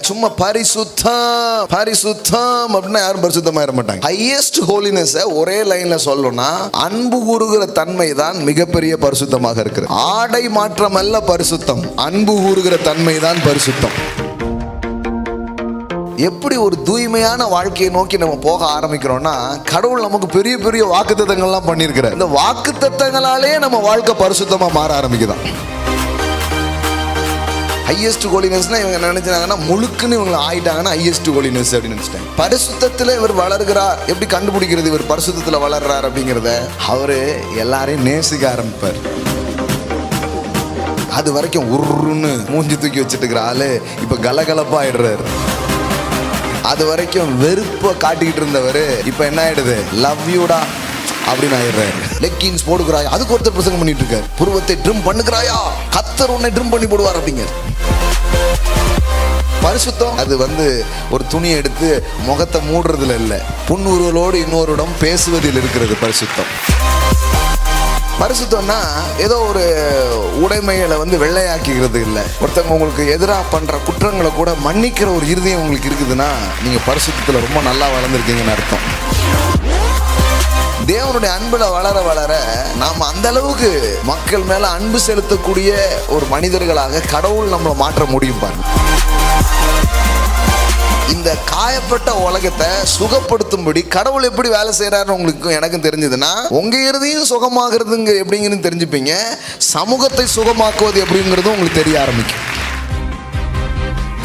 சும்மா பரிசுத்தம் பரிசுத்தம் அப்படின்னா யாரும் பரிசுத்தமாயிட மாட்டாங்க. ஹையஸ்ட் ஹோலினஸ் ஒரே லைன்ல சொல்லணும்னா அன்பு கூறுகிற தன்மை தான் மிகப்பெரிய பரிசுத்தமாக இருக்கிறது. ஆடை மாற்றம் அல்ல பரிசுத்தம், அன்பு கூறுகிற தன்மை தான் பரிசுத்தம். எப்படி ஒரு தூய்மையான வாழ்க்கையை நோக்கி நம்ம போக ஆரம்பிக்கிறோம்னா, கடவுள் நமக்கு பெரிய பெரிய வாக்குத்தத்தங்கள்லாம் பண்ணியிருக்கிறார். இந்த வாக்குத்தத்தங்களாலே நம்ம வாழ்க்கை பரிசுத்தமா மாற ஆரம்பிக்குதான். ஹையஸ்ட் ஹோலினஸ்னா இவங்க நினைச்சாங்கன்னா முழுக்குன்னு இவங்க ஆயிட்டாங்கன்னா ஹையஸ்ட் ஹோலினஸ் அப்படின்னு நினைச்சிட்டாங்க. பரிசுத்தத்தில் இவர் வளர்கிறார். எப்படி கண்டுபிடிக்கிறது இவர் பரிசுத்தத்தில் வளர்றார் அப்படிங்கிறத? அவரு எல்லாரையும் நேசிக்க ஆரம்பிப்பார். அது வரைக்கும் உருன்னு மூஞ்சி தூக்கி வச்சுட்டு இருக்கிற ஆளு இப்ப கலகலப்பா ஆயிடுறாரு. அது வரைக்கும் வெறுப்பை காட்டிக்கிட்டு இருந்தவர் இப்ப என்ன ஆயிடுது? லவ் யூடா அப்படின்னு ஆயிடுறாரு. லெக்கின்ஸ் போடுகிறாயா, அதுக்கு ஒருத்தர் பிரசங்கம் பண்ணிட்டு இருக்காரு. புருவத்தை ட்ரிம் பண்ணுகிறாயா, கத்தர் உன்னை ட்ரிம் பண்ணி போடுவார் அப்படிங்க. பரிசுத்தம் அது ஒரு துணியை எடுத்து முகத்தை மூடுறதுல இல்ல, புன்னுருவலோடு இன்னொருடம் பேசுவதில் இருக்கிறது பரிசுத்தம். பரிசுத்தம்னா ஏதோ ஒரு உடைமைகளை வெள்ளையாக்கிக்கிறது இல்லை. ஒருத்தவங்க உங்களுக்கு எதிராக பண்ற குற்றங்களை கூட மன்னிக்கிற ஒரு இருதயம் உங்களுக்கு இருக்குதுன்னா நீங்க பரிசுத்தத்தில் ரொம்ப நல்லா வளர்ந்துருக்கீங்கன்னு அர்த்தம். தேவனுடைய அன்புல வளர வளர நாம அந்த அளவுக்கு மக்கள் மேல அன்பு செலுத்தக்கூடிய ஒரு மனிதர்களாக கடவுள் நம்மளை மாற்ற முடியும் பாருங்க. இந்த காயப்பட்ட உலகத்தை சுகப்படுத்தும்படி கடவுள் எப்படி வேலை செய்யறாருன்னு உங்களுக்கு எனக்கும் தெரிஞ்சதுன்னா உங்க இறுதியும் சுகமாகிறதுங்க எப்படிங்கிறது தெரிஞ்சுப்பீங்க. சமூகத்தை சுகமாக்குவது எப்படிங்கிறது உங்களுக்கு தெரிய ஆரம்பிக்கும்.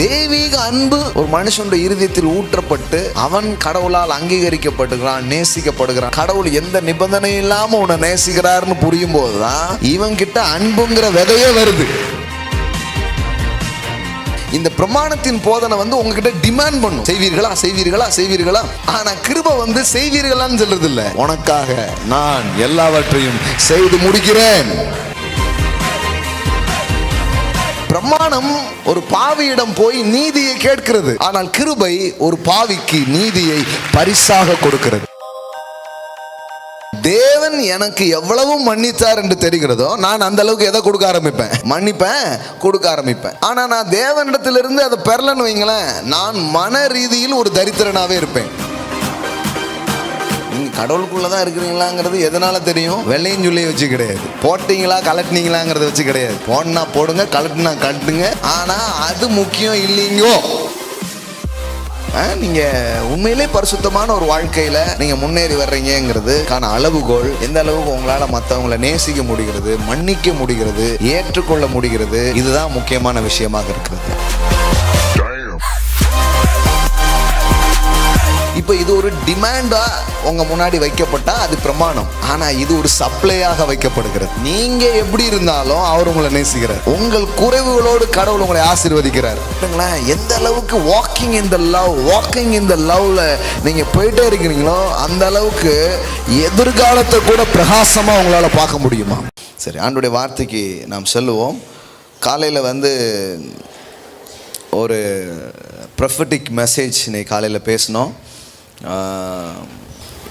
தெய்வீக அன்பு ஒரு மனுஷனுடைய இருதயத்தில் ஊற்றப்பட்டு அவன் கடவுளால் அங்கீகரிக்கப்படுகிறான், நேசிக்கப்படுகிறான். கடவுள் எந்த நிபந்தனையும் இல்லாம உன்னை நேசிக்கிறாருன்னு புரியும் போதுதான் இவன் கிட்ட அன்புங்கிற விதையே வருது. இந்த பிரமாணத்தின் போதனை உங்ககிட்ட டிமாண்ட் பண்ணும், செய்வீர்களா செய்வீர்களா செய்வீர்களா. ஆனா கிருபை செய்வீர்களான்னு சொல்றது இல்ல, உனக்காக நான் எல்லாவற்றையும் செய்து முடிக்கிறேன். பிரமாணம் ஒரு பாவியிடம் போய் நீதியை கேட்கிறது, ஆனால் கிருபை ஒரு பாவிக்கு நீதியை பரிசாக கொடுக்கிறது. தேவன் எனக்கு எவ்வளவு மன்னித்தார் என்று தெரிகிறதோ நான் அந்த அளவுக்கு எதை கொடுக்க ஆரம்பிப்பேன்? மன்னிப்பேன், கொடுக்க ஆரம்பிப்பேன். ஆனா நான் தேவனிடத்திலிருந்து அதை பெறலன்னு வைங்களேன், நான் மன ரீதியில் ஒரு தரித்திரனாவே இருப்பேன். நீங்க கடவுளுக்குள்ளதான் இருக்கிறீங்களாங்கிறது எதனால தெரியும்? வெள்ளையும் சொல்லியை வச்சு கிடையாது, போட்டீங்களா கலட்டினீங்களாங்கிறத வச்சு கிடையாது. போனா போடுங்க, கலட்டினா கட்டுங்க, ஆனா அது முக்கியம் இல்லைங்கோ. நீங்க உண்மையிலே பரிசுத்தமான ஒரு வாழ்க்கையில நீங்க முன்னேறி வர்றீங்கிறதுக்கான அளவுகோல் எந்த அளவுக்கு உங்களால மற்றவங்களை நேசிக்க முடிகிறது, மன்னிக்க முடிகிறது, ஏற்றுக்கொள்ள முடிகிறது, இதுதான் முக்கியமான விஷயமாக இருக்கிறது. இப்ப இது ஒரு டிமாண்டா உங்க முன்னாடி வைக்கப்பட்டா அது பிரமாணம். ஆனா இது ஒரு சப்ளையாக வைக்கப்படுகிறது. நீங்க எப்படி இருந்தாலும் அவர் உங்களை நேசிக்கிறார். உங்கள் குறைவுகளோடு கடவுள் உங்களை ஆசீர்வதிக்கிறார். எந்த அளவுக்கு வாக்கிங் இன் தி லவ்ல நீங்க போயிட்டே இருக்கிறீங்களோ அந்த அளவுக்கு எதிர்காலத்தை கூட பிரகாசமா உங்களால பார்க்க முடியுமா? சரி, ஆண்டவருடைய வார்த்தைக்கு நாம் செல்லுவோம். காலையில ஒரு ப்ரொஃபட்டிக் மெசேஜ் இன்னைக்கு காலையில் பேசினோம்.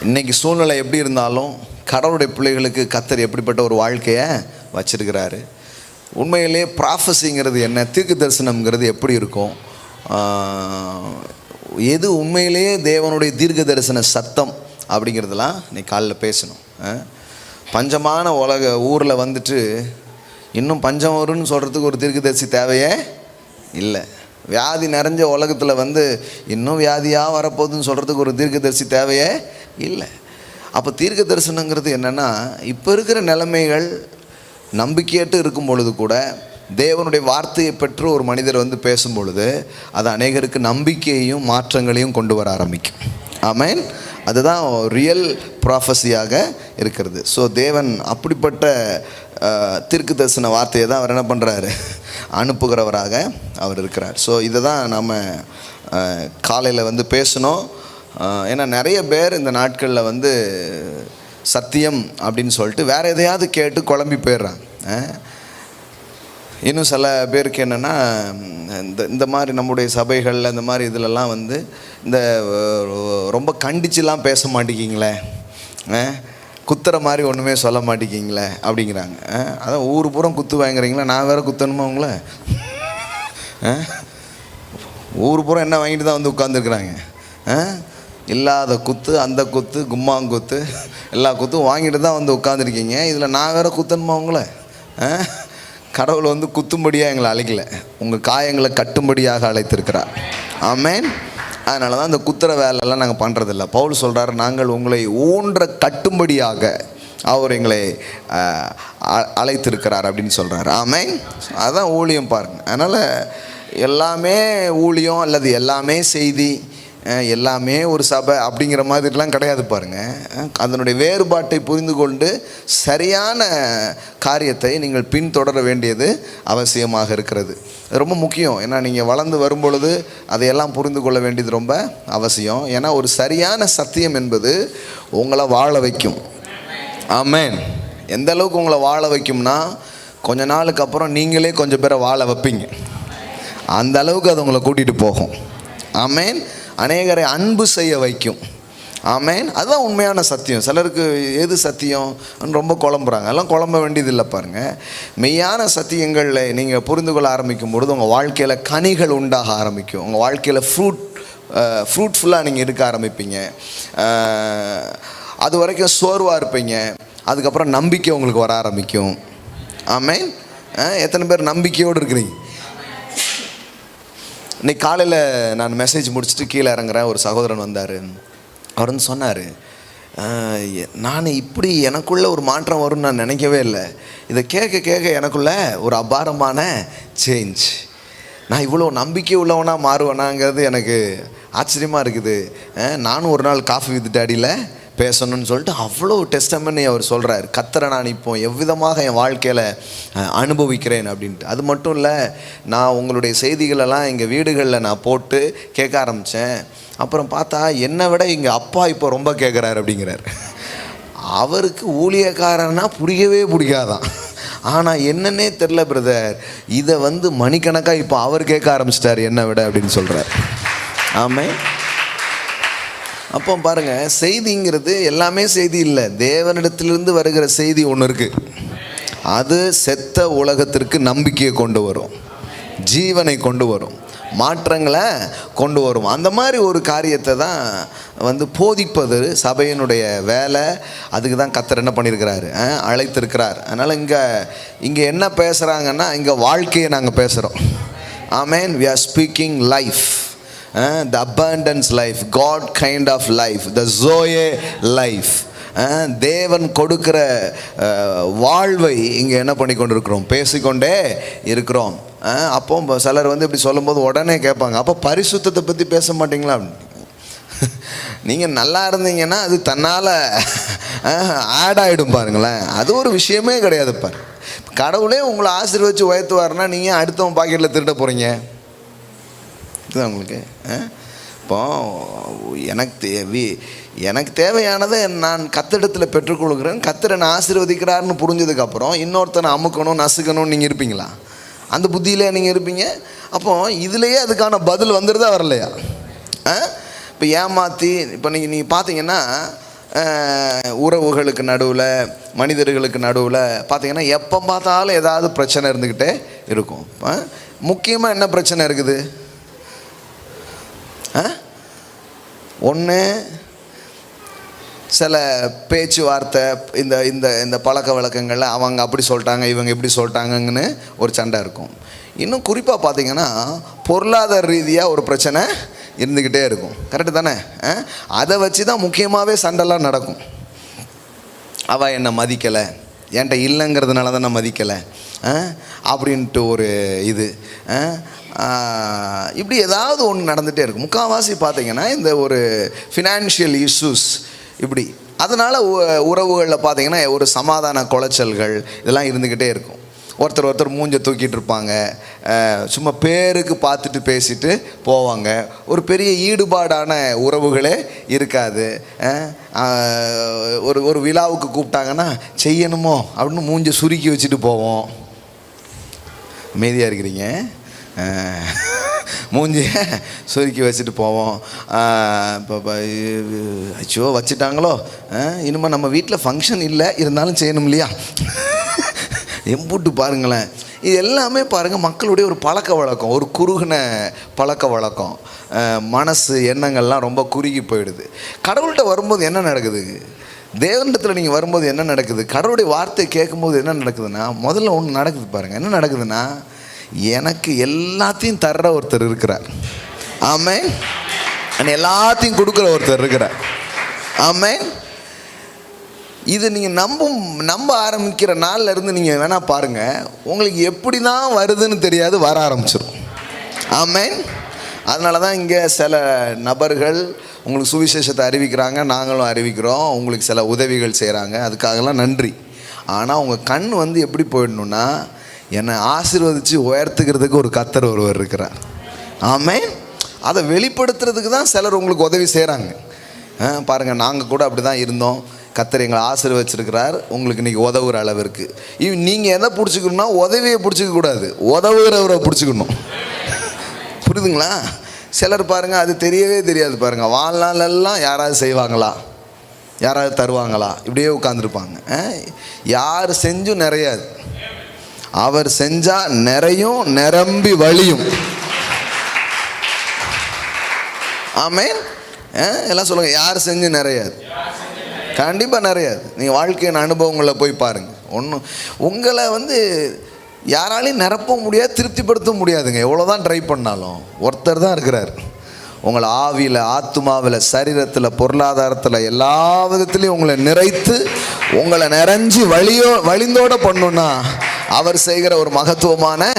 இன்னைக்கு சூழ்நிலை எப்படி இருந்தாலும் கடவுளுடைய பிள்ளைகளுக்கு கர்த்தர் எப்படிப்பட்ட ஒரு வாழ்க்கையை வச்சிருக்கிறாரு. உண்மையிலே ப்ராஃபஸிங்கிறது என்ன, தீர்க்க தரிசனம்ங்கிறது எப்படி இருக்கும், எது உண்மையிலேயே தேவனுடைய தீர்க்க தரிசன சத்தம் அப்படிங்கிறதுலாம் இன்னைக்கு காலையில் பேசணும். பஞ்சமான ஊரில் இன்னும் பஞ்சம் வரும்னு சொல்கிறதுக்கு ஒரு தீர்க்க தரிசி தேவையே இல்லை. வியாதி நிறைஞ்ச உலகத்தில் இன்னும் வியாதியாக வரப்போகுதுன்னு சொல்கிறதுக்கு ஒரு தீர்க்கதரிசி தேவையே இல்லை. அப்போ தீர்க்க தரிசனங்கிறது என்னென்னா, இப்போ இருக்கிற நிலைமைகள் நம்பிக்கையற்று இருக்கும் பொழுது கூட தேவனுடைய வார்த்தையை பெற்று ஒரு மனிதர் பேசும் பொழுது அது அநேகருக்கு நம்பிக்கையையும் மாற்றங்களையும் கொண்டு வர ஆரம்பிக்கும். ஆமென். அதுதான் ரியல் ப்ராஃபஸியாக இருக்கிறது. ஸோ தேவன் அப்படிப்பட்ட தீர்க்க தரிசன வார்த்தையை தான் அவர் என்ன பண்ணுறாரு? அனுப்புகிறவராக அவர் இருக்கிறார். ஸோ இதை தான் நம்ம காலையில் பேசணும். ஏன்னா நிறைய பேர் இந்த நாட்களில் சத்தியம் அப்படின்னு சொல்லிட்டு வேறு எதையாவது கேட்டு குழம்பி போயிடுறாங்க. இன்னும் சில பேருக்கு என்னென்னா, இந்த மாதிரி நம்முடைய சபைகளில் இந்த மாதிரி இதிலெல்லாம் இந்த ரொம்ப கண்டிச்சுலாம் பேச மாட்டேங்கிங்களே, குத்துற மாதிரி ஒன்றுமே சொல்ல மாட்டேங்கிங்களே அப்படிங்கிறாங்க. அதான் ஊர் பூரம் குத்து வாங்குறீங்களா, நான் வேறு குத்தணுமா உங்களை? ஊர் பூரா என்ன வாங்கிட்டு தான் வந்து உட்காந்துருக்குறாங்க. இல்லாத குத்து, அந்த குத்து, கும்மாங்குத்து, எல்லா குத்தும் வாங்கிட்டு தான் வந்து உட்காந்துருக்கீங்க. இதில் நான் வேறு குத்தணுமா உங்களை? கடவுள் வந்து குத்தும்படியாக எங்களை அழைக்கலை, உங்கள் காயங்களை கட்டும்படியாக அழைத்திருக்கிறார். ஆமேன். அதனால தான் அந்த குத்துற வேலையெல்லாம் நாங்கள் பண்ணுறதில்ல. பவுல் சொல்கிறார், நாங்கள் உங்களை ஊன்ற கட்டும்படியாக அவர் எங்களை அழைத்திருக்கிறார் அப்படின்னு சொல்கிறார். ஆமேன். அதுதான் ஊழியம் பாருங்கள். அதனால் எல்லாமே ஊழியம் அல்லது எல்லாமே செய்தி, எல்லாமே ஒரு சபை அப்படிங்கிற மாதிரிலாம் கிடையாது பாருங்கள். அதனுடைய வேறுபாட்டை புரிந்து கொண்டு சரியான காரியத்தை நீங்கள் பின்தொடர வேண்டியது அவசியமாக இருக்கிறது. ரொம்ப முக்கியம். ஏன்னா நீங்கள் வளர்ந்து வரும்பொழுது அதையெல்லாம் புரிந்து கொள்ள வேண்டியது ரொம்ப அவசியம். ஏன்னா ஒரு சரியான சத்தியம் என்பது உங்களை வாழ வைக்கும். ஆமேன். எந்த அளவுக்கு உங்களை வாழ வைக்கும்னா, கொஞ்ச நாளுக்கு அப்புறம் நீங்களே கொஞ்சம் பேரை வாழ வைப்பீங்க. அந்த அளவுக்கு அது உங்களை கூட்டிகிட்டு போகும். ஆமேன். அநேகரை அன்பு செய்ய வைக்கும். ஆமேன். அதுதான் உண்மையான சத்தியம். சிலருக்கு எது சத்தியம் ரொம்ப குழம்புறாங்க. எல்லாம் குழம்ப வேண்டியதில்லை பாருங்கள். மெய்யான சத்தியங்களில் நீங்கள் புரிந்து கொள்ள ஆரம்பிக்கும் பொழுது உங்கள் வாழ்க்கையில் கனிகள் உண்டாக ஆரம்பிக்கும். உங்கள் வாழ்க்கையில் ஃப்ரூட்ஃபுல்லாக நீங்கள் இருக்க ஆரம்பிப்பீங்க. அது வரைக்கும் சோர்வாக இருப்பீங்க. அதுக்கப்புறம் நம்பிக்கை உங்களுக்கு வர ஆரம்பிக்கும். ஆமேன். எத்தனை பேர் நம்பிக்கையோடு இருக்கிறீங்க? இன்னைக்கு காலையில் நான் மெசேஜ் முடிச்சுட்டு கீழே இறங்குறேன். ஒரு சகோதரன் வந்தார். அவர் வந்து சொன்னார், நான் இப்படி எனக்குள்ளே ஒரு மாற்றம் வரும்னு நான் நினைக்கவே இல்லை. இதை கேட்க கேட்க எனக்குள்ளே ஒரு அபாரமான சேஞ்ச். நான் இவ்வளோ நம்பிக்கை உள்ளவனாக மாறுவேனாங்கிறது எனக்கு ஆச்சரியமாக இருக்குது. நானும் ஒரு நாள் காஃபி வித் டாடியில் பேசணும்னு சொல்லிட்டு அவ்வளோ டெஸ்டமனி அவர் சொல்கிறார். கர்த்தரை நான் இப்போ எவ்விதமாக என் வாழ்க்கையில் அனுபவிக்கிறேன் அப்படின்ட்டு. அது மட்டும் இல்லை, நான் உங்களுடைய செய்திகளெல்லாம் எங்கள் வீடுகளில் நான் போட்டு கேட்க ஆரம்பித்தேன். அப்புறம் பார்த்தா என்னை விட எங்கள் அப்பா இப்போ ரொம்ப கேட்குறாரு அப்படிங்கிறார். அவருக்கு ஊழியக்காரன்னா பிடிக்காதான். ஆனால் என்னன்னே தெரில பிரதர், இதை வந்து மணிக்கணக்காக இப்போ அவர் கேட்க ஆரம்பிச்சிட்டார் என்னை விட அப்படின்னு சொல்கிறார். ஆமாம். அப்போ பாருங்கள், செய்திங்கிறது எல்லாமே செய்தி இல்லை. தேவனிடத்திலிருந்து வருகிற செய்தி ஒன்று இருக்குது. அது செத்த உலகத்திற்கு நம்பிக்கையை கொண்டு வரும், ஜீவனை கொண்டு வரும், மாற்றங்களை கொண்டு வரும். அந்த மாதிரி ஒரு காரியத்தை தான் வந்து போதிப்பது சபையினுடைய வேலை. அதுக்கு தான் கர்த்தர் என்ன பண்ணியிருக்கிறாரு, அழைத்திருக்கிறார். அதனால் இங்கே என்ன பேசுகிறாங்கன்னா, இங்கே வாழ்க்கையை நாங்கள் பேசுகிறோம். ஆமேன். we are speaking life, the abundance life, God kind of life, the Zoe life. தேவன் கொடுக்கிற வாழ்வை இங்கே என்ன பண்ணி கொண்டு இருக்கிறோம், பேசிக்கொண்டே இருக்கிறோம். அப்போ சிலர் வந்து இப்படி சொல்லும்போது உடனே கேட்பாங்க, அப்போ பரிசுத்தத்தை பற்றி பேச மாட்டிங்களா? நீங்கள் நல்லா இருந்தீங்கன்னா அது தன்னால் ஆட் ஆகிடும் பாருங்களேன். அது ஒரு விஷயமே கிடையாது பாரு. கடவுளே உங்களை ஆசீர்வதிச்சு உயர்த்துவாருன்னா நீங்கள் அடுத்தவன் பாக்கெட்டில் திருட போகிறீங்க. இதுதான் உங்களுக்கு. இப்போ எனக்கு தேவையானதை நான் கத்திடத்தில் பெற்றுக்கொள்கிறேன், கர்த்தர் என்னை ஆசீர்வதிக்கிறாருன்னு புரிஞ்சதுக்கப்புறம் இன்னொருத்தனை அமுக்கணும் நசுக்கணும்னு நீங்கள் இருப்பீங்களா? அந்த புத்தியிலே நீங்கள் இருப்பீங்க. அப்போ இதுலேயே அதுக்கான பதில் வந்துடுதா வரலையா? இப்போ ஏமாற்றி இப்போ நீங்கள் பார்த்தீங்கன்னா உறவுகளுக்கு நடுவில், மனிதர்களுக்கு நடுவில் பார்த்தீங்கன்னா எப்போ பார்த்தாலும் ஏதாவது பிரச்சனை இருந்துக்கிட்டே இருக்கும். முக்கியமாக என்ன பிரச்சனை இருக்குது? ஒன்று சில பேச்சுவார்த்தை, இந்த இந்த இந்த பழக்க வழக்கங்களில் அவங்க அப்படி சொல்லிட்டாங்க, இவங்க இப்படி சொல்லிட்டாங்கன்னு ஒரு சண்டை இருக்கும். இன்னும் குறிப்பாக பார்த்திங்கன்னா பொருளாதார ரீதியாக ஒரு பிரச்சனை இருந்துக்கிட்டே இருக்கும். கரெக்டு தானே? அதை வச்சு தான் முக்கியமாகவே சண்டைலாம் நடக்கும். அவள் என்னை மதிக்கலை, என்கிட்ட இல்லைங்கிறதுனால தான் நான் மதிக்கலை அப்படின்ட்டு ஒரு இது. இப்படி ஏதாவது ஒன்று நடந்துகிட்டே இருக்கும். முக்கால்வாசி பார்த்திங்கன்னா இந்த ஒரு ஃபினான்ஷியல் இஷ்யூஸ் இப்படி. அதனால் உறவுகளில் பார்த்திங்கன்னா ஒரு சமாதான குலைச்சல்கள் இதெல்லாம் இருந்துக்கிட்டே இருக்கும். ஒருத்தர் மூஞ்சை தூக்கிட்டு இருப்பாங்க, சும்மா பேருக்கு பார்த்துட்டு பேசிட்டு போவாங்க. ஒரு பெரிய ஈடுபாடான உறவுகளே இருக்காது. ஒரு விழாவுக்கு கூப்பிட்டாங்கன்னா செய்யணுமோ அப்படின்னு மூஞ்சை சுருக்கி வச்சுட்டு போவோம். அமைதியாக இருக்கிறீங்க? மூஞ்சியை சுருக்கி வச்சுட்டு போவோம். இப்போ அச்சோ வச்சுட்டாங்களோ, இனிமேல் நம்ம வீட்டில் ஃபங்க்ஷன் இல்லை இருந்தாலும் செய்யணும் இல்லையா? எம்புட்டு பாருங்களேன். இது எல்லாமே பாருங்கள் மக்களுடைய ஒரு பழக்க வழக்கம், ஒரு குறுகின பழக்க வழக்கம். மனசு எண்ணங்கள்லாம் ரொம்ப குறுகி போயிடுது. கடவுள்கிட்ட வரும்போது என்ன நடக்குது? தேவனிடத்தில் நீங்கள் வரும்போது என்ன நடக்குது? கடவுளுடைய வார்த்தை கேட்கும்போது என்ன நடக்குதுன்னா, முதல்ல ஒன்று நடக்குது பாருங்கள். என்ன நடக்குதுன்னா, எனக்கு எல்லாத்தையும் தர்ற ஒருத்தர் இருக்கிறார். ஆமென். எல்லாத்தையும் கொடுக்குற ஒருத்தர் இருக்கிறார். ஆமென். இது நீங்கள் நம்ப ஆரம்பிக்கிற நாளில் இருந்து நீங்கள் வேணால் பாருங்கள், உங்களுக்கு எப்படி தான் வருதுன்னு தெரியாது, வர ஆரம்பிச்சிடும். ஆமென். அதனால தான் இங்கே சில நபர்கள் உங்களுக்கு சுவிசேஷத்தை அறிவிக்கிறாங்க, நாங்களும் அறிவிக்கிறோம், உங்களுக்கு சில உதவிகள் செய்கிறாங்க, அதுக்காகலாம் நன்றி. ஆனால் உங்கள் கண் எப்படி போயிடணுன்னா, என்னை ஆசீர்வதித்து உயர்த்துக்கிறதுக்கு ஒரு கர்த்தர் ஒருவர் இருக்கிறார். ஆமென். அதை வெளிப்படுத்துறதுக்கு தான் சிலர் உங்களுக்கு உதவி செய்கிறாங்க. பாருங்கள், நாங்கள் கூட அப்படி தான் இருந்தோம். கர்த்தர் எங்களை ஆசீர்வதிச்சிருக்கிறார், உங்களுக்கு இன்றைக்கி உதவுற அளவிற்கு. நீங்கள் எதை பிடிச்சிக்கணும்னா, உதவியை பிடிச்சிக்க கூடாது, உதவுகிறவரை பிடிச்சிக்கணும். புரியுதுங்களா? சிலர் பாருங்கள், அது தெரியவே தெரியாது பாருங்கள். வாழ்நாளெல்லாம் யாராவது செய்வாங்களா, யாராவது தருவாங்களா, இப்படியே உட்காந்துருப்பாங்க. யார் செஞ்சும் நிறையாது, அவர் செஞ்சால் நிறையும், நிரம்பி வழியும். ஆமென். எல்லாம் சொல்லுங்கள், யார் செஞ்சும் நிறையாது. கண்டிப்பாக நிறையாது. நீங்கள் வாழ்க்கையின் அனுபவங்களில் போய் பாருங்கள். ஒன்றும் உங்களை யாராலையும் நிரப்ப முடியாது, திருப்திப்படுத்த முடியாதுங்க. எவ்வளோதான் ட்ரை பண்ணாலும் ஒருத்தர் தான் இருக்கிறார். உங்களை ஆவியில், ஆத்மாவில், சரீரத்தில், பொருளாதாரத்தில், எல்லா விதத்துலேயும் உங்களை நிறைத்து உங்களை நிறைஞ்சி வழிந்தோட பண்ணுன்னா அவர் செய்கிற ஒரு மகத்துவமான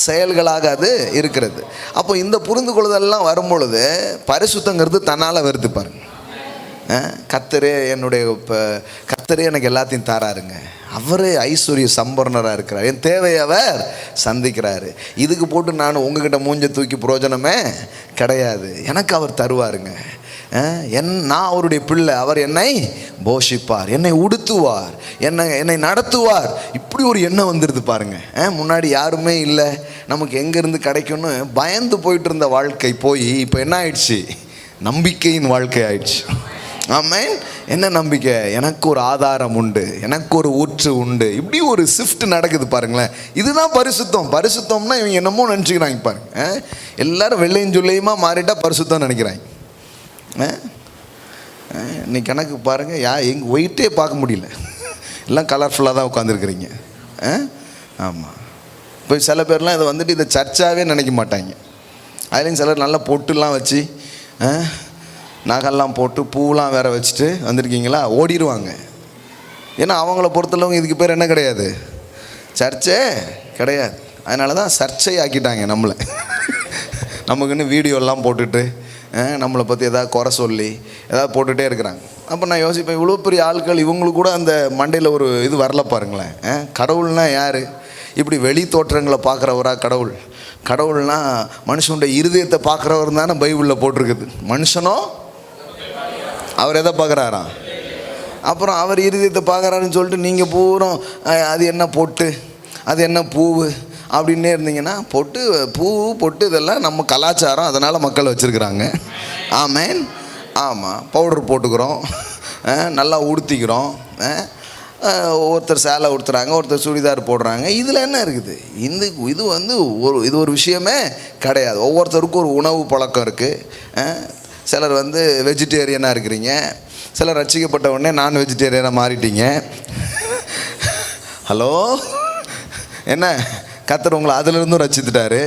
செயல்களாக அது இருக்கிறது. அப்போ இந்த புரிந்து கொள்ளுதெல்லாம் வரும்பொழுது பரிசுத்தங்கிறது தன்னால் வருது பாருங்க. கர்த்தரே கர்த்தரே எனக்கு எல்லாத்தையும் தாராருங்க. அவரே ஐஸ்வர்ய சம்பரணராக இருக்கிறார், என் தேவையை அவர் சந்திக்கிறாரு. இதுக்கு போட்டு நான் உங்ககிட்ட மூஞ்ச தூக்கி பிரயோஜனமே கிடையாது, எனக்கு அவர் தருவாருங்க. நான் அவருடைய பிள்ளை, அவர் என்னை போஷிப்பார், என்னை உடுத்துவார், என்னை நடத்துவார். இப்படி ஒரு எண்ணம் வந்துடுது பாருங்க. முன்னாடி யாருமே இல்லை, நமக்கு எங்கேருந்து கிடைக்கும்னு பயந்து போயிட்டு இருந்த வாழ்க்கை போய் இப்போ என்ன ஆயிடுச்சு? நம்பிக்கையின் வாழ்க்கை ஆயிடுச்சு. ஆமென். என்ன நம்பிக்கை? எனக்கு ஒரு ஆதாரம் உண்டு, எனக்கு ஒரு ஊற்று உண்டு. இப்படி ஒரு ஷிஃப்ட் நடக்குது பாருங்களேன். இதுதான் பரிசுத்தம். பரிசுத்தம்னா இவங்க என்னமோ நினச்சிக்கிறாங்க பாருங்க. எல்லாரும் வெள்ளையும் சொல்லையுமா மாறிட்டா பரிசுத்தம் நினைக்கிறாங்க. இன்னைக்கு கணக்கு பாருங்கள், எங்கள் ஒயிட்டே பார்க்க முடியல, எல்லாம் கலர்ஃபுல்லாக தான் உட்காந்துருக்குறீங்க. ஆமாம். இப்போ சில பேர்லாம் இதை இதை சர்ச்சாகவே நினைக்க மாட்டாங்க. அதுலேயும் சிலர் நல்லா பொட்டுலாம் வச்சு, நகைலாம் போட்டு, பூவெலாம் வேற வச்சுட்டு வந்திருக்கீங்களா, ஓடிடுவாங்க. ஏன்னா அவங்கள பொறுத்தளவுக்கு இதுக்கு பேர் என்ன கிடையாது? சர்ச்சே கிடையாது. அதனால தான் சர்ச்சை ஆக்கிட்டாங்க நம்மளை. நமக்குன்னு வீடியோலாம் போட்டுட்டு நம்மளை பற்றி ஏதாவது குறை சொல்லி ஏதாவது போட்டுகிட்டே இருக்கிறாங்க. அப்போ நான் யோசிப்பேன், இவ்வளோ பெரிய ஆட்கள் இவங்களுக்கு கூட அந்த மண்டையில் ஒரு இது வரல பாருங்களேன். கடவுள்னா யார்? இப்படி வெளி தோற்றங்களை பார்க்குறவரா கடவுள்? கடவுள்னா மனுஷனுடைய இருதயத்தை பார்க்குறவர் தானே பைபிளில் போட்டிருக்குது. மனுஷனோ அவர் எதை பார்க்குறாராம்? அப்புறம் அவர் இருதயத்தை பார்க்குறாருன்னு சொல்லிட்டு நீங்கள் பூரா அது என்ன பொட்டு, அது என்ன பூவு அப்படின்னே இருந்தீங்கன்னா, பொட்டு இதெல்லாம் நம்ம கலாச்சாரம், அதனால் மக்கள் வச்சுருக்குறாங்க. ஆமென். ஆமாம். பவுடர் போட்டுக்கிறோம், நல்லா உடுத்திக்கிறோம். ஒருத்தர் சேலை உடுத்துறாங்க, ஒருத்தர் சுடிதார் போடுறாங்க. இதில் என்ன இருக்குது? இது ஒரு விஷயமே கிடையாது. ஒவ்வொருத்தருக்கும் ஒரு உணவு பழக்கம் இருக்குது. சிலர் வெஜிடேரியனாக இருக்கிறீங்க, சிலர் ரட்சிக்கப்பட்ட உடனே நான் வெஜிடேரியனாக மாறிட்டீங்க. ஹலோ, என்ன கர்த்தர் உங்களை அதிலிருந்தும் ரட்சித்துட்டாரு.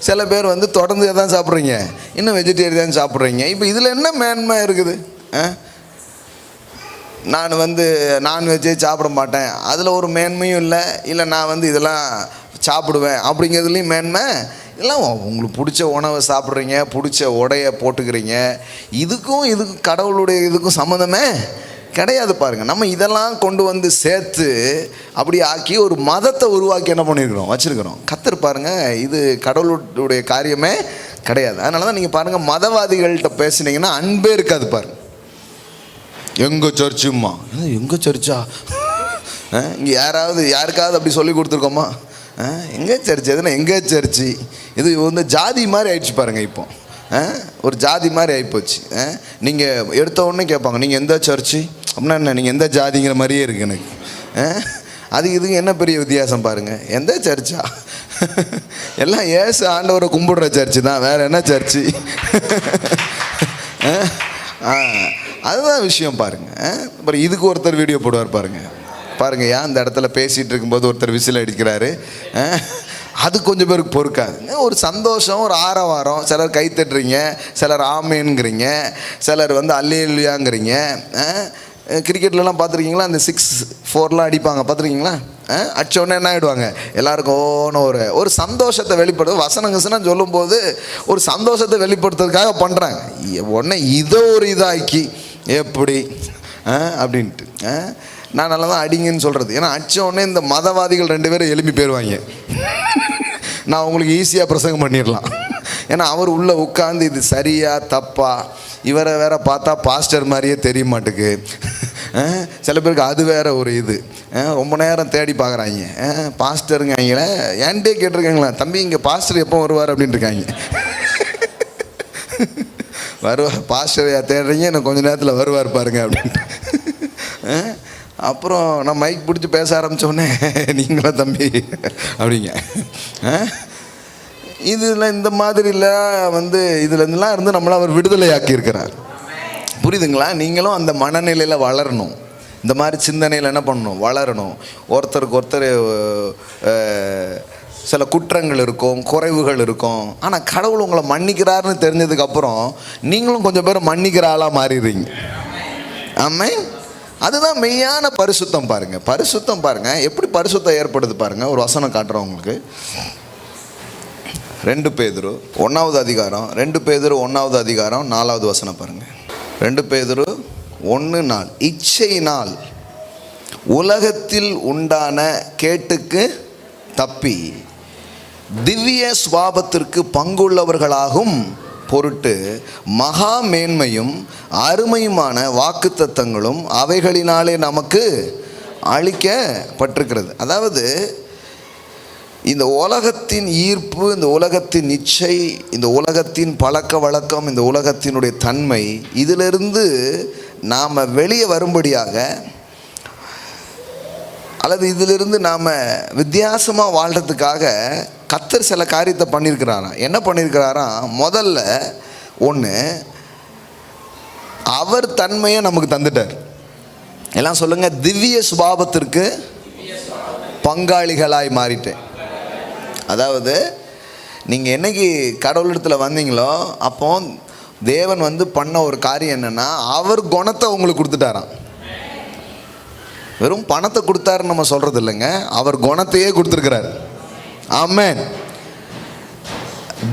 சில பேர் தொடர்ந்து எதான் சாப்பிட்றீங்க, இன்னும் வெஜிடேரியன் சாப்பிட்றீங்க. இப்போ இதில் என்ன மேன்மை இருக்குது? நான் நான்வெஜ்ஜே சாப்பிட மாட்டேன், அதில் ஒரு மேன்மையும் இல்லை நான் இதெல்லாம் சாப்பிடுவேன் அப்படிங்கிறதுலையும் மேன்மை. இதெல்லாம் உங்களுக்கு பிடிச்ச உணவை சாப்பிட்றீங்க, பிடிச்ச உடைய போட்டுக்கிறீங்க. இதுக்கும் கடவுளுடைய இதுக்கும் சம்மந்தமே கிடையாது பாருங்கள். நம்ம இதெல்லாம் கொண்டு சேர்த்து அப்படி ஆக்கி ஒரு மதத்தை உருவாக்கி என்ன பண்ணியிருக்கிறோம், வச்சுருக்கிறோம். கர்த்தர் பாருங்கள், இது கடவுளுடைய காரியமே கிடையாது. அதனால தான் நீங்கள் பாருங்கள், மதவாதிகள்கிட்ட பேசுனீங்கன்னா அன்பே இருக்காது பாருங்கள். எங்கள் சர்ச்சுமா, எங்கள் சர்ச்சா, இங்கே யாருக்காவது அப்படி சொல்லி கொடுத்துருக்கோமா? எங்கே சர்ச்சு? எதுனா எங்கே சர்ச்சு? இது ஜாதி மாதிரி ஆயிடுச்சு பாருங்கள். இப்போ ஒரு ஜாதி மாதிரி ஆகிப்போச்சு. நீங்கள் எடுத்த உடனே கேட்பாங்க, நீங்கள் எந்த சர்ச்சு அப்படின்னா என்ன, நீங்கள் எந்த ஜாதிங்கிற மாதிரியே இருக்கு எனக்கு. அதுக்கு இதுக்கு என்ன பெரிய வித்தியாசம் பாருங்கள். எந்த சர்ச்சா? எல்லாம் ஏசு ஆண்டவரை கும்பிடுற சர்ச்சு தான், வேறு என்ன சர்ச்சு? அதுதான் விஷயம் பாருங்கள். அப்புறம் இதுக்கு ஒருத்தர் வீடியோ போடுவார் பாருங்கள் ஏன் அந்த இடத்துல பேசிகிட்டு இருக்கும்போது ஒருத்தர் விசில் அடிக்கிறாரு. அது கொஞ்சம் பேருக்கு பொறுக்காது. ஒரு சந்தோஷம், ஒரு ஆரவாரம். சிலர் கை தட்டுறீங்க, சிலர் ஆமேன்ங்கிறீங்க, சிலர் அல்லேலூயாங்கிறீங்க. கிரிக்கெட்லலாம் பார்த்துருக்கீங்களா? அந்த 6-4 அடிப்பாங்க, பார்த்துருக்கீங்களா? அடிச்சோடனே என்ன ஆகிடுவாங்க எல்லாருக்கும் ஓன ஒரு சந்தோஷத்தை வெளிப்படுத்த வசனங்கசனம் சொல்லும்போது ஒரு சந்தோஷத்தை வெளிப்படுத்துறதுக்காக பண்ணுறாங்க. உடனே இதை ஒரு இதாக்கி எப்படி அப்படின்ட்டு நான் நல்லா தான் அடிங்கன்னு சொல்கிறது. ஏன்னா அடித்த உடனே இந்த மதவாதிகள் 2 பேரும் எழுப்பி போயிடுவாங்க. நான் உங்களுக்கு ஈஸியாக பிரசங்கம் பண்ணிடலாம். ஏன்னா அவர் உள்ளே உட்காந்து இது சரியா தப்பா, இவரை வேற பார்த்தா பாஸ்டர் மாதிரியே தெரிய மாட்டுக்கு. சில பேருக்கு அது வேற ஒரு இது. ரொம்ப நேரம் தேடி பார்க்குறாங்க. பாஸ்டருங்க அவங்கள ஏன்டே கேட்டிருக்காங்களா, தம்பி இங்கே பாஸ்டர் எப்போ வருவார் அப்படின்ட்டு இருக்காங்க. வருவார் பாஸ்டர் தேடுறீங்க, இன்னும் கொஞ்சம் நேரத்தில் வருவார் பாருங்க அப்படின்ட்டு. அப்புறம் நான் மைக் பிடிச்சி பேச ஆரம்பித்தோடனே நீங்களா தம்பி அப்படிங்க. இதில் இந்த மாதிரிலாம் இதுலேருந்துலாம் இருந்து நம்மளை அவர் விடுதலை ஆக்கியிருக்கிறார். புரியுதுங்களா? நீங்களும் அந்த மனநிலையில் வளரணும். இந்த மாதிரி சிந்தனையில் என்ன பண்ணணும்? வளரணும். ஒருத்தருக்கு ஒருத்தர் சில குற்றங்கள் இருக்கும், குறைவுகள் இருக்கும். ஆனால் கடவுள் உங்களை மன்னிக்கிறாருன்னு தெரிஞ்சதுக்கப்புறம் நீங்களும் கொஞ்சம் பேர் மன்னிக்கிற ஆளாக மாறிடுறீங்க. ஆமென். அதுதான் மெய்யான பரிசுத்தம். பாருங்கள், பரிசுத்தம் பாருங்கள் எப்படி பரிசுத்தம் ஏற்படுது பாருங்கள். ஒரு வசனம் காட்டுறோம் உங்களுக்கு. 2 பேதுரு 1வது அதிகாரம், 2 பேதுரு 1வது அதிகாரம் 4வது வசனம் பாருங்கள். 2 பேதுரு 1:4. இச்சையினால் உலகத்தில் உண்டான கேட்டுக்கு தப்பி திவ்ய சுபாவத்திற்கு பங்குள்ளவர்களாகும் பொருட்டு மகா மேன்மையும் அருமையுமான வாக்குத்தத்தங்களும் அவைகளினாலே நமக்கு அளிக்கப்பட்டிருக்கிறது. அதாவது இந்த உலகத்தின் ஈர்ப்பு, இந்த உலகத்தின் இச்சை, இந்த உலகத்தின் பழக்க வழக்கம், இந்த உலகத்தினுடைய தன்மை, இதிலிருந்து நாம் வெளியே வரும்படியாக அல்லது இதிலிருந்து நாம் வித்தியாசமாக வாழ்கிறதுக்காக கர்த்தர் சில காரியத்தை பண்ணியிருக்கிறாராம். என்ன பண்ணியிருக்கிறாராம்? முதல்ல ஒன்று, அவர் தன்மையை நமக்கு தந்துட்டார். எல்லாம் சொல்லுங்கள், திவ்ய சுபாவத்திற்கு பங்காளிகளாய் மாறிட்டேன். அதாவது நீங்கள் என்னைக்கு கடவுளிடத்தில் வந்தீங்களோ அப்போ தேவன் பண்ண ஒரு காரியம் என்னென்னா, அவர் குணத்தை உங்களுக்கு கொடுத்துட்டாராம். வெறும் பணத்தை கொடுத்தாருன்னு நம்ம சொல்கிறது இல்லைங்க, அவர் குணத்தையே கொடுத்துருக்கிறார். ஆமென்.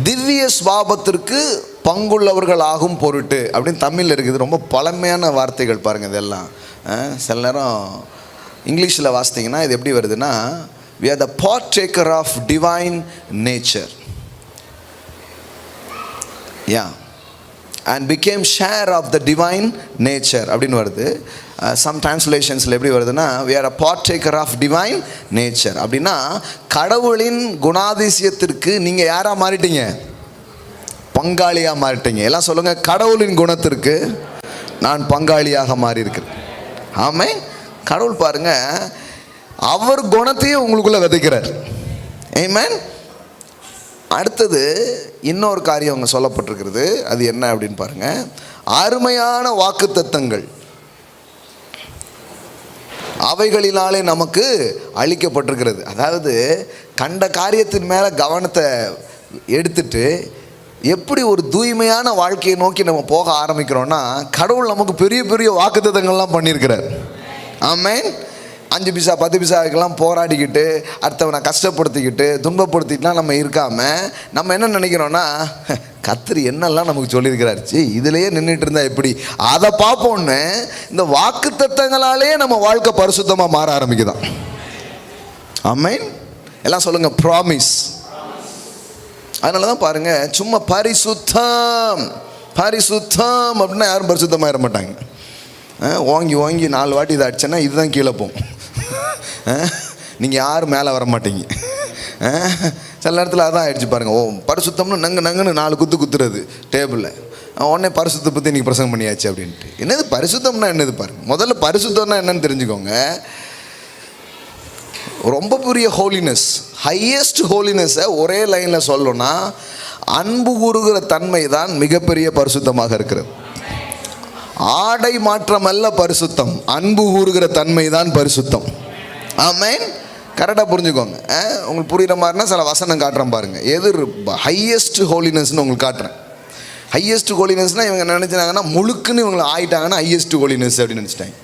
திவ்ய சுபாவத்திற்கு பங்குள்ளவர்கள் ஆகும் பொருட்டு அப்படின்னு தமிழில் இருக்குது. ரொம்ப பழமையான வார்த்தைகள் பாருங்கள். இதெல்லாம் சில நேரம் இங்கிலீஷில் வாசித்தீங்கன்னா இது எப்படி வருதுன்னா, we are the partaker of divine nature, yeah, and became share of the divine nature அப்படின்னு வருது. சம் டிரான்ஸ்லேஷன்ஸில் எப்படி வருதுன்னா, we are a partaker of divine nature. அப்படின்னா கடவுளின் குணாதிசயத்திற்கு நீங்கள் யாராக மாறிட்டீங்க? பங்காளியாக மாறிட்டீங்க. எல்லாம் சொல்லுங்கள், கடவுளின் குணத்திற்கு நான் பங்காளியாக மாறி இருக்கிறேன். ஆமென். கடவுள் பாருங்கள், அவர் குணத்தையே உங்களுக்குள்ளே விதைக்கிறார். ஆமென். அடுத்தது இன்னொரு காரியம் அங்கே சொல்லப்பட்டிருக்கிறது. அது என்ன அப்படின்னு பாருங்கள். அருமையான வாக்குத்தத்தங்கள் அவைகளினாலே நமக்கு அளிக்கப்பட்டிருக்கிறது. அதாவது கண்ட காரியத்தின் மேலே கவனத்தை எடுத்துட்டு எப்படி ஒரு தூய்மையான வாழ்க்கையை நோக்கி நம்ம போக ஆரம்பிக்கிறோன்னா, கடவுள் நமக்கு பெரிய பெரிய வாக்குத்தத்தங்கள்லாம் பண்ணியிருக்கிறார். ஆமென். 5 பைசா 10 பைசாவுக்கெல்லாம் போராடிக்கிட்டு அடுத்தவனை கஷ்டப்படுத்திக்கிட்டு துன்பப்படுத்திட்டுலாம் நம்ம இருக்காமல் நம்ம என்ன நினைக்கிறோன்னா, கர்த்தர் என்னெல்லாம் நமக்கு சொல்லியிருக்கிறாரு, இதிலேயே நின்றுட்டு இருந்தால் எப்படி, அதை பார்ப்போன்னு இந்த வாக்குத்தத்தங்களாலே நம்ம வாழ்க்கை பரிசுத்தமாக மாற ஆரம்பிக்குதான். ஆமென். எல்லாம் சொல்லுங்கள், ப்ராமிஸ். அதனால தான் பாருங்கள், சும்மா பரிசுத்தம் பரிசுத்தம் அப்படின்னா யாரும் பரிசுத்தமாக இருக்க மாட்டாங்க. ஓங்கி ஓங்கி 4 வாட்டி இதை அடிச்சேன்னா இதுதான் கீழே போகும். நீங்கள் யாரும் மேலே வர மாட்டீங்க. சில நேரத்தில் அதான் ஆயிடுச்சு பாருங்கள். பரிசுத்தம்னு நங்குன்னு 4 குத்து குத்துறது டேபிளில். உடனே பரிசுத்தை பற்றி இன்றைக்கி பிரசங்கம் பண்ணியாச்சு அப்படின்ட்டு. என்னது பரிசுத்தம்னா என்னது பாருங்கள். முதல்ல பரிசுத்தம்னா என்னன்னு தெரிஞ்சுக்கோங்க. ரொம்ப பெரிய ஹோலினஸ், ஹையஸ்ட் ஹோலினஸை ஒரே லைனில் சொல்லணும்னா அன்பு கூறுகிற தன்மை தான் மிகப்பெரிய பரிசுத்தமாக இருக்கிறது. ஆடை மாற்றம் அல்ல பரிசுத்தம், அன்பு கூறுகிற தன்மை தான் பரிசுத்தம். ஆமென். கரெக்டாக புரிஞ்சுக்கோங்க. உங்களுக்கு புரிகிற மாதிரினா சில வசனம் காட்டுறேன் பாருங்கள். எது ஹையஸ்ட் ஹோலினஸ்ன்னு உங்களுக்கு காட்டுறேன். ஹையஸ்ட் ஹோலினஸ்னால் இவங்க நினச்சினாங்கன்னா முழுக்குன்னு இவங்களை ஆயிட்டாங்கன்னா ஹையஸ்ட் ஹோலினஸ் அப்படின்னு நினச்சிட்டாங்க.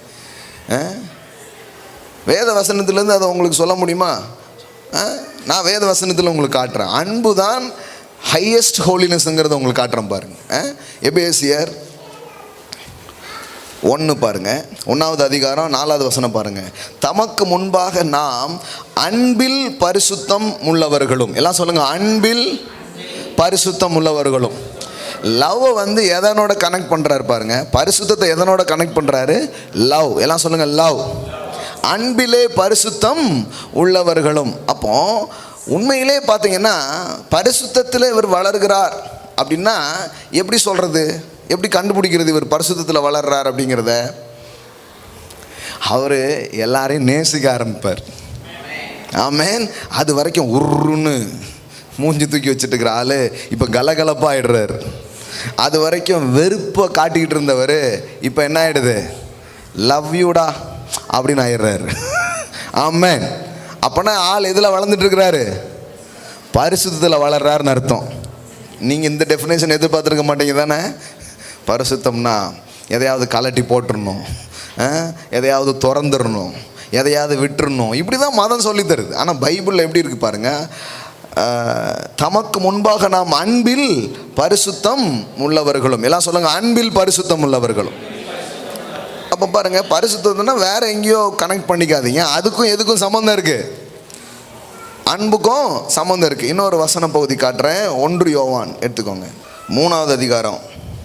வேத வசனத்துலேருந்து அதை உங்களுக்கு சொல்ல முடியுமா? நான் வேத வசனத்தில் உங்களுக்கு காட்டுறேன். அன்பு தான் ஹையஸ்ட் ஹோலினஸ்ங்கிறத உங்களுக்கு காட்டுறேன் பாருங்கள். எபேசியர் 1 பாருங்க, 1வது அதிகாரம் 4வது வசனம் பாருங்க. தமக்கு முன்பாக நாம் அன்பில் பரிசுத்தம் உள்ளவர்களும், எல்லாம் சொல்லுங்க, அன்பில் பரிசுத்தம் உள்ளவர்களும். லவ் வந்து எதனோட கனெக்ட் பண்ணுறாரு பாருங்க, பரிசுத்தத்தை எதனோட கனெக்ட் பண்ணுறாரு? லவ். எல்லாம் சொல்லுங்க, லவ். அன்பிலே பரிசுத்தம் உள்ளவர்களும். அப்போ உண்மையிலே பார்த்தீங்கன்னா பரிசுத்தத்தில் இவர் வளர்கிறார் அப்படின்னா எப்படி சொல்கிறது, எப்படி கண்டுபிடிக்கிறது இவர் பரிசுத்தத்தில் வளர்றார் அப்படிங்கிறத? அவர் எல்லாரையும் நேசிக்க ஆரம்பிப்பார். ஆமென். அது வரைக்கும் உருன்னு மூஞ்சி தூக்கி வச்சுட்டு இருக்கிற ஆள் இப்போ கலகலப்பாக ஆயிடுறார். அது வரைக்கும் வெறுப்பை காட்டிக்கிட்டு இருந்தவர் இப்போ என்ன ஆகிடுது? லவ் யூடா அப்படின்னு ஆயிடுறாரு. ஆமென். அப்போனா ஆள் எதில் வளர்ந்துட்டு இருக்கிறாரு? பரிசுத்தத்தில் வளர்றாருன்னு அர்த்தம். நீங்கள் இந்த டெஃபினேஷன் எதிர்பார்த்துருக்க மாட்டீங்க தானே? பரிசுத்தம்னா எதையாவது கலட்டி போட்டுடணும், எதையாவது திறந்துடணும், எதையாவது விட்டுறணும், இப்படி தான் மதம் சொல்லித்தருது. ஆனால் பைபிளில் எப்படி இருக்குது பாருங்கள். தமக்கு முன்பாக நாம் அன்பில் பரிசுத்தம் உள்ளவர்களும், எல்லாம் சொல்லுங்கள், அன்பில் பரிசுத்தம் உள்ளவர்களும். அப்போ பாருங்கள், பரிசுத்தம்னா வேற எங்கேயோ கனெக்ட் பண்ணிக்காதீங்க, அதுக்கும் எதுக்கும் சம்மந்தம் இருக்குது, அன்புக்கும் சம்மந்தம் இருக்குது. இன்னொரு வசன பகுதி காட்டுறேன். 1 யோவான் எடுத்துக்கோங்க, 3வது அதிகாரம்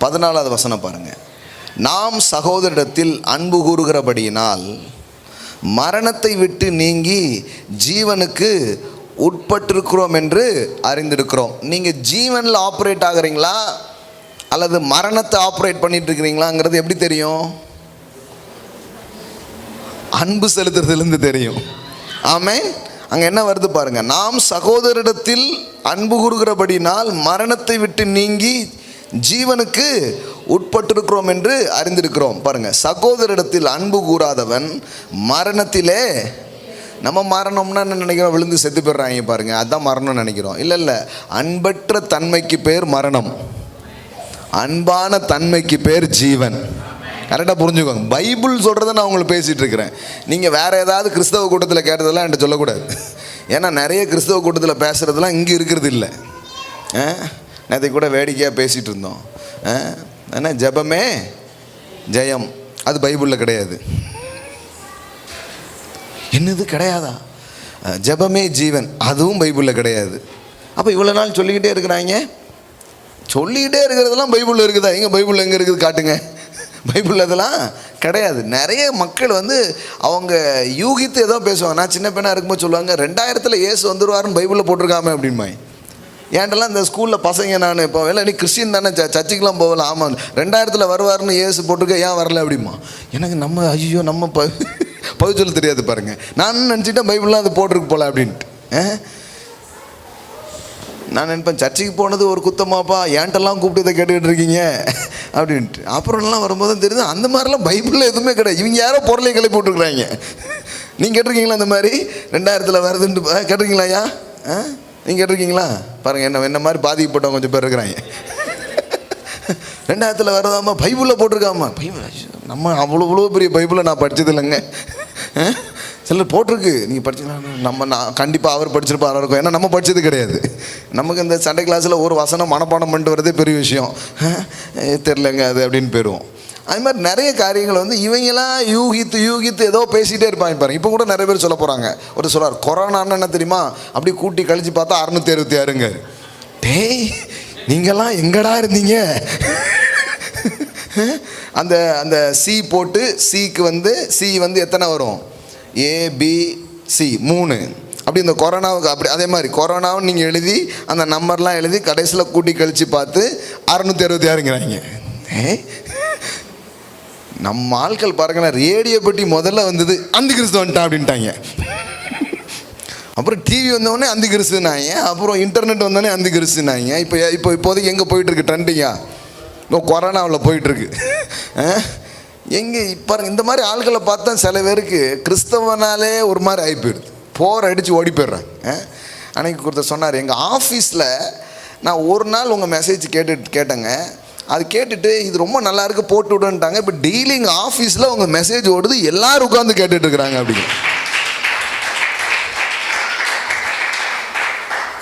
14வது வசனம் பாருங்கள். நாம் சகோதரிடத்தில் அன்பு கூறுகிறபடியினால் மரணத்தை விட்டு நீங்கி ஜீவனுக்கு உட்பட்டிருக்கிறோம் என்று அறிந்திருக்கிறோம். நீங்கள் ஜீவனில் ஆப்ரேட் ஆகுறீங்களா அல்லது மரணத்தை ஆப்ரேட் பண்ணிட்டு இருக்கிறீங்களாங்கிறது எப்படி தெரியும்? அன்பு செலுத்துறதுலேருந்து தெரியும். ஆமென். அங்கே என்ன வருது பாருங்க, நாம் சகோதரிடத்தில் அன்பு கூறுகிறபடினால் மரணத்தை விட்டு நீங்கி ஜீவனுக்கு உட்பட்டிருக்கிறோம் என்று அறிந்திருக்கிறோம். பாருங்க, சகோதரிடத்தில் அன்பு கூறாதவன் மரணத்திலே, நம்ம மரணம்னா என்ன நினைக்கிறோம்? விழுந்து செத்து போயிடுறாங்க பாருங்க, அதுதான் மரணம்னு நினைக்கிறோம். இல்லை இல்லை, அன்பற்ற தன்மைக்கு பேர் மரணம், அன்பான தன்மைக்கு பேர் ஜீவன். கரெக்டாக புரிஞ்சுக்கோங்க. பைபிள் சொல்கிறத நான் உங்களுக்கு பேசிகிட்டு இருக்கிறேன். நீங்கள் வேறு ஏதாவது கிறிஸ்தவ கூட்டத்தில் கேட்டதெல்லாம் என்கிட்ட சொல்லக்கூடாது. ஏன்னா நிறைய கிறிஸ்தவ கூட்டத்தில் பேசுகிறதுலாம் இங்கே இருக்கிறது இல்லை. நேற்று கூட வேடிக்கையாக பேசிகிட்டு இருந்தோம். ஏன்னா ஜெபமே ஜெயம், அது பைபிளில் கிடையாது. என்னது கிடையாதா? ஜெபமே ஜீவன், அதுவும் பைபிளில் கிடையாது. அப்போ இவ்வளோ நாள் சொல்லிக்கிட்டே இருக்கிறாங்க. சொல்லிக்கிட்டே இருக்கிறதெல்லாம் பைபிளில் இருக்குதா? எங்கே பைபிளில் எங்கே இருக்குது காட்டுங்க. பைபிளில் இதெல்லாம் கிடையாது. நிறைய மக்கள் வந்து அவங்க யூகித்து ஏதோ பேசுவாங்க. நான் சின்ன பெண்ணாக இருக்கும்போது சொல்லுவாங்க, 2000 இயேசு வந்துடுவாருன்னு பைபிளில் போட்டிருக்காமே அப்படின்மா. ஏன்டெல்லாம் இந்த ஸ்கூலில் பசங்க, நான் இப்போ வேலை நீ கிறிஸ்டின் தானே, சர்ச்சுக்கெலாம் போகலாம். ஆமாம், 2000 வருவாருன்னு இயேசு போட்டிருக்க, ஏன் வரல அப்படிமா. எனக்கு நம்ம ஐயோ நம்ம பதில் சொல்ல தெரியாது பாருங்கள். நான் நினச்சிட்டேன் பைபிள்லாம் அது போட்டிருக்கு போல அப்படின்ட்டு. நான் நினைப்பேன், சர்ச்சுக்கு போனது ஒரு குத்தமாப்பா, ஏன்ட்டெல்லாம் கூப்பிட்டு இதை கேட்டுக்கிட்டு இருக்கீங்க அப்படின்ட்டு. அப்புறம்லாம் வரும்போது தெரியுது அந்த மாதிரிலாம் பைபிளில் எதுவுமே கிடையாது. இவங்க யாரோ பொருளையும் கிளப்பி போட்டுருக்குறாங்க. நீங்கள் கேட்டிருக்கீங்களா அந்த மாதிரி 2000 வருதுன்ட்டு? கேட்டிருக்கீங்களா ஐயா? நீங்கள் கேட்டிருக்கீங்களா? பாருங்கள், என்ன மாதிரி பாதிக்கப்பட்டவங்க கொஞ்சம் பேர் இருக்கிறாங்க. 2000 வருதாம்மா, பைபிளில் போட்டிருக்காம்மா. பைபிள் நம்ம அவ்வளோ பெரிய பைபிளை நான் படித்தது இல்லைங்க. சிலர் போட்டிருக்கு, நீங்கள் படிச்சுக்கலாம். நான் கண்டிப்பாக அவர் படிச்சிருப்பார் இருக்கும், ஏன்னா நம்ம படித்தது கிடையாது. நமக்கு இந்த சண்டே கிளாஸில் ஒரு வசனம் மனப்பாடம் பண்ணிட்டு வரதே பெரிய விஷயம். தெரிலங்க அது அப்படின்னு போயிடுவோம். அது மாதிரி நிறைய காரியங்கள் வந்து இவங்கெல்லாம் யூகித்து ஏதோ பேசிகிட்டே இருப்பாங்க பாருங்க. இப்போ கூட நிறைய பேர் சொல்ல போகிறாங்க. ஒரு சொல்கிறார், கொரோனான்னு என்ன தெரியுமா, அப்படி கூட்டி கழிச்சு பார்த்தா 666ங்க. டேய், நீங்கள்லாம் எங்கடா இருந்தீங்க? அந்த சி போட்டு சிக்கு வந்து சி வந்து எத்தனை வரும்? ABC 3. அப்படி இந்த கொரோனாவுக்கு அப்படி அதே மாதிரி கொரோனாவும் நீங்கள் எழுதி அந்த நம்பர்லாம் எழுதி கடைசியில் கூட்டி கழித்து பார்த்து 666ங்கிறாங்க. நம்ம ஆட்கள் பாருங்களேன், ரேடியோ பெட்டி முதல்ல வந்தது அந்த கிறிஸ்து வந்துட்டான் அப்படின்ட்டாங்க. அப்புறம் டிவி வந்தோடனே அந்தி கிறிஸ்துனாங்க, அப்புறம் இன்டர்நெட் வந்தோடனே அந்தி கிறிஸ்துனாங்க. இப்போதைக்கு எங்கே போயிட்டுருக்கு ட்ரெண்டிங்கா? இப்போ கொரோனாவில் போயிட்டுருக்கு. எங்கே பாருங்க, இந்த மாதிரி ஆள்களை பார்த்தா சில பேருக்கு கிறிஸ்தவனாலே ஒரு மாதிரி ஆகி போயிடுது, போர் அடித்து ஓடி போயிடுறாங்க. அன்றைக்கி ஒருத்தர் சொன்னார், எங்கள் ஆஃபீஸில் நான் ஒரு நாள் உங்கள் மெசேஜ் கேட்டேங்க, அது கேட்டுட்டு இது ரொம்ப நல்லா இருக்குது போட்டு விடுன்ட்டாங்க. இப்போ டெய்லி எங்கள் ஆஃபீஸில் உங்கள் மெசேஜ் ஓடுது, எல்லோரும் உட்காந்து கேட்டுட்ருக்குறாங்க. அப்படின்னு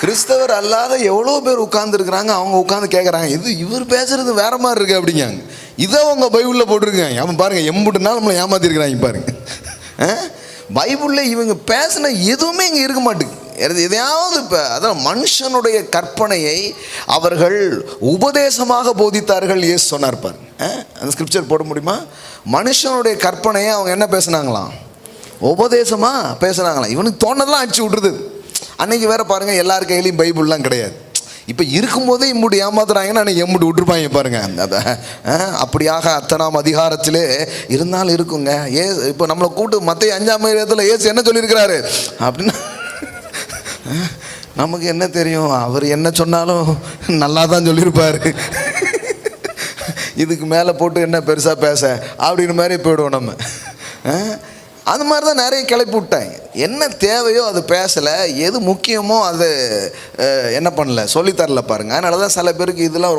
கிறிஸ்தவர் அல்லாத எவ்வளோ பேர் உட்காந்துருக்குறாங்க, அவங்க உட்காந்து கேட்குறாங்க, இவர் பேசுகிறது வேற மாதிரி இருக்குது அப்படிங்காங்க. இதை அவங்க பைபிளில் போட்டிருக்காங்க. அவன் பாருங்கள், எம்புட்டு நாள் நம்மளை ஏமாத்திருக்கிறாங்க பாருங்க. பைபிளில் இவங்க பேசின எதுவுமே இங்கே இருக்க மாட்டேங்குது. எதையாவது இப்போ அதான் மனுஷனுடைய கற்பனையை அவர்கள் உபதேசமாக போதித்தார்கள். இயேசு சொன்னார் பாருங்க, அந்த ஸ்கிரிப்சர் போட முடியுமா? மனுஷனுடைய கற்பனையை அவங்க என்ன பேசுனாங்களாம்? உபதேசமாக பேசுனாங்களாம். இவனுக்கு தோணதெல்லாம் அடிச்சு விட்ருது. அன்னைக்கு வேற பாருங்க, எல்லார் கையிலையும் பைபிள்லாம் கிடையாது. இப்போ இருக்கும்போதே இம்முடி ஏமாத்துறாங்கன்னா அன்னைக்கு எம்முடி விட்டுருப்பாங்க பாருங்க. அப்படியாக அத்தனாம் அதிகாரத்திலே இருந்தாலும் இருக்குங்க. இப்போ நம்மளை கூப்பிட்டு மத்திய 5ஆம் அதிகாரத்தில் இயேசு என்ன சொல்லியிருக்கிறாரு அப்படின்னா நமக்கு என்ன தெரியும்? அவர் என்ன சொன்னாலும் நல்லா தான் சொல்லியிருப்பார். இதுக்கு மேலே போட்டு என்ன பெருசாக பேச அப்படின்னு மாதிரி போயிடுவோம் நம்ம. அது மாதிரி தான் நிறைய கிளப்பி விட்டாங்க. என்ன தேவையோ அது பேசலை, எது முக்கியமோ அது என்ன பண்ணல, சொல்லித்தரல பாருங்கள். அதனால தான் சில பேருக்கு இதெல்லாம்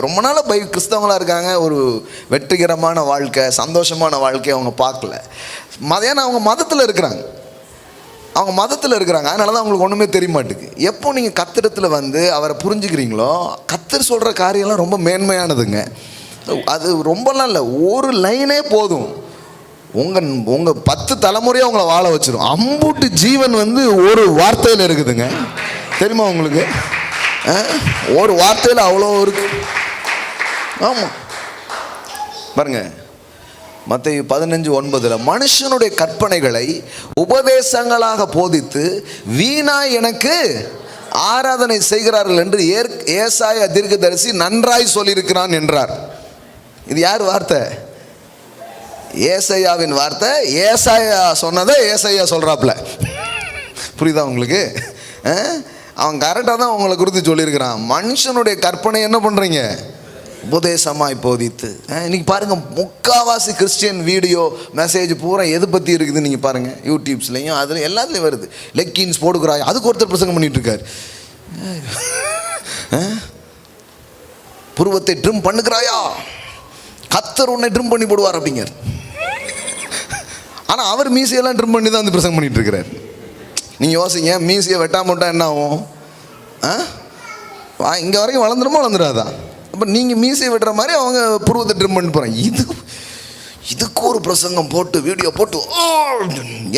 ரொம்ப நாளாக கிறிஸ்தவங்களாக இருக்காங்க, ஒரு வெற்றிகரமான வாழ்க்கை, சந்தோஷமான வாழ்க்கையை அவங்க பார்க்கல. ஏன்னா அவங்க மதத்தில் இருக்கிறாங்க, அதனால தான் அவங்களுக்கு ஒன்றுமே தெரிய மாட்டேங்குது. எப்போ நீங்கள் கத்திரத்தில் வந்து அவரை புரிஞ்சுக்கிறீங்களோ, கத்தர் சொல்கிற காரியம்லாம் ரொம்ப மேன்மையானதுங்க. அது ரொம்பலாம் இல்லை, ஒரு லைனே போதும், உங்கள் 10 தலைமுறையாக உங்களை வாழ வச்சிடும். அம்புட்டு ஜீவன் வந்து ஒரு வார்த்தையில் இருக்குதுங்க. தெரியுமா உங்களுக்கு? ஒரு வார்த்தையில் அவ்வளோ இருக்கு. ஆமாம் பாருங்க, மத்தேயு 15:9 மனுஷனுடைய கற்பனைகளை உபதேசங்களாக போதித்து வீணாய் எனக்கு ஆராதனை செய்கிறார்கள் என்று ஏசாயா தீர்க்கதரிசி நன்றாய் சொல்லியிருக்கிறான் என்றார். இது யார் வார்த்தை? ஏசாயாவின் வார்த்தை. ஏசாயா சொன்னதை ஏசாயா சொல்கிறாப்புல. புரியுதா உங்களுக்கு? அவன் கரெக்டாக தான் உங்களை குறித்து சொல்லியிருக்கிறான். மனுஷனுடைய கற்பனை என்ன பண்ணுறீங்க? உபதேசமாய் போதித்து. இன்னைக்கு பாருங்கள், முக்காவாசி கிறிஸ்டியன் வீடியோ மெசேஜ் பூரா எது பற்றி இருக்குது நீங்கள் பாருங்கள். யூடியூப்ஸ்லையும் அதில் எல்லாத்துலேயும் வருது. லெக்கின்ஸ் போடுக்கிறாய், அதுக்கு ஒருத்தர் பிரசங்கம் பண்ணிட்டு இருக்காரு. புருவத்தை ட்ரிம் பண்ணுகிறாயா, கத்தர் உன்னை ட்ரிம் பண்ணி போடுவார் அப்படிங்கிற. ஆனால் அவர் மீசையெல்லாம் ட்ரிம் பண்ணி தான் வந்து பிரசங்கம் பண்ணிட்டு இருக்கிறார். நீங்கள் யோசிங்க, மீசையை வெட்டாமட்டா என்ன ஆகும்? இங்கே வரைக்கும் வளர்ந்துருமா வளர்ந்துடாதா? அப்போ நீங்கள் மீசையை வெட்டுற மாதிரி அவங்க புருவத்தை ட்ரிம் பண்ணி போகிறாங்க. இதுக்கு ஒரு பிரசங்கம் போட்டு வீடியோ போட்டு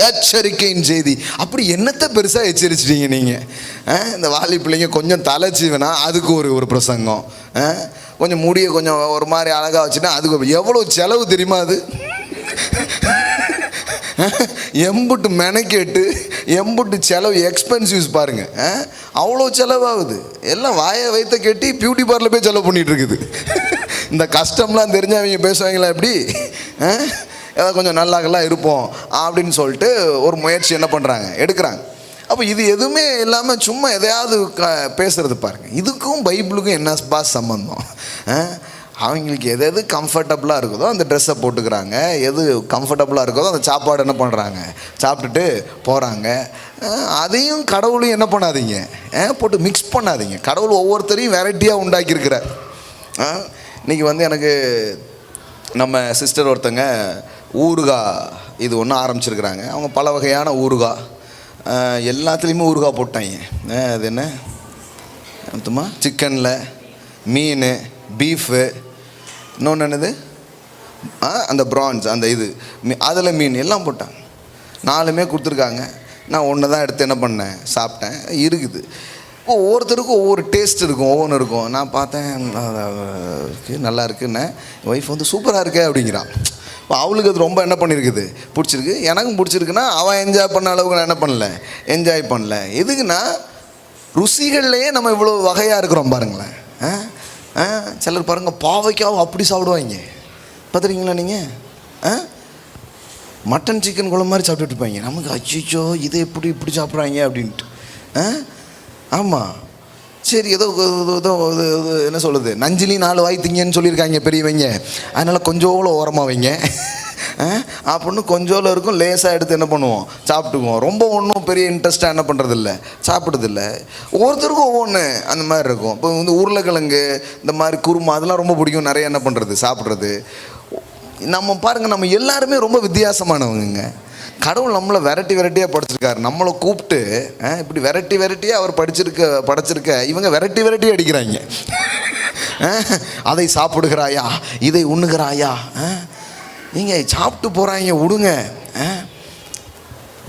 எச்சரிக்கையின் செய்தி. அப்படி என்னத்தை பெருசாக எச்சரிச்சிட்டீங்க நீங்கள்? இந்த வாலி பிள்ளைங்க கொஞ்சம் தலைச்சிவேனா அதுக்கு ஒரு பிரசங்கம், கொஞ்சம் முடியை கொஞ்சம் ஒரு மாதிரி அழகாக வச்சுட்டா அதுக்கு எவ்வளோ செலவு தெரியுமா? அது எம்புட்டு மெனக்கேட்டு எம்புட்டு செலவு, எக்ஸ்பென்சிவ்ஸ் பாருங்கள். அவ்வளோ செலவாகுது. எல்லாம் வாயை வைத்த கட்டி பியூட்டி பார்லர் போய் செலவு பண்ணிகிட்டு இருக்குது. இந்த கஷ்டம்லாம் தெரிஞ்சால் அவங்க பேசுவாங்களா? எப்படி ஏதாவது கொஞ்சம் நல்லாகலாம் இருப்போம் அப்படின்னு சொல்லிட்டு ஒரு முயற்சி என்ன பண்ணுறாங்க, எடுக்கிறாங்க. அப்போ இது எதுவுமே இல்லாமல் சும்மா எதையாவது பேசுகிறது பாருங்கள். இதுக்கும் பைபிளுக்கும் என்ன பாஸ் சம்பந்தம்? அவங்களுக்கு எது கம்ஃபர்டபுளாக இருக்குதோ அந்த ட்ரெஸ்ஸை போட்டுக்கிறாங்க, எது கம்ஃபர்டபுளாக இருக்குதோ அந்த சாப்பாடு என்ன பண்ணுறாங்க, சாப்பிட்டுட்டு போகிறாங்க. அதையும் கடவுளையும் என்ன பண்ணாதீங்க, போட்டு மிக்ஸ் பண்ணாதீங்க. கடவுள் ஒவ்வொருத்தரையும் வெரைட்டியாக உண்டாக்கியிருக்கிறார். இன்றைக்கி வந்து எனக்கு நம்ம சிஸ்டர் ஒருத்தங்க ஊறுகாய் இது ஒன்று ஆரம்பிச்சிருக்கிறாங்க. அவங்க பல வகையான ஊறுகாய், எல்லாத்துலேயுமே ஊறுகாய் போட்டாங்க. அது என்ன அர்த்தமா? சிக்கனில், மீன், பீஃபு, இன்னொன்று என்னது அந்த ப்ரான்ஸ், அந்த இது அதில் மீன் எல்லாம் போட்டாங்க. 4மே கொடுத்துருக்காங்க. நான் ஒன்று தான் எடுத்து என்ன பண்ணேன், சாப்பிட்டேன். இருக்குது ஒவ்வொருத்தருக்கும் ஒவ்வொரு டேஸ்ட் இருக்கும், ஒவ்வொன்று இருக்கும். நான் பார்த்தேன், நல்லா இருக்குன்னு. ஒய்ஃப் வந்து சூப்பராக இருக்கே அப்படிங்கிறான். இப்போ அவளுக்கு அது ரொம்ப என்ன பண்ணியிருக்குது, பிடிச்சிருக்கு. எனக்கும் பிடிச்சிருக்குன்னா அவன் என்ஜாய் பண்ண அளவுக்கு நான் என்ன பண்ணல, என்ஜாய் பண்ணல. எதுக்குன்னா ருசிகள்லேயே நம்ம இவ்வளோ வகையாக இருக்கிறோம் பாருங்களேன். சிலர் பாருங்கள் பாவைக்காவும் அப்படி சாப்பிடுவாங்க, பார்த்துருக்கீங்களா நீங்கள்? மட்டன் சிக்கன் குழம்பு மாதிரி சாப்பிட்டுட்டு இருப்பாங்க. நமக்கு அச்சோ இதை எப்படி இப்படி சாப்பிட்றாங்க அப்படின்ட்டு. ஆமாம், சரி ஏதோ ஏதோ என்ன சொல்லுது, நஞ்சிலி 4 வாய் திங்கன்னு சொல்லியிருக்காங்க பெரியவங்க, அதனால் கொஞ்சோல ஓரமாக வைங்க அப்படின்னு கொஞ்சோல இருக்கும். லேசாக எடுத்து என்ன பண்ணுவோம், சாப்பிட்டுக்குவோம். ரொம்ப ஒன்றும் பெரிய இன்ட்ரெஸ்ட்டாக என்ன பண்ணுறதில்ல, சாப்பிட்றதில்ல. ஒவ்வொருத்தருக்கும் ஒவ்வொன்று அந்த மாதிரி இருக்கும். இப்போ வந்து உருளைக்கிழங்கு இந்த மாதிரி குருமா அதெல்லாம் ரொம்ப பிடிக்கும், நிறைய என்ன பண்ணுறது சாப்பிட்றது. நம்ம பாருங்கள், நம்ம எல்லாருமே ரொம்ப வித்தியாசமானவங்க. கடவுள் நம்மளை வெரைட்டியாக படிச்சிருக்காரு. நம்மளை கூப்பிட்டு இப்படி வெரைட்டியாக அவர் படைச்சிருக்க இவங்க வெரைட்டி அடிக்கிறாங்க. அதை சாப்பிடுகிறாயா, இதை உண்ணுகிறாயா, நீங்கள் சாப்பிட்டு போகிறாங்க விடுங்க.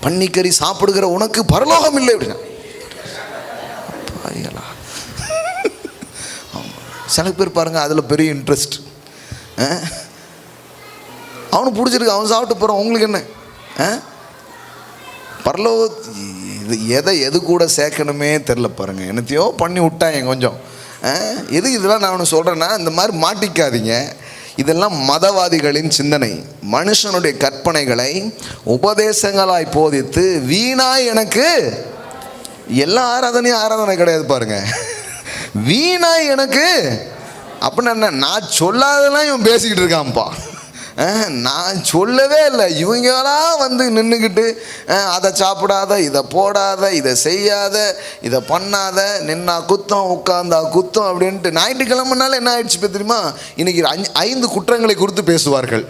பன்னிக்கறி சாப்பிடுகிற உனக்கு பரலோகம் இல்லை அப்படின்னா சில பேர் பாருங்கள் அதில் பெரிய இன்ட்ரெஸ்ட். அவனுக்கு பிடிச்சிருக்கு, அவன் சாப்பிட்டு போகிறான், உங்களுக்கு என்ன பரலோக இது எது கூட சேர்க்கணுமே தெரில பாருங்கள். என்னத்தையோ பண்ணி விட்டாங்க கொஞ்சம். எதுக்கு இதெல்லாம் நான் ஒன்று சொல்கிறேன்னா, இந்த மாதிரி மாட்டிக்காதீங்க. இதெல்லாம் மதவாதிகளின் சிந்தனை. மனுஷனுடைய கற்பனைகளை உபதேசங்களாய் போதித்து வீணாய் எனக்கு எல்லா ஆராதனை கிடையாது பாருங்க. வீணாய் எனக்கு அப்படின்னு என்ன, நான் சொல்லாதெல்லாம் இவன் பேசிக்கிட்டு இருக்கான்ப்பா. நான் சொல்லவே இல்லை, இவங்களாம் வந்து நின்றுக்கிட்டு அதை சாப்பிடாத, இதை போடாத, இதை செய்யாத, இதை பண்ணாத, நின்னா குத்தம் உட்காந்தா குத்தம் அப்படின்ட்டு. ஞாயிற்றுக்கிழமைனால என்ன ஆயிடுச்சு இப்போ தெரியுமா, இன்னைக்கு 5 குற்றங்களை குறித்து பேசுவார்கள்.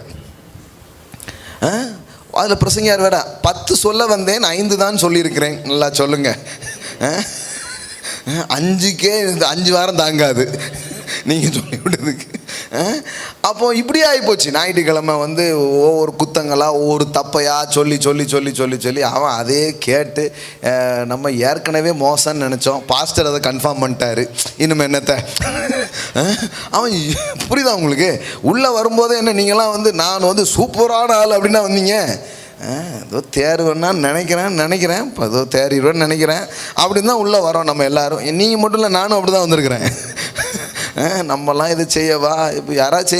அதில் பிரசங்கியார் வேற 10 சொல்ல வந்தேன், 5 தான் சொல்லியிருக்கிறேன். நல்லா சொல்லுங்க. 5க்கே இந்த 5 வாரம் தாங்காது நீங்கள் சொல்லி விட்டதுக்கு. அப்போது இப்படி ஆகிப்போச்சு. ஞாயிற்றுக்கிழமை வந்து ஒவ்வொரு குத்தங்களாக ஒவ்வொரு தப்பையாக சொல்லி அவன் அதே கேட்டு நம்ம ஏற்கனவே மோசம்னு நினச்சோம். பாஸ்டர் அதை கன்ஃபார்ம் பண்ணிட்டாரு. இன்னும் என்னத்தை அவன் புரியுதா உங்களுக்கு? உள்ளே வரும்போதே என்ன, நீங்களாம் வந்து நான் வந்து சூப்பரான ஆள் அப்படின்னா வந்தீங்க. ஏதோ தேர்வுன்னு நினைக்கிறேன் இப்போ ஏதோ தேறிடுவேன்னு நினைக்கிறேன் அப்படின்னு தான் உள்ளே வரோம் நம்ம எல்லோரும். நீங்கள் மட்டும் இல்லை, நானும் அப்படி தான் வந்திருக்கிறேன். நம்மலாம் இதை செய்யவா, இப்போ யாராவது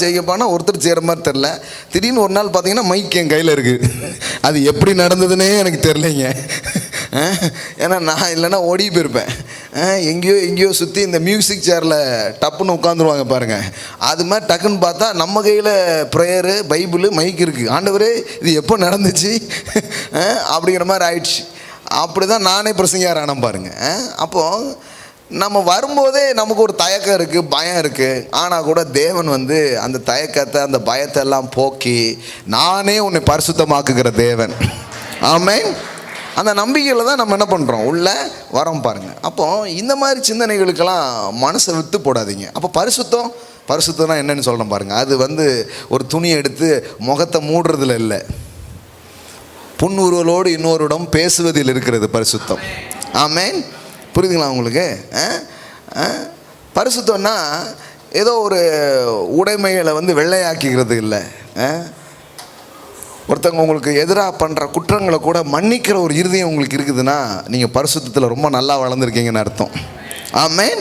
செய்யுங்கப்பான்னா ஒருத்தர் செய்கிற மாதிரி தெரில. திடீர்னு ஒரு நாள் பார்த்தீங்கன்னா மைக் என் கையில் இருக்குது. அது எப்படி நடந்ததுன்னே எனக்கு தெரிலைங்க. ஏன்னா நான் இல்லைன்னா ஓடி போயிருப்பேன். எங்கேயோ சுற்றி இந்த மியூசிக் சேரில் டப்புன்னு உட்காந்துருவாங்க பாருங்கள். அது மாதிரி டக்குன்னு பார்த்தா நம்ம கையில் ப்ரேயரு, பைபிள், மைக் இருக்குது. ஆண்டவரே இது எப்போ நடந்துச்சு அப்படிங்கிற மாதிரி ஆயிடுச்சு. அப்படி தான் நானே பிரசங்கியார் ஆனேன் பாருங்கள். அப்போது நம்ம வரும்போதே நமக்கு ஒரு தயக்கம் இருக்குது, பயம் இருக்குது. ஆனால் கூட தேவன் வந்து அந்த தயக்கத்தை, அந்த பயத்தை எல்லாம் போக்கி நானே உன்னை பரிசுத்தமாக்குகிற தேவன். ஆமென். அந்த நம்பிக்கையில் தான் நம்ம என்ன பண்ணுறோம், உள்ள வரோம் பாருங்கள். அப்போது இந்த மாதிரி சிந்தனைகளுக்கெல்லாம் மனசை விட்டு போடாதீங்க. அப்போ பரிசுத்தம்னா என்னன்னு சொல்கிறேன் பாருங்கள். அது வந்து ஒரு துணியை எடுத்து முகத்தை மூடுறதுல இல்லை, புன்னுருவலோடு இன்னொருடம் பேசுவதில் இருக்கிறது பரிசுத்தம். ஆமென். புரியுதுங்களா உங்களுக்கு? பரிசுத்தம்னா ஏதோ ஒரு உடைமைகளை வந்து வெள்ளையாக்கிக்கிறது இல்லை. ஒருத்தவங்க உங்களுக்கு எதிராக பண்ணுற குற்றங்களை கூட மன்னிக்கிற ஒரு இருதயம் உங்களுக்கு இருக்குதுன்னா நீங்கள் பரிசுத்தத்தில் ரொம்ப நல்லா வளர்ந்துருக்கீங்கன்னு அர்த்தம். ஆமென்.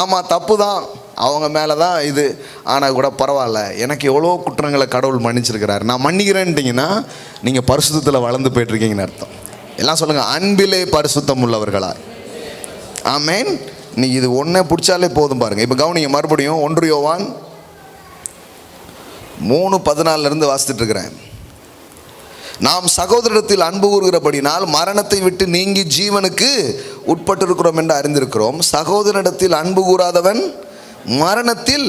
ஆமாம், தப்பு தான், அவங்க மேலே தான் இது, ஆனால் கூட பரவாயில்ல, எனக்கு எவ்வளோ குற்றங்களை கடவுள் மன்னிச்சிருக்கிறார், நான் மன்னிக்கிறேன்ட்டிங்கன்னா நீங்கள் பரிசுத்தத்தில் வளர்ந்து போய்ட்டுருக்கீங்கன்னு அர்த்தம். எல்லாம் சொல்லுங்கள், அன்பிலே பரிசுத்தம் உள்ளவர்களா. ஆமென். நீங்கள் இது ஒன்றே பிடிச்சாலே போதும் பாருங்கள். இப்போ கவனிங்க, மறுபடியும் 1 யோவான் 3:14 வாசித்துட்டு இருக்கிறேன். நாம் சகோதரத்தில் அன்பு கூறுகிறபடினால் மரணத்தை விட்டு நீங்கி ஜீவனுக்கு உட்பட்டிருக்கிறோம் என்று அறிந்திருக்கிறோம். சகோதரனிடத்தில் அன்பு கூறாதவன் மரணத்தில்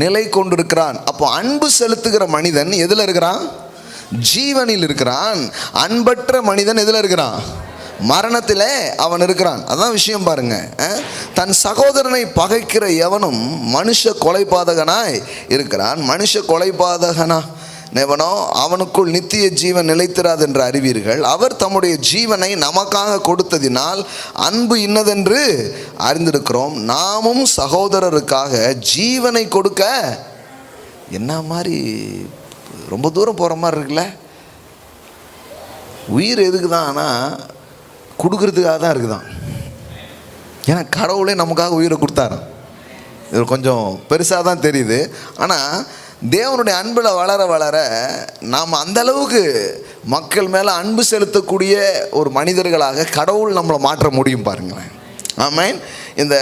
நிலை கொண்டிருக்கிறான். அப்போ அன்பு செலுத்துகிற மனிதன் எதில் இருக்கிறான்? ஜீவனில் இருக்கிறான். அன்பற்ற மனிதன் எதில் இருக்கிறான்? மரணத்திலே அவன் இருக்கிறான். அதான் விஷயம் பாருங்க. தன் சகோதரனை பகைக்கிற எவனும் மனுஷ கொலைபாதகனாய் இருக்கிறான். மனுஷ கொலைபாதகனா எவனோ அவனுக்குள் நித்திய ஜீவன் நிலைத்திராது என்று அறிவீர்கள். அவர் தம்முடைய ஜீவனை நமக்காக கொடுத்ததினால் அன்பு இன்னதென்று அறிந்திருக்கிறோம். நாமும் சகோதரருக்காக ஜீவனை கொடுக்க. என்ன மாதிரி ரொம்ப தூரம் போகிற மாதிரி இருக்குல்ல. உயிர் எதுக்கு தான்? ஆனால் கொடுக்கறதுக்காக தான் இருக்குதான். ஏன்னா கடவுளே நமக்காக உயிரை கொடுத்தாரு. இது கொஞ்சம் பெருசாக தான் தெரியுது. ஆனால் தேவனுடைய அன்பில் வளர வளர நாம் அந்தளவுக்கு மக்கள் மேலே அன்பு செலுத்தக்கூடிய ஒரு மனிதர்களாக கடவுள் நம்மளை மாற்ற முடியும் பாருங்களேன். ஆமென். இந்த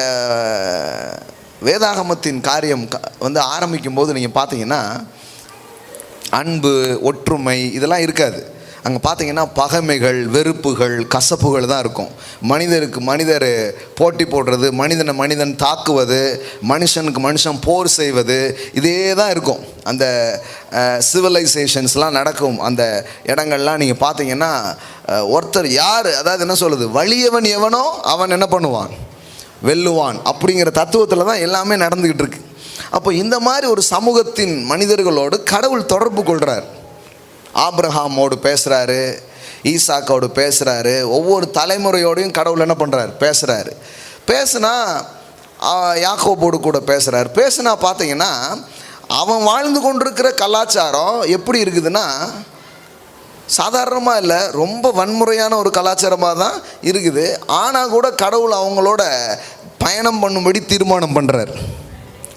வேதாகமத்தின் காரியம் வந்து ஆரம்பிக்கும் போது நீங்கள் பார்த்தீங்கன்னா அன்பு, ஒற்றுமை இதெல்லாம் இருக்காது. அங்கே பார்த்தீங்கன்னா பகைமைகள், வெறுப்புகள், கசப்புகள் தான் இருக்கும். மனிதருக்கு மனிதர் போட்டி போடுறது, மனிதனை மனிதன் தாக்குவது, மனுஷனுக்கு மனுஷன் போர் செய்வது, இதே தான் இருக்கும். அந்த சிவிலைசேஷன்ஸ்லாம் நடக்கும் அந்த இடங்கள்லாம் நீங்கள் பார்த்தீங்கன்னா ஒருத்தர் யார், அதாவது என்ன சொல்லுது, வலியவன் எவனோ அவன் என்ன பண்ணுவான், வெல்லுவான் அப்படிங்கிற தத்துவத்தில் தான் எல்லாமே நடந்துக்கிட்டு இருக்கு. அப்போ இந்த மாதிரி ஒரு சமூகத்தின் மனிதர்களோடு கடவுள் தொடர்பு கொள்கிறார். ஆபிரகாமோடு பேசுகிறாரு, ஈசாக்கோடு பேசுகிறாரு, ஒவ்வொரு தலைமுறையோடையும் கடவுள் என்ன பண்ணுறாரு, பேசுகிறாரு. பேசுனா யாக்கோபோடு கூட பேசுகிறார். பேசுனா பார்த்தீங்கன்னா அவன் வாழ்ந்து கொண்டிருக்கிற கலாச்சாரம் எப்படி இருக்குதுன்னா சாதாரணமாக இல்லை, ரொம்ப வன்முறையான ஒரு கலாச்சாரமாக தான் இருக்குது. ஆனால் கூட கடவுள் அவங்களோட பயணம் பண்ணும்படி தீர்மானம் பண்ணுறார்.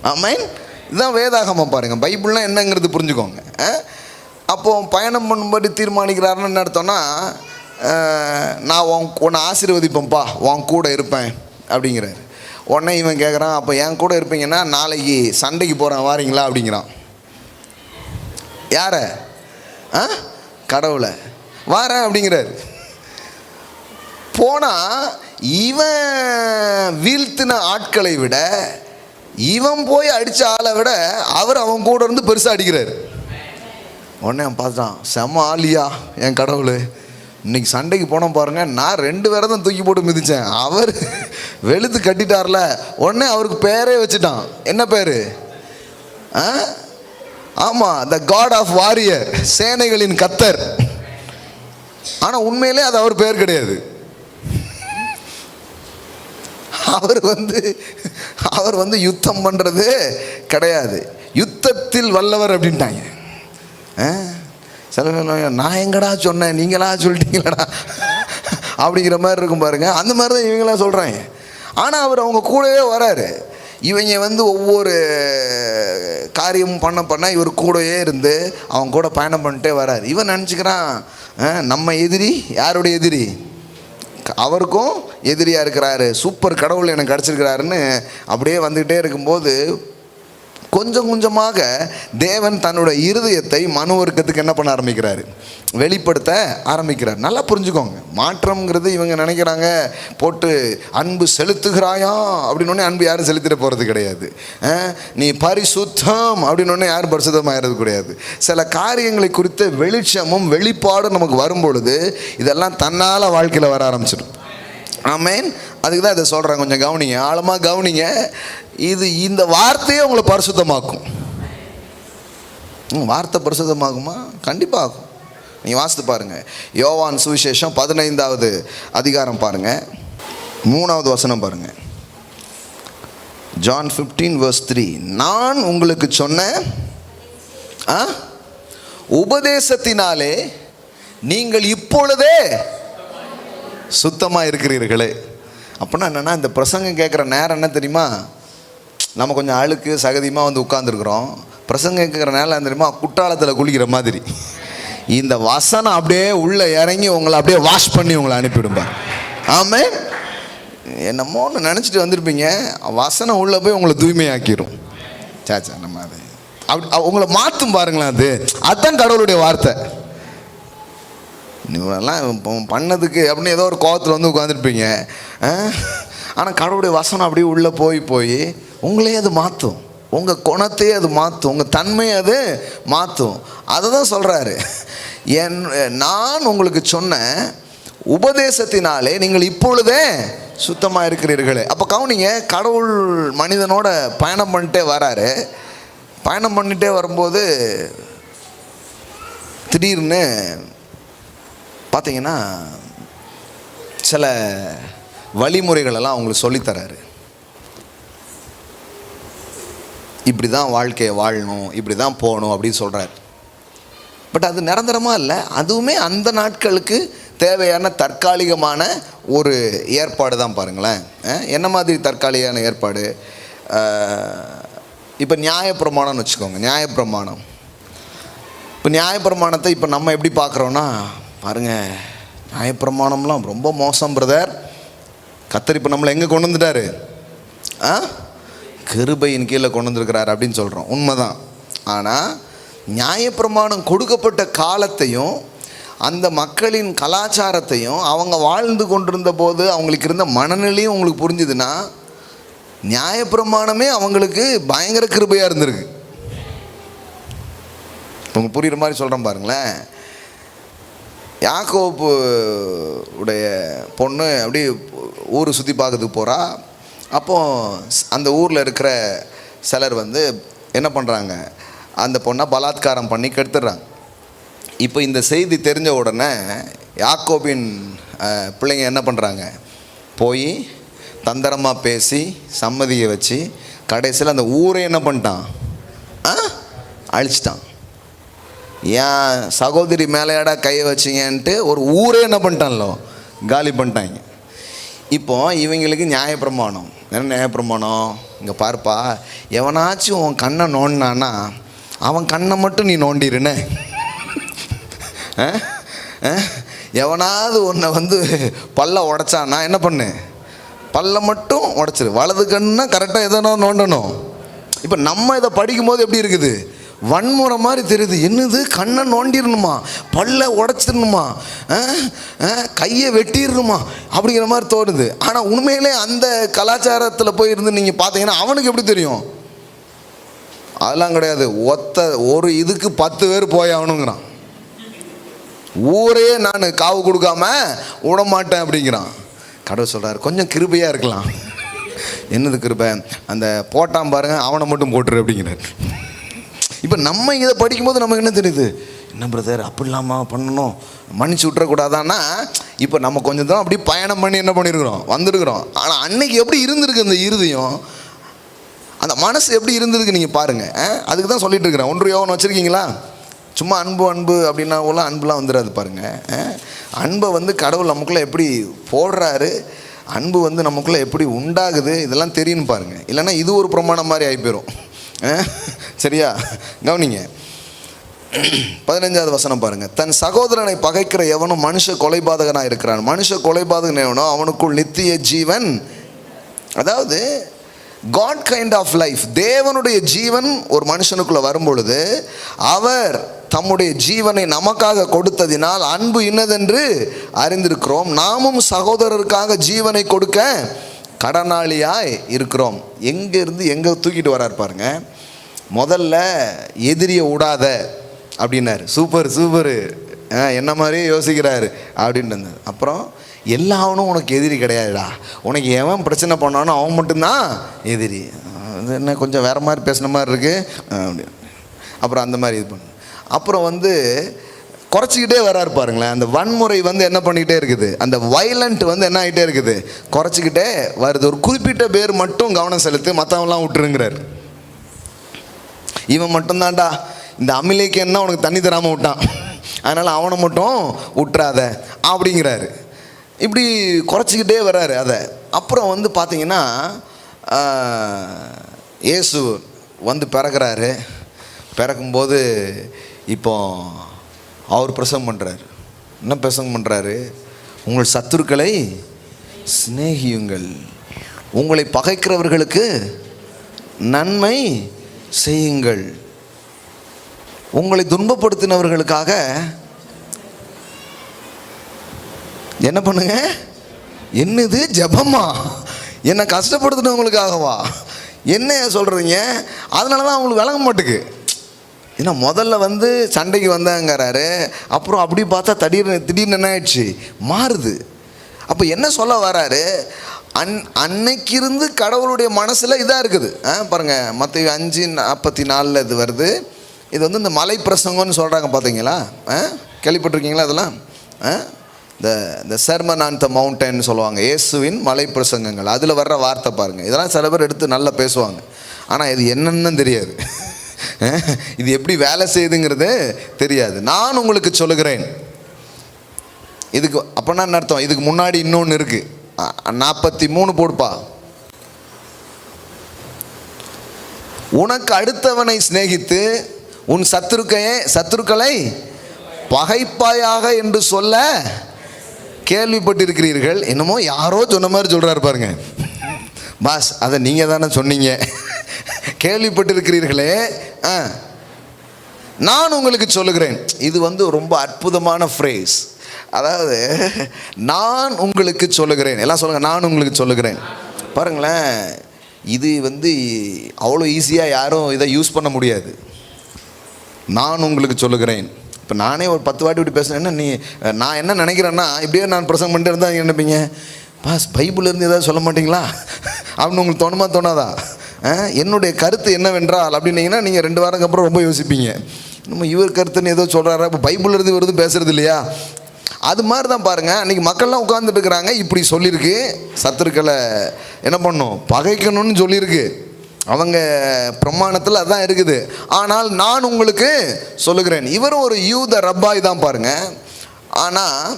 ஆமென். இதுதான் வேதாகமம் பாருங்கள். பைபிள்லாம் என்னங்கிறது புரிஞ்சுக்கோங்க. அப்போது பயணம் பண்ணும்படி தீர்மானிக்கிறாருன்னு என்ன அர்த்தம்னா, நான் உன்னை ஆசீர்வதிப்பேன்ப்பா, உன் கூட இருப்பேன் அப்படிங்கிறாரு. உடனே இவன் கேட்குறான், அப்போ என் கூட இருப்பீங்கன்னா நாளைக்கு சண்டைக்கு போகிறேன் வாரீங்களா அப்படிங்கிறான். யாரை? கடவுளை. வாரேன் அப்படிங்கிறாரு. போனால் இவன் வீழ்த்தின ஆட்களை விட, இவன் போய் அடித்த ஆளை விட அவர் அவன் கூட இருந்து பெருசாக அடிக்கிறார். உடனே அவன் பார்த்தான், செம்ம ஆலியா என் கடவுள், இன்னைக்கு சண்டைக்கு போனோம் பாருங்கள், நான் 2 பேரை தான் தூக்கி போட்டு மிதித்தேன், அவர் வெளுத்து கட்டிட்டார்ல. உடனே அவருக்கு பேரே வச்சுட்டான். என்ன பேர்? ஆமாம், த காட் ஆஃப் வாரியர், சேனைகளின் கத்தர். ஆனால் உண்மையிலே அது அவர் பேர் கிடையாது. அவர் வந்து யுத்தம் பண்ணுறது கிடையாது, யுத்தத்தில் வல்லவர் அப்படின்ட்டாங்க. சில நான் எங்கடா சொன்னேன், நீங்களா சொல்லிட்டீங்களடா அப்படிங்கிற மாதிரி இருக்கும் பாருங்க. அந்த மாதிரி தான் இவங்களாம் சொல்கிறாங்க. ஆனால் அவர் அவங்க கூடவே வராரு. இவங்க வந்து ஒவ்வொரு காரியமும் பண்ண இவர் கூடவே இருந்து அவங்க கூட பயணம் பண்ணிட்டே வராரு. இவன் நினச்சிக்கிறான் நம்ம எதிரி. யாருடைய எதிரி? அவருக்கும் எதிரியாக இருக்கிறாரு. சூப்பர் கடவுள் எனக்கு கிடச்சிருக்கிறாருன்னு அப்படியே வந்துக்கிட்டே இருக்கும்போது கொஞ்சம் கொஞ்சமாக தேவன் தன்னுடைய இருதயத்தை மனுவர்க்கத்துக்கு என்ன பண்ண ஆரம்பிக்கிறாரு, வெளிப்படுத்த ஆரம்பிக்கிறார். நல்லா புரிஞ்சுக்கோங்க. மாற்றம்ங்கிறது இவங்க நினைக்கிறாங்க போட்டு அன்பு செலுத்துகிறாயா அப்படின்னோடனே அன்பு யாரும் செலுத்திட போகிறது கிடையாது. நீ பரிசுத்தம் அப்படின்னோடனே யாரும் பரிசுத்தமாகிறது கிடையாது. சில காரியங்களை குறித்த வெளிச்சமும் வெளிப்பாடும் நமக்கு வரும் பொழுது இதெல்லாம் தன்னால் வாழ்க்கையில் வர ஆரம்பிச்சிடும். ஆமென். அதுக்கு தான் இதை சொல்கிறேன். கொஞ்சம் கவனிங்க, ஆழமாக கவனிங்க. இந்த வார்த்தையே உங்களை பரிசுத்தமாக்கும். வார்த்தை பரிசுத்தமாகுமா? கண்டிப்பாக ஆகும். நீங்கள் வாசித்து பாருங்கள். யோவான் சுவிசேஷம் 15வது அதிகாரம் பாருங்கள், 3வது வசனம் பாருங்கள். John 15:3. நான் உங்களுக்கு சொன்ன உபதேசத்தினாலே நீங்கள் இப்பொழுதே சுத்தமாக இருக்கிறீர்களே. அப்படின்னா என்னென்னா, இந்த பிரசங்கம் கேட்குற நேரம் என்ன தெரியுமா, நம்ம கொஞ்சம் அழுக்கு சகதியமாக வந்து உட்காந்துருக்குறோம். பிரசங்கம் கேட்குற நேரம் தெரியுமா, குற்றாலத்தில் குளிக்கிற மாதிரி. இந்த வசனம் அப்படியே உள்ளே இறங்கி உங்களை அப்படியே வாஷ் பண்ணி உங்களை அனுப்பிவிடும்பா. ஆமென். என்னமோன்னு நினச்சிட்டு வந்திருப்பீங்க, வசனம் உள்ளே போய் உங்களை தூய்மையாக்கிடும். சாச்சா நம்ம அது அப்படி உங்களை மாற்றும் பாருங்களேன். அதுதான் கடவுளுடைய வார்த்தை. நீங்களாம் பண்ணதுக்கு அப்படின்னு ஏதோ ஒரு கோவத்தில் வந்து உட்காந்துருப்பீங்க. ஆனால் கடவுளுடைய வசனம் அப்படியே உள்ளே போய் உங்களே அது மாற்றும், உங்கள் குணத்தையே அது மாற்றும், உங்கள் தன்மையை அது மாற்றும். அதை தான் சொல்கிறாரு, நான் உங்களுக்கு சொன்ன உபதேசத்தினாலே நீங்கள் இப்பொழுதே சுத்தமாக இருக்கிறீர்களே. அப்போ கவனிங்க, கடவுள் மனிதனோட பயணம் பண்ணிட்டே வராரு. பயணம் பண்ணிகிட்டே வரும்போது திடீர்னு பார்த்தீங்கன்னா சில வழிமுறைகளெல்லாம் அவங்களுக்கு சொல்லித்தராரு. இப்படி தான் வாழ்க்கையை வாழணும், இப்படி தான் போகணும் அப்படின்னு சொல்கிறார். பட் அது நிரந்தரமாக இல்லை. அதுவுமே அந்த நாட்களுக்கு தேவையான தற்காலிகமான ஒரு ஏற்பாடு தான். பாருங்களேன், என்ன மாதிரி தற்காலிகமான ஏற்பாடு? இப்போ நியாயப்பிரமாணம்னு வச்சுக்கோங்க. நியாயப்பிரமாணம், இப்போ நியாயப்பிரமாணத்தை இப்போ நம்ம எப்படி பார்க்குறோன்னா, பாருங்கள் நியாயப்பிரமாணம்லாம் ரொம்ப மோசம் பிரதர், கர்த்தர் இப்போ நம்மளை எங்கே கொண்டு வந்துட்டாரு, கிருபையின் கீழே கொண்டு வந்துருக்கிறார் அப்படின்னு சொல்கிறோம். உண்மைதான். ஆனால் நியாயப்பிரமாணம் கொடுக்கப்பட்ட காலத்தையும் அந்த மக்களின் கலாச்சாரத்தையும் அவங்க வாழ்ந்து கொண்டிருந்த போது அவங்களுக்கு இருந்த மனநிலையும் உங்களுக்கு புரிஞ்சுதுன்னா, நியாயப்பிரமாணமே அவங்களுக்கு பயங்கர கிருபையாக இருந்திருக்கு. உங்களுக்கு புரிகிற மாதிரி சொல்கிறேன் பாருங்களேன். யாக்கோபு உடைய பொண்ணு அப்படி ஊர் சுற்றி பார்க்கறதுக்கு போகிறா. அப்போது அந்த ஊரில் இருக்கிற சிலர் வந்து என்ன பண்ணுறாங்க, அந்த பொண்ணை பலாத்காரம் பண்ணி கெடுத்துடுறாங்க. இப்போ இந்த செய்தி தெரிஞ்ச உடனே யாக்கோபின் பிள்ளைங்க என்ன பண்ணுறாங்க, போய் தந்திரமாக பேசி சம்மதியை வச்சு கடைசியில் அந்த ஊரை என்ன பண்ணிட்டான், அழிச்சிட்டான். ஏன் சகோதரி மேலையாடா கையை வச்சிங்கன்ட்டு ஒரு ஊரே என்ன பண்ணிட்டான்லோ காலி பண்ணிட்டாங்க. இப்போ இவங்களுக்கு நியாயப்பிரமாணம் என்ன நியாயப்பிரமாணம், இங்கே பார்ப்பா, எவனாச்சும் உன் கண்ணை நோண்டினான்னா அவன் கண்ணை மட்டும் நீ நோண்டிருன்னு, எவனாவது உன்னை வந்து பல்ல உடைச்சான்னா என்ன பண்ணு, பல்ல மட்டும் உடைச்சிரு, வலது கண்ணா கரெக்டாக எதனா நோண்டணும். இப்போ நம்ம இதை படிக்கும்போது எப்படி இருக்குது, வன்முறை மாதிரி தெரியுது. என்னது, கண்ணை நோண்டிடணுமா, பல்ல உடைச்சிடணுமா, கையை வெட்டிடணுமா அப்படிங்கிற மாதிரி தோணுது. ஆனால் உண்மையிலே அந்த கலாச்சாரத்தில் போய் இருந்து நீங்கள் பார்த்தீங்கன்னா அவனுக்கு எப்படி தெரியும், அதெல்லாம் கிடையாது. ஒரு இதுக்கு 10 பேர் போய் ஆகணுங்கிறான். ஊரே நான் காவு கொடுக்காம விட மாட்டேன் அப்படிங்கிறான். கடவுள் சொல்கிறார் கொஞ்சம் கிருபையாக இருக்கலாம். என்னது கிருபை, அந்த போட்டான் பாருங்க அவனை மட்டும் போட்டுரு அப்படிங்கிறார். இப்போ நம்ம இதை படிக்கும்போது நமக்கு என்ன தெரியுது, என்ன பிரதர் அப்படிலாமா பண்ணணும், மன்னிச்சு விட்டுறக்கூடாதான்னா இப்போ நம்ம கொஞ்சம் தான் அப்படி பயணம் பண்ணி என்ன பண்ணியிருக்கிறோம் வந்துருக்குறோம். ஆனால் அன்னைக்கு எப்படி இருந்திருக்கு அந்த இருதயம், அந்த மனசு எப்படி இருந்திருக்கு நீங்கள் பாருங்கள். அதுக்கு தான் சொல்லிட்டு இருக்கிறேன். 1 யோவான் வச்சுருக்கீங்களா, சும்மா அன்பு அன்பு அப்படின்னா கூட அன்புலாம் வந்துடாது பாருங்கள். அன்பை வந்து கடவுள் நமக்குள்ளே எப்படி போடுறாரு, அன்பு வந்து நமக்குள்ளே எப்படி உண்டாகுது, இதெல்லாம் தெரியும்னு பாருங்கள். இல்லைன்னா இது ஒரு பிரமாணம் மாதிரி ஆகி போயிடும். சரியா, கவனிங்க. 15வது வசனம் பாருங்கள். தன் சகோதரனை பகைக்கிற எவனும் மனுஷ கொலைபாதகனாக இருக்கிறான், மனுஷ கொலைபாதகன் எவனோ அவனுக்குள் நித்திய ஜீவன். அதாவது காட் கைண்ட் ஆஃப் லைஃப், தேவனுடைய ஜீவன் ஒரு மனுஷனுக்குள்ளே வரும்பொழுது அவர் தம்முடைய ஜீவனை நமக்காக கொடுத்ததினால் அன்பு இன்னதென்று அறிந்திருக்கிறோம். நாமும் சகோதரருக்காக ஜீவனை கொடுக்க கடனாளியாய் இருக்கிறோம். எங்கேருந்து எங்கே தூக்கிட்டு வரார் பாருங்க. முதல்ல எதிரியை விடாத அப்படின்னாரு. சூப்பர் சூப்பரு, என்ன மாதிரியே யோசிக்கிறாரு அப்படின்னு. அப்புறம் எல்லாவனும் உனக்கு எதிரி கிடையாதுடா, உனக்கு எவன் பிரச்சனை பண்ணானோ அவன் மட்டும்தான் எதிரி. அது என்ன கொஞ்சம் வேறு மாதிரி பேசின மாதிரி இருக்குது அப்படின்னு. அப்புறம் அந்த மாதிரி இது பண்ணு. அப்புறம் வந்து குறைச்சிக்கிட்டே வராரு பாருங்களேன். அந்த வன்முறை வந்து என்ன பண்ணிக்கிட்டே இருக்குது, அந்த வைலண்ட் வந்து என்ன ஆகிட்டே இருக்குது, குறைச்சிக்கிட்டே வருது. ஒரு குறிப்பிட்ட பேர் மட்டும் கவனம் செலுத்து, மற்றவங்களாம் விட்டுருங்கிறார். இவன் மட்டும்தான்டா இந்த அமிலேக்கு என்ன உனக்கு தண்ணி தராமல் விட்டான், அதனால் அவனை மட்டும் விட்டுறாத அப்படிங்கிறாரு. இப்படி குறைச்சிக்கிட்டே வர்றாரு அதை. அப்புறம் வந்து பார்த்தீங்கன்னா இயேசு வந்து பிறகுறாரு. பிறக்கும்போது இப்போ அவர் பிரசங்கம் பண்ணுறாரு. என்ன பிரசங்கம் பண்ணுறாரு, உங்கள் சத்துருக்களை சிநேகியுங்கள், உங்களை பகைக்கிறவர்களுக்கு நன்மை செய்யுங்கள், உங்களை துன்பப்படுத்தினவர்களுக்காக என்ன பண்ணுங்க. என்னது ஜெபமா, என்னை கஷ்டப்படுத்தினவங்களுக்காகவா, என்ன சொல்கிறீங்க? அதனால தான் அவங்களுக்கு விளங்க மாட்டுக்கு. ஏன்னா முதல்ல வந்து சண்டைக்கு வந்தாங்கிறாரு, அப்புறம் அப்படி பார்த்தா திடீர்னு என்ன ஆயிடுச்சு, மாறுது. அப்போ என்ன சொல்ல வராரு, அன்னைக்கு இருந்து கடவுளுடைய மனசில் இதாக இருக்குது. பாருங்கள், மத்தேயு 5:44 இது வருது. இது வந்து இந்த மலை பிரசங்கம்னு சொல்கிறாங்க பார்த்தீங்களா, கேள்விப்பட்டிருக்கீங்களா? அதெல்லாம் இந்த சர்மன் ஆன் த மவுண்டன் சொல்லுவாங்க, இயேசுவின் மலை பிரசங்கங்கள். அதில் வர்ற வார்த்தை பாருங்கள். இதெல்லாம் சில பேர் எடுத்து நல்லா பேசுவாங்க, ஆனால் இது என்னன்னு தெரியாது, இது எப்படி வேலை செய்யுதுங்கிறது தெரியாது. நான் உங்களுக்கு சொல்லுகிறேன். இதுக்கு அப்போனா என்ன அர்த்தம், இதுக்கு முன்னாடி இன்னொன்று இருக்குது. 43 போடுப்பா. உனக்கு அடுத்தவனை சிநேகித்து உன் சத்துருக்களை பகைப்பாயாக என்று சொல்ல கேள்விப்பட்டிருக்கிறீர்கள். என்னமோ யாரோ சொன்ன மாதிரி சொல்றாரு பாருங்க. பாஸ், அதை நீங்க தானே சொன்னீங்க. கேள்விப்பட்டிருக்கிறீர்களே, நான் உங்களுக்கு சொல்லுகிறேன். இது வந்து ரொம்ப அற்புதமான ஃப்ரேஸ். அதாவது நான் உங்களுக்கு சொல்லுகிறேன். எல்லாம் சொல்லுங்க, நான் உங்களுக்கு சொல்லுகிறேன். பாருங்களேன், இது வந்து அவ்வளோ ஈஸியாக யாரும் இதை யூஸ் பண்ண முடியாது. நான் உங்களுக்கு சொல்லுகிறேன். இப்போ நானே ஒரு 10 வாட்டி இப்படி பேசுகிறேன்னா நான் என்ன நினைக்கிறேன்னா, இப்படியே நான் பிரசங்கம் பண்ணிட்டு இருந்தால் நீங்கள் நினைப்பீங்க, பாஸ் பைபிள்லேருந்து ஏதாவது சொல்ல மாட்டிங்களா அப்படின்னு உங்களுக்கு தோணாதா? என்னுடைய கருத்து என்னவென்றால் அப்படின்னீங்கன்னா நீங்கள் 2 வாரத்துக்கு அப்புறம் ரொம்ப யோசிப்பீங்க. நம்ம இவர் கருத்துன்னு ஏதோ சொல்கிறாரா, இப்போ பைபிள்லேருந்து வருது பேசுறது இல்லையா? அது மாதிரி தான் பாருங்கள், அன்றைக்கி மக்கள்லாம் உட்காந்துட்டு இருக்கிறாங்க. இப்படி சொல்லியிருக்கு, சத்துருக்களை என்ன பண்ணணும், பகைக்கணும்னு சொல்லியிருக்கு. அவங்க பிரமாணத்தில் அதான் இருக்குது. ஆனால் நான் உங்களுக்கு சொல்லுகிறேன். இவரும் ஒரு யூத ரப்பாய் தான் பாருங்க. ஆனால்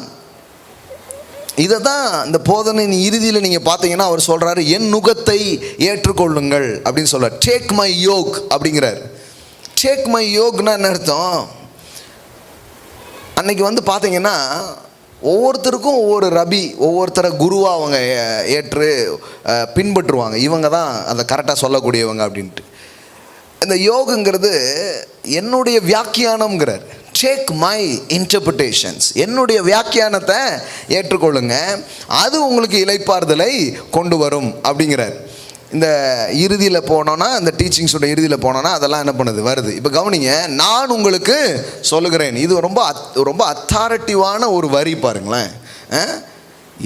இதை தான் இந்த போதனையின் இறுதியில் நீங்கள் பார்த்தீங்கன்னா அவர் சொல்கிறாரு, என் நுகத்தை ஏற்றுக்கொள்ளுங்கள் அப்படின்னு சொல்கிறார். டேக் மை யோக் அப்படிங்கிறார். டேக் மை யோக்னா என்ன அர்த்தம்? அன்னைக்கு வந்து பார்த்தீங்கன்னா ஒவ்வொருத்தருக்கும் ஒவ்வொரு ரபி, ஒவ்வொருத்தரை குருவாக அவங்க ஏற்று பின்பற்றுவாங்க. இவங்க தான் அதை கரெக்டாக சொல்லக்கூடியவங்க அப்படின்ட்டு. இந்த யோகுங்கிறது என்னுடைய வியாக்கியானம்ங்கிறார். டேக் மை இன்டர்பிரிட்டேஷன்ஸ், என்னுடைய வியாக்கியானத்தை ஏற்றுக்கொள்ளுங்க, அது உங்களுக்கு இளைப்பாறுதலை கொண்டு வரும் அப்படிங்கிறார். இந்த இறுதியில் போனோன்னா, இந்த டீச்சிங்ஸோட இறுதியில் போனோன்னா அதெல்லாம் என்ன பண்ணுது, வருது. இப்போ கவனிங்க, நான் உங்களுக்கு சொல்லுகிறேன். இது ரொம்ப ரொம்ப அத்தாரிட்டிவான ஒரு வரி பாருங்களேன்.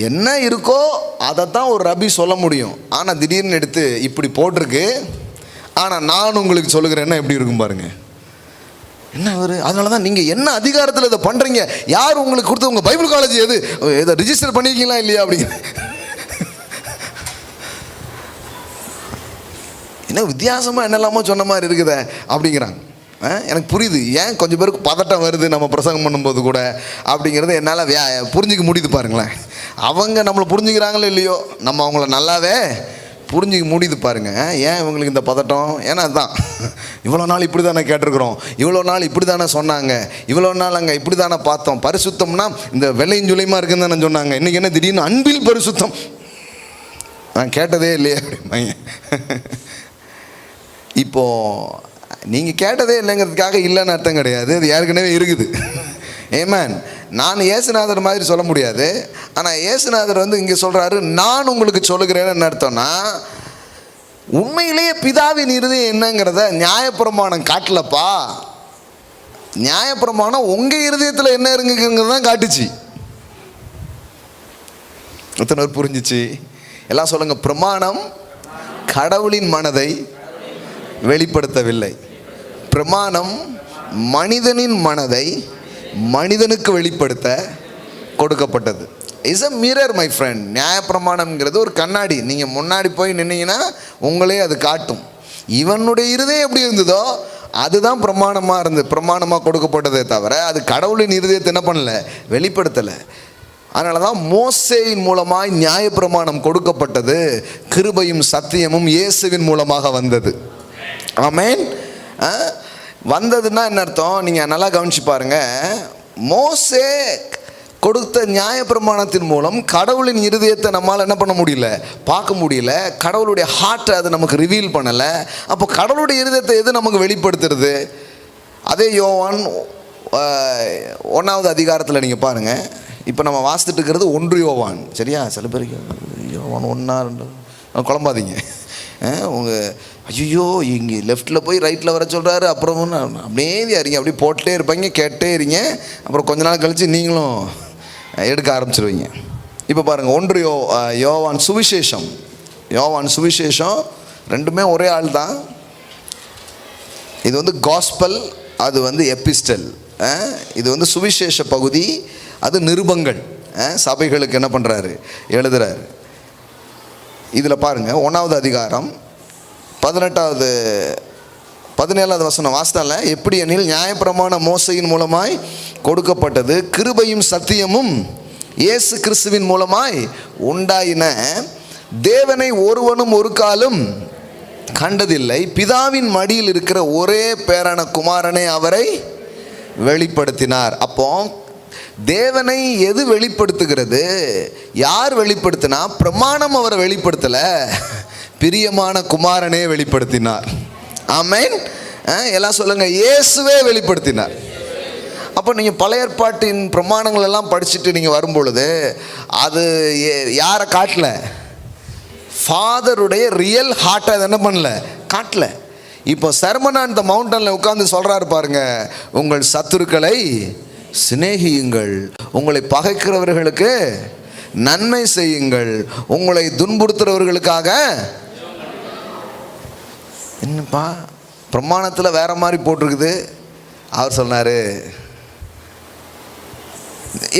என்ன இருக்கோ அதைத்தான் ஒரு ரபி சொல்ல முடியும். ஆனால் திடீர்னு எடுத்து இப்படி போட்டிருக்கு, ஆனால் நான் உங்களுக்கு சொல்லுகிறேன்னா எப்படி இருக்கும் பாருங்க. என்ன ஒரு, அதனால தான் நீங்கள் என்ன அதிகாரத்தில் இதை பண்ணுறீங்க, யார் உங்களுக்கு கொடுத்து, உங்கள் பைபிள் காலேஜ் எது, இதை ரிஜிஸ்டர் பண்ணியிருக்கீங்களா இல்லையா அப்படிங்கிற. என்ன வித்தியாசமாக என்னெல்லாமோ சொன்ன மாதிரி இருக்குதே அப்படிங்கிறாங்க. எனக்கு புரியுது ஏன் கொஞ்சம் பேருக்கு பதட்டம் வருது நம்ம பிரசங்கம் பண்ணும்போது கூட அப்படிங்கிறது என்னால் புரிஞ்சிக்க முடியுது பாருங்களேன். அவங்க நம்மளை புரிஞ்சுக்கிறாங்களோ இல்லையோ, நம்ம அவங்கள நல்லாவே புரிஞ்சிக்க முடியுது பாருங்க. ஏன் இவங்களுக்கு இந்த பதட்டம்? ஏன்னா அதுதான், இவ்வளோ நாள் இப்படி தானே கேட்டிருக்கிறோம், இவ்வளோ நாள் இப்படி தானே சொன்னாங்க, இவ்வளோ நாள் அங்கே இப்படி தானே பார்த்தோம். பரிசுத்தம்னா இந்த வெள்ளையும் ஜுலையுமா இருக்குன்னு தானே சொன்னாங்க. இன்றைக்கி என்ன திடீர்னு அன்பில் பரிசுத்தம், நான் கேட்டதே இல்லையே அப்படிம்பாங்க. இப்போது நீங்கள் கேட்டதே இல்லைங்கிறதுக்காக இல்லைன்னு அர்த்தம் கிடையாது, அது ஏற்கனவே இருக்குது. ஏமேன். நான் இயேசுநாதர் மாதிரி சொல்ல முடியாது. ஆனால் இயேசுநாதர் வந்து இங்கே சொல்கிறாரு, நான் உங்களுக்கு சொல்லுகிறேன்னு என்ன அர்த்தம்னா, உண்மையிலேயே பிதாவின் இருதயம் என்னங்கிறத நியாயப்பிரமாணம் காட்டலப்பா. நியாயப்பிரமாணம் உங்கள் இருதயத்தில் என்ன இருக்குங்கிறது தான் காட்டுச்சு. எத்தனை பேர் புரிஞ்சிச்சு? எல்லாம் சொல்லுங்கள். பிரமாணம் கடவுளின் மனதை வெளிப்படுத்தவில்லை. பிரமாணம் மனிதனின் மனதை மனிதனுக்கு வெளிப்படுத்த கொடுக்கப்பட்டது. Is a mirror my friend. நியாயப்பிரமாணம்ங்கிறது ஒரு கண்ணாடி. நீங்கள் முன்னாடி போய் நின்னீங்கன்னா உங்களே அது காட்டும். இவனுடைய இருதயம் எப்படி இருந்ததோ அதுதான் பிரமாணமாக கொடுக்கப்பட்டதே தவிர அது கடவுளின் இருதயத்தை என்ன பண்ணல, வெளிப்படுத்தலை. அதனால தான் மோசேயின் மூலமாய் நியாயப்பிரமாணம் கொடுக்கப்பட்டது. கிருபையும் சத்தியமும் இயேசுவின் மூலமாக வந்தது. ஆமென். வந்ததுன்னா என்ன அர்த்தம்? நீங்கள் நல்லா கவனிச்சு பாருங்க. மோசே கொடுத்த நியாயப்பிரமாணத்தின் மூலம் கடவுளின் இருதயத்தை நம்மால் என்ன பண்ண முடியல, பார்க்க முடியல. கடவுளுடைய ஹார்ட்டை அது நமக்கு ரிவீல் பண்ணலை. அப்போ கடவுளுடைய இருதயத்தை எது நமக்கு வெளிப்படுத்துறது? அதே யோவான் 1வது அதிகாரத்தில் நீங்கள் பாருங்கள். இப்போ நம்ம வாசித்துட்டு இருக்கிறது 1 யோவான், சரியா? சில பேருக்கு யோவான் 1 குழம்பாதீங்க. உங்கள் ஐயோ இங்கே லெஃப்ட்டில் போய் ரைட்டில் வர சொல்கிறாரு, அப்புறம் அப்படியே இருங்க, அப்படியே போட்டே இருப்பாங்க, கேட்டே இருங்க. அப்புறம் கொஞ்ச நாள் கழித்து நீங்களும் எடுக்க ஆரம்பிச்சிருவீங்க. இப்போ பாருங்கள், 1 யோவான் சுவிசேஷம் ரெண்டுமே ஒரே ஆள் தான். இது வந்து காஸ்பல், அது வந்து எபிஸ்டல். இது வந்து சுவிசேஷ பகுதி, அது நிருபங்கள். சபைகளுக்கு என்ன பண்ணுறாரு, எழுதுறாரு. இதில் பாருங்கள், 1வது அதிகாரம் 17வது வசனம் வாசித்தால, எப்படி எனில் நியாயப்பிரமாண மோசையின் மூலமாய் கொடுக்கப்பட்டது, கிருபையும் சத்தியமும் இயேசு கிறிஸ்துவின் மூலமாய் உண்டாயின. தேவனை ஒருவனும் ஒரு காலும் கண்டதில்லை. பிதாவின் மடியில் இருக்கிற ஒரே பேரான குமாரனை அவரை வெளிப்படுத்தினார். அப்போ தேவனை எது வெளிப்படுத்துகிறது? யார் வெளிப்படுத்தினா? பிரமாணம் அவரை வெளிப்படுத்தல, பிரியமான குமாரனே வெளிப்படுத்தினார். ஆமென். எல்லாம் சொல்லுங்க, இயேசுவே வெளிப்படுத்தினார். அப்போ நீங்கள் பழைய ஏற்பாட்டின் பிரமாணங்கள் எல்லாம் படிச்சுட்டு நீங்கள் வரும்பொழுது அது யாரை காட்டல? ஃபாதருடைய ரியல் ஹார்ட்டை அதை என்ன பண்ணல? காட்டல. இப்போ சர்மன் ஆன் த மவுண்டனில் உட்காந்து சொல்கிறாரு பாருங்க, உங்கள் சத்துருக்களை சிநேகியுங்கள், உங்களை பகைக்கிறவர்களுக்கு நன்மை செய்யுங்கள், உங்களை துன்புறுத்துறவர்களுக்காக. என்னப்பா பிரமாணத்தில் வேற மாதிரி போட்டிருக்குது. அவர் சொன்னார்,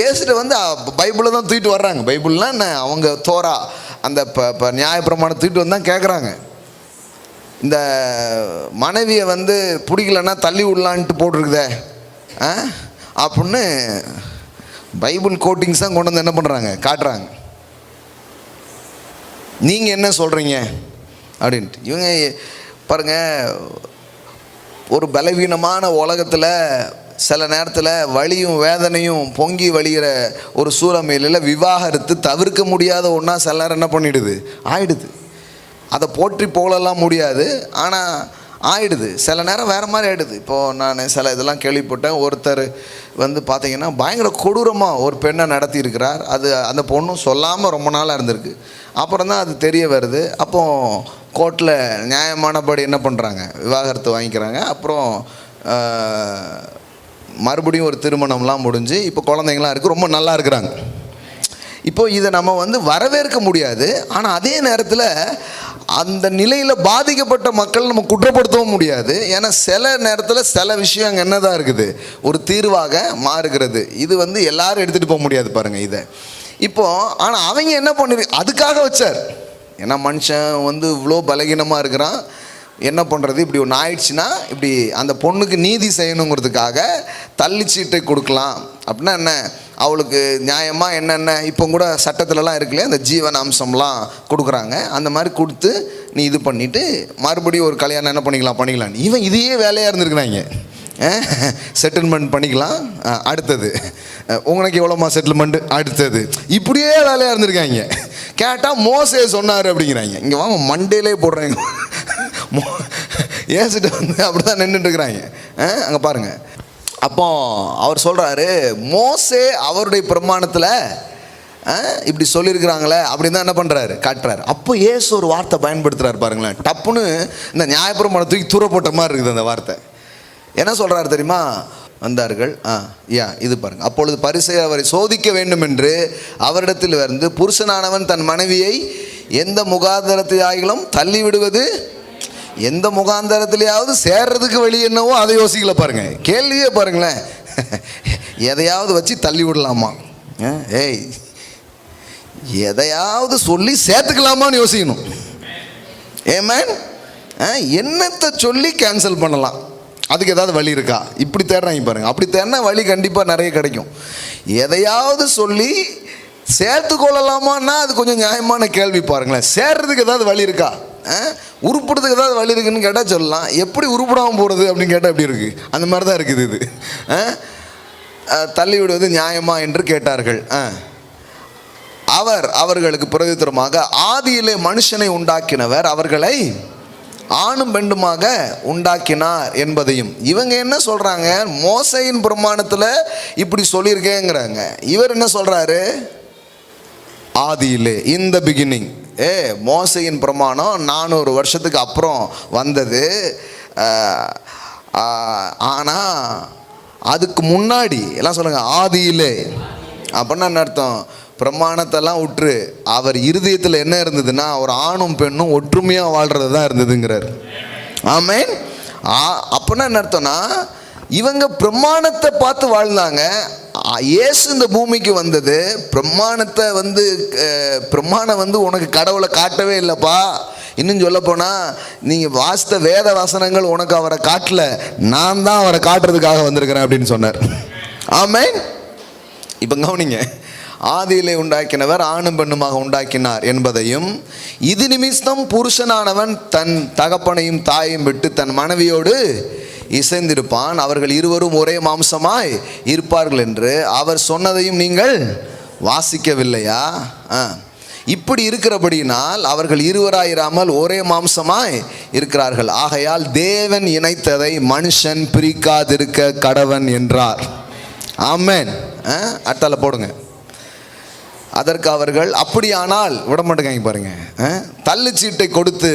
ஏசுட்டு வந்து பைபிளை தான் தூக்கிட்டு வர்றாங்க. பைபிள்லாம் என்ன, அவங்க தோரா அந்த நியாய பிரமாணம் தூக்கிட்டு வந்து தான் கேட்குறாங்க. இந்த மனைவியை வந்து பிடிக்கலன்னா தள்ளி விடலான்ட்டு போட்டிருக்குதே அப்படின்னு பைபிள் கோட்டிங்ஸ் தான் கொண்டு வந்து என்ன பண்ணுறாங்க, காட்டுறாங்க. நீங்கள் என்ன சொல்கிறீங்க அப்படின்ட்டு. இவங்க பாருங்கள், ஒரு பலவீனமான உலகத்தில் சில நேரத்தில் வலியும் வேதனையும் பொங்கி வழிகிற ஒரு சூழமையில விவாகரத்து தவிர்க்க முடியாத ஒன்றா சில நேரம் என்ன பண்ணிடுது, ஆயிடுது. அதை போற்றி போகலாம் முடியாது, ஆனால் ஆயிடுது. சில நேரம் வேறு மாதிரி ஆகிடுது. இப்போது நான் சில இதெல்லாம் கேள்விப்பட்டேன். ஒருத்தர் வந்து பார்த்திங்கன்னா பயங்கர கொடூரமாக ஒரு பெண்ணை நடத்தியிருக்கிறார். அது அந்த பொண்ணும் சொல்லாமல் ரொம்ப நாளாக இருந்திருக்கு. அப்புறம் தான் அது தெரிய வருது. அப்போ கோர்ட்டில் நியாயமானபடி என்ன பண்ணுறாங்க, விவாகரத்து வாங்கிக்கிறாங்க. அப்புறம் மறுபடியும் ஒரு திருமணம்லாம் முடிஞ்சு இப்போ குழந்தைங்களாம் இருக்குது, ரொம்ப நல்லா இருக்கிறாங்க. இப்போது இதை நம்ம வந்து வரவேற்க முடியாது. ஆனால் அதே நேரத்தில் அந்த நிலையில் பாதிக்கப்பட்ட மக்கள் நம்ம குற்றப்படுத்தவும் முடியாது. ஏன்னா சில நேரத்தில் சில விஷயம் அங்கே என்னதான் இருக்குது, ஒரு தீர்வாக மாறுகிறது. இது வந்து எல்லாரும் எடுத்துகிட்டு போக முடியாது பாருங்கள் இதை. இப்போது ஆனால் அவங்க என்ன அதுக்காக வச்சார். ஏன்னா மனுஷன் வந்து இவ்வளோ பலகீனமாக இருக்கிறான், என்ன பண்ணுறது, இப்படி ஒன்று ஆயிடுச்சுன்னா இப்படி அந்த பொண்ணுக்கு நீதி செய்யணுங்கிறதுக்காக தள்ளிச்சீட்டை கொடுக்கலாம். அப்படின்னா என்ன, அவளுக்கு நியாயமாக என்னென்ன இப்போ கூட சட்டத்திலலாம் இருக்குல்லையே அந்த ஜீவன அம்சம்லாம் கொடுக்குறாங்க. அந்த மாதிரி கொடுத்து நீ இது பண்ணிவிட்டு மறுபடியும் ஒரு கல்யாணம் என்ன பண்ணிக்கலாம். இவன் இதையே வேலையாக இருந்திருக்கிறாங்க. செட்டில்மெண்ட் பண்ணிக்கலாம், அடுத்தது உங்களுக்கு எவ்வளோமா செட்டில்மெண்ட்டு, அடுத்தது இப்படியே வேலையாக இருந்திருக்காங்க. கேட்டால் மோசே சொன்னார் அப்படிங்கிறாங்க. இங்கே வாங்க மண்டேலே போடுறாங்க. ஏசிட்டு வந்து அப்படி தான் நின்றுட்டுருக்குறாங்க. அங்கே பாருங்கள். அப்போ அவர் சொல்கிறாரு, மோசே அவருடைய பிரமாணத்தில் இப்படி சொல்லியிருக்கிறாங்களே அப்படின்னு தான் என்ன பண்ணுறாரு, காட்டுறாரு. அப்போ ஏசு ஒரு வார்த்தை பயன்படுத்துகிறார் பாருங்களேன். டப்புன்னு இந்த நியாயப்பிரமாணம் தூக்கி தூர போட்ட மாதிரி இருக்குது அந்த வார்த்தை. என்ன சொல்கிறாரு தெரியுமா? வந்தார்கள் இது பாருங்க. அப்பொழுது பரிசேயர் அவரை சோதிக்க வேண்டும் என்று அவரிடத்தில் வந்து, புருஷனானவன் தன் மனைவியை எந்த முகாந்தரத்தையாகிலும் தள்ளி விடுவது, எந்த முகாந்தரத்திலேயாவது சேர்றதுக்கு வழி என்னவோ அதை யோசிக்கல பாருங்க. கேள்வியே பாருங்களேன், எதையாவது வச்சு தள்ளி விடலாமா, ஏய் எதையாவது சொல்லி சேர்த்துக்கலாமான்னு யோசிக்கணும். ஏமேன், என்னத்தை சொல்லி கேன்சல் பண்ணலாம், அதுக்கு ஏதாவது வழி இருக்கா, இப்படி தேடுறாங்க பாருங்க. அப்படி தேடினா வழி கண்டிப்பாக நிறைய கிடைக்கும். எதையாவது சொல்லி சேர்த்து கொள்ளலாமான்னா அது கொஞ்சம் நியாயமான கேள்வி பாருங்களேன். சேர்றதுக்கு ஏதாவது வழி இருக்கா, உருப்படுறதுக்கு ஏதாவது வழி இருக்குன்னு கேட்டால் சொல்லலாம். எப்படி உருப்படாமல் போகிறது அப்படின்னு கேட்டால் எப்படி இருக்குது, அந்த மாதிரி தான் இருக்குது இது. தள்ளி விடுவது நியாயமா என்று கேட்டார்கள். அவர்களுக்கு பிரதித்திரமாக, ஆதியிலே மனுஷனை உண்டாக்கினவர் அவர்களை ஆணும் பெண்டுமாக உண்டாக்கினார் என்பதையும். இவங்க என்ன சொல்கிறாங்க, மோசையின் பிரமாணத்தில் இப்படி சொல்லியிருக்கேங்கிறாங்க. இவர் என்ன சொல்கிறாரு, ஆதியிலே, இன் த பிகினிங். மோசையின் பிரமாணம் 400 வருஷத்துக்கு அப்புறம் வந்தது. ஆனால் அதுக்கு முன்னாடி எல்லாம் சொல்லுங்கள் ஆதியிலே அப்படின்னா என்ன அர்த்தம், பிரமாணத்தெல்லாம் விட்டுரு, அவர் இருதயத்தில் என்ன இருந்ததுன்னா ஒரு ஆணும் பெண்ணும் ஒற்றுமையாக வாழ்கிறது தான் இருந்ததுங்கிறார். ஆமேன். அப்படின்னா என்ன அர்த்தம்னா, இவங்க பிரமாணத்தை பார்த்து வாழ்ந்தாங்க. இயேசு இந்த பூமிக்கு வந்தது பிரமாணம் வந்து உனக்கு கடவுளை காட்டவே இல்லைப்பா. இன்னும் சொல்ல போனால் நீங்கள் வாசித்த வேத வசனங்கள் உனக்கு அவரை காட்டல, நான் தான் அவரை காட்டுறதுக்காக வந்திருக்கிறேன் அப்படின்னு சொன்னார். ஆமேன். இப்போ கவனிங்க, ஆதியிலே உண்டாக்கினவர் ஆணும் பெண்ணுமாக உண்டாக்கினார் என்பதையும், இது நிமித்தம் புருஷனானவன் தன் தகப்பனையும் தாயையும் விட்டு தன் மனைவியோடு இசைந்திருப்பான், அவர்கள் இருவரும் ஒரே மாம்சமாய் இருப்பார்கள் என்று அவர் சொன்னதையும் நீங்கள் வாசிக்கவில்லையா? இப்படி இருக்கிறபடியினால் அவர்கள் இருவராயிராமல் ஒரே மாம்சமாய் இருக்கிறார்கள். ஆகையால் தேவன் இணைத்ததை மனுஷன் பிரிக்காதிருக்க கடவன் என்றார். ஆமென். அட்டால போடுங்க. அதற்கு அவர்கள், அப்படியானால் விட மாட்டேங்க பாருங்க, தள்ளுச்சீட்டை கொடுத்து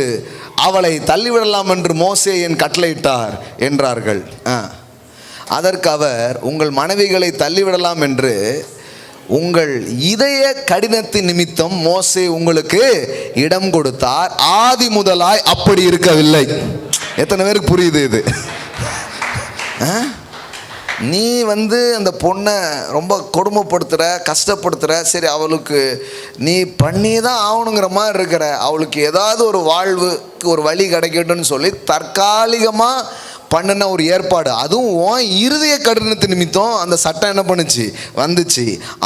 அவளை தள்ளிவிடலாம் என்று மோசே என் கட்டளையிட்டார் என்றார்கள். அதற்கு அவர், உங்கள் மனைவிகளை தள்ளிவிடலாம் என்று உங்கள் இதய கடினத்தின் நிமித்தம் மோசே உங்களுக்கு இடம் கொடுத்தார், ஆதி முதலாய் அப்படி இருக்கவில்லை. எத்தனை பேருக்கு புரியுது இது? நீ அந்த பொண்ணை ரொம்ப கொடுமைப்படுத்துகிற, கஷ்டப்படுத்துகிற, சரி அவளுக்கு நீ பண்ணி தான் ஆகணுங்கிற மாதிரி இருக்கிற, அவளுக்கு ஏதாவது ஒரு வாழ்வுக்கு ஒரு வழி கிடைக்கட்டும்னு சொல்லி தற்காலிகமாக பண்ணின ஒரு ஏற்பாடு, அதுவும் இருதய கடினத்து நிமித்தம் அந்த சட்டம் என்ன பண்ணுச்சு, வந்துச்சு.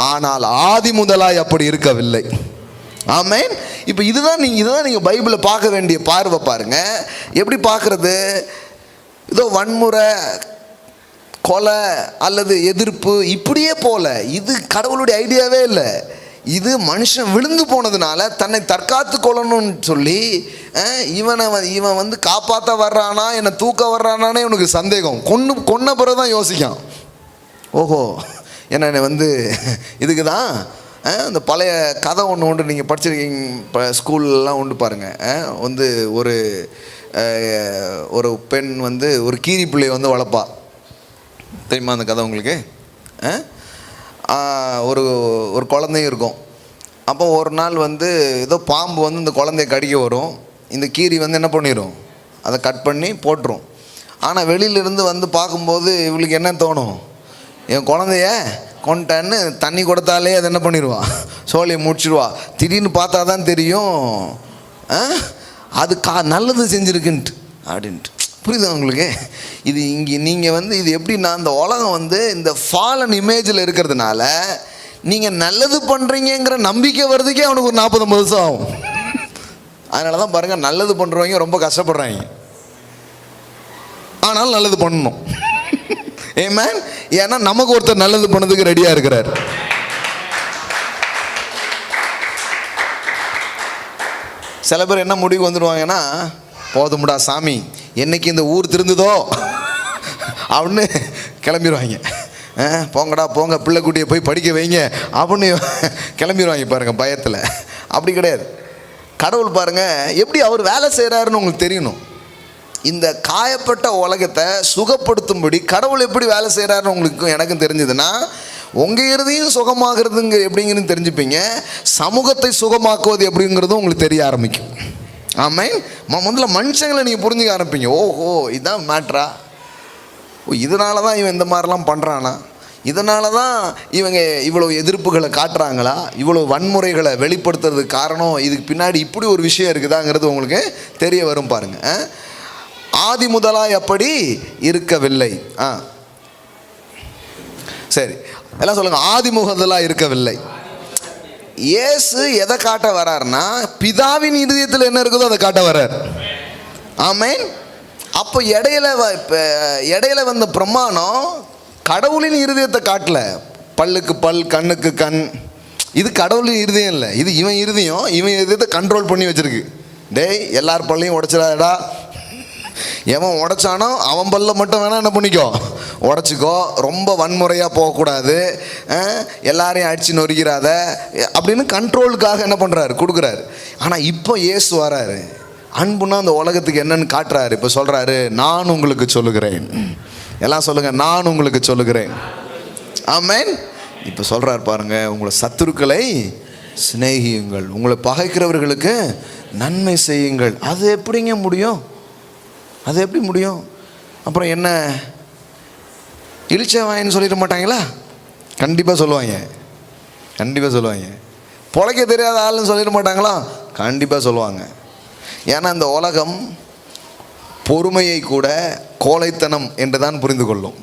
ஆனால் ஆதி முதலாய் அப்படி இருக்கவில்லை. ஆமென். இப்போ இதுதான் நீங்கள் பைபிளை பார்க்க வேண்டிய பார்வை. பாருங்க எப்படி பார்க்குறது. ஏதோ வன்முறை, கொலை அல்லது எதிர்ப்பு இப்படியே போல, இது கடவுளுடைய ஐடியாவே இல்லை. இது மனுஷன் விழுந்து போனதுனால தன்னை தற்காத்து கொள்ளணும்னு சொல்லி இவன் காப்பாற்ற வர்றானா என்னை தூக்க வர்றானானே இவனுக்கு சந்தேகம். கொன்ன பிறகு தான் யோசிக்கான், ஓஹோ என்ன இதுக்கு தான். அந்த பழைய கதை ஒன்று நீங்கள் படிச்சிருக்கீங்க, இப்போ ஸ்கூல்லாம் உண்டு பாருங்கள். ஒரு பெண் ஒரு கீரி பிள்ளையை வளர்ப்பா. தெரியுமா அந்த கதை உங்களுக்கு? ஒரு குழந்தையும் இருக்கும். அப்போ ஒரு நாள் ஏதோ பாம்பு இந்த குழந்தைய கடிக்க வரும். இந்த கீரி என்ன பண்ணிடும், அதை கட் பண்ணி போட்டுரும். ஆனால் வெளியிலேருந்து பார்க்கும்போது இவளுக்கு என்ன தோணும், என் குழந்தைய கொண்டான்னு தண்ணி கொடுத்தாலே அதை என்ன பண்ணிடுவான், சோழியை முடிச்சிடுவா. திடீர்னு பார்த்தா தான் தெரியும் அது நல்லது செஞ்சுருக்குன்ட்டு அப்படின்ட்டு. புரியுதா உங்களுக்கு? இது இங்கே நீங்கள் இது எப்படின்னா, இந்த உலகம் இந்த ஃபாலன் இமேஜில் இருக்கிறதுனால நீங்கள் நல்லது பண்ணுறீங்கிற நம்பிக்கை வர்றதுக்கே அவனுக்கு ஒரு 40-50 வருஷம் ஆகும். அதனால தான் பாருங்கள், நல்லது பண்ணுறவங்க ரொம்ப கஷ்டப்படுறாங்க. ஆனாலும் நல்லது பண்ணணும். ஆமென். ஏன்னா நமக்கு ஒருத்தர் நல்லது பண்ணதுக்கு ரெடியாக இருக்கிறார். சில பேர் என்ன முடிவு வந்துடுவாங்கன்னா, போதும்டா சாமி, என்னைக்கு இந்த ஊர் திருந்துதோ அப்படின்னு கிளம்பிடுவாங்க. போங்கடா போங்க, பிள்ளை குட்டியை போய் படிக்க வைங்க அப்படின்னு கிளம்பிடுவாங்க பாருங்கள், பயத்தில். அப்படி கிடையாது. கடவுள் பாருங்கள் எப்படி அவர் வேலை செய்கிறாருன்னு உங்களுக்கு தெரியணும். இந்த காயப்பட்ட உலகத்தை சுகப்படுத்தும்படி கடவுள் எப்படி வேலை செய்கிறாருன்னு உங்களுக்கும் எனக்கும் தெரிஞ்சதுன்னா, உங்கள் இறுதியும் சுகமாகிறதுங்க எப்படிங்கிறது தெரிஞ்சுப்பீங்க. சமூகத்தை சுகமாக்குவது எப்படிங்கிறதும் உங்களுக்கு தெரிய ஆரம்பிக்கும். ஆமென். முதல்ல மனுஷங்களை நீங்கள் புரிஞ்சுக்க ஆரம்பிப்பீங்க. ஓஹோ இதுதான் மேட்ரா, இதனால தான் இவன் இந்த மாதிரிலாம் பண்ணுறானா, இதனால தான் இவங்க இவ்வளோ எதிர்ப்புகளை காட்டுறாங்களா, இவ்வளோ வன்முறைகளை வெளிப்படுத்துறதுக்கு காரணம் இதுக்கு பின்னாடி இப்படி ஒரு விஷயம் இருக்குதாங்கிறது உங்களுக்கு தெரிய வரும் பாருங்கள். ஆதி முதலாய் அப்படி இருக்கவில்லை. சரி, எல்லாம் சொல்லுங்கள், ஆதி முதலாய் இருக்கவில்லை. இயேசு எதை காட்ட வர்றாருன்னா, பிதாவின் இருதயத்தில் என்ன இருக்குதோ அதை காட்ட வர்றார். ஆமென். அப்போ இடையில வந்த பிரமாணம் கடவுளின் இருதயத்தை காட்டல. பல்லுக்கு பல், கண்ணுக்கு கண், இது கடவுளின் இருதயம் இல்லை, இது இவன் இருதயம். இவன் இருதயத்தை கண்ட்ரோல் பண்ணி வச்சிருக்கு. டேய் எல்லார் பல்லையும் உடைச்சிடாதடா, எவன் உடைச்சானோ அவன் பல்ல மட்டும் வேணா என்ன பண்ணிக்கோ, உடச்சிக்கோ, ரொம்ப வன்முறையாக போகக்கூடாது, எல்லாரையும் அடித்து நொறுக்கிறாத அப்படின்னு கண்ட்ரோலுக்காக என்ன பண்ணுறாரு, கொடுக்குறாரு. ஆனால் இப்போ இயேசு வராரு, அன்புன்னா அந்த உலகத்துக்கு என்னன்னு காட்டுறாரு. இப்போ சொல்கிறாரு, நான் உங்களுக்கு சொல்லுகிறேன். எல்லாம் சொல்லுங்கள், நான் உங்களுக்கு சொல்லுகிறேன். ஆமென். இப்போ சொல்கிறார் பாருங்கள், உங்களை சத்துருக்களை சிநேகியுங்கள், உங்களை பகைக்கிறவர்களுக்கு நன்மை செய்யுங்கள். அது எப்படிங்க முடியும்? அது எப்படி முடியும்? அப்புறம் என்ன, இழிச்சவாயின்னு சொல்லிட மாட்டாங்களா? கண்டிப்பாக சொல்லுவாங்க, கண்டிப்பாக சொல்லுவாங்க. பொழைக்க தெரியாத ஆள்னு சொல்லிட மாட்டாங்களா? கண்டிப்பாக சொல்லுவாங்க. ஏன்னா இந்த உலகம் பொறுமையை கூட கோழைத்தனம் என்று தான் புரிந்து கொள்ளும்.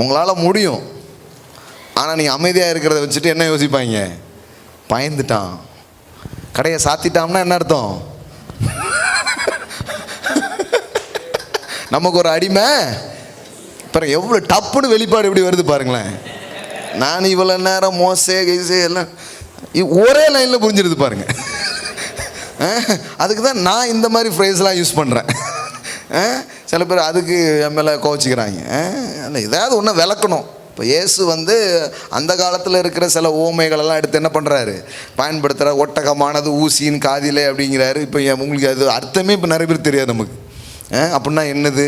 உங்களால் முடியும், ஆனால் நீங்கள் அமைதியாக இருக்கிறத வச்சுட்டு என்ன யோசிப்பாங்க? பயந்துட்டான், கடையை சாத்திட்டான்னா என்ன அர்த்தம்? நமக்கு ஒரு அடிமை பாருங்க, எவ்வளோ டப்புன்னு வெளிப்பாடு எப்படி வருது பாருங்களேன். நான் இவ்வளோ நேரம் மோசே கைசே எல்லாம் ஒரே லைனில் புரிஞ்சிருது பாருங்க. அதுக்கு தான் நான் இந்த மாதிரி ஃப்ரேஸ்லாம் யூஸ் பண்ணுறேன். சில பேர் அதுக்கு என் மேலே கோச்சிக்கிறாங்க. ஏதாவது ஒன்று விளக்கணும். இப்போ இயேசு வந்து அந்த காலத்தில் இருக்கிற சில ஓமைகளெல்லாம் எடுத்து என்ன பண்ணுறாரு, பயன்படுத்துகிற ஒட்டகமானது ஊசியின் காதிலே அப்படிங்கிறாரு. இப்போ உங்களுக்கு அது அர்த்தமே இப்போ நிறைய பேர் தெரியாது நமக்கு. அப்படின்னா என்னது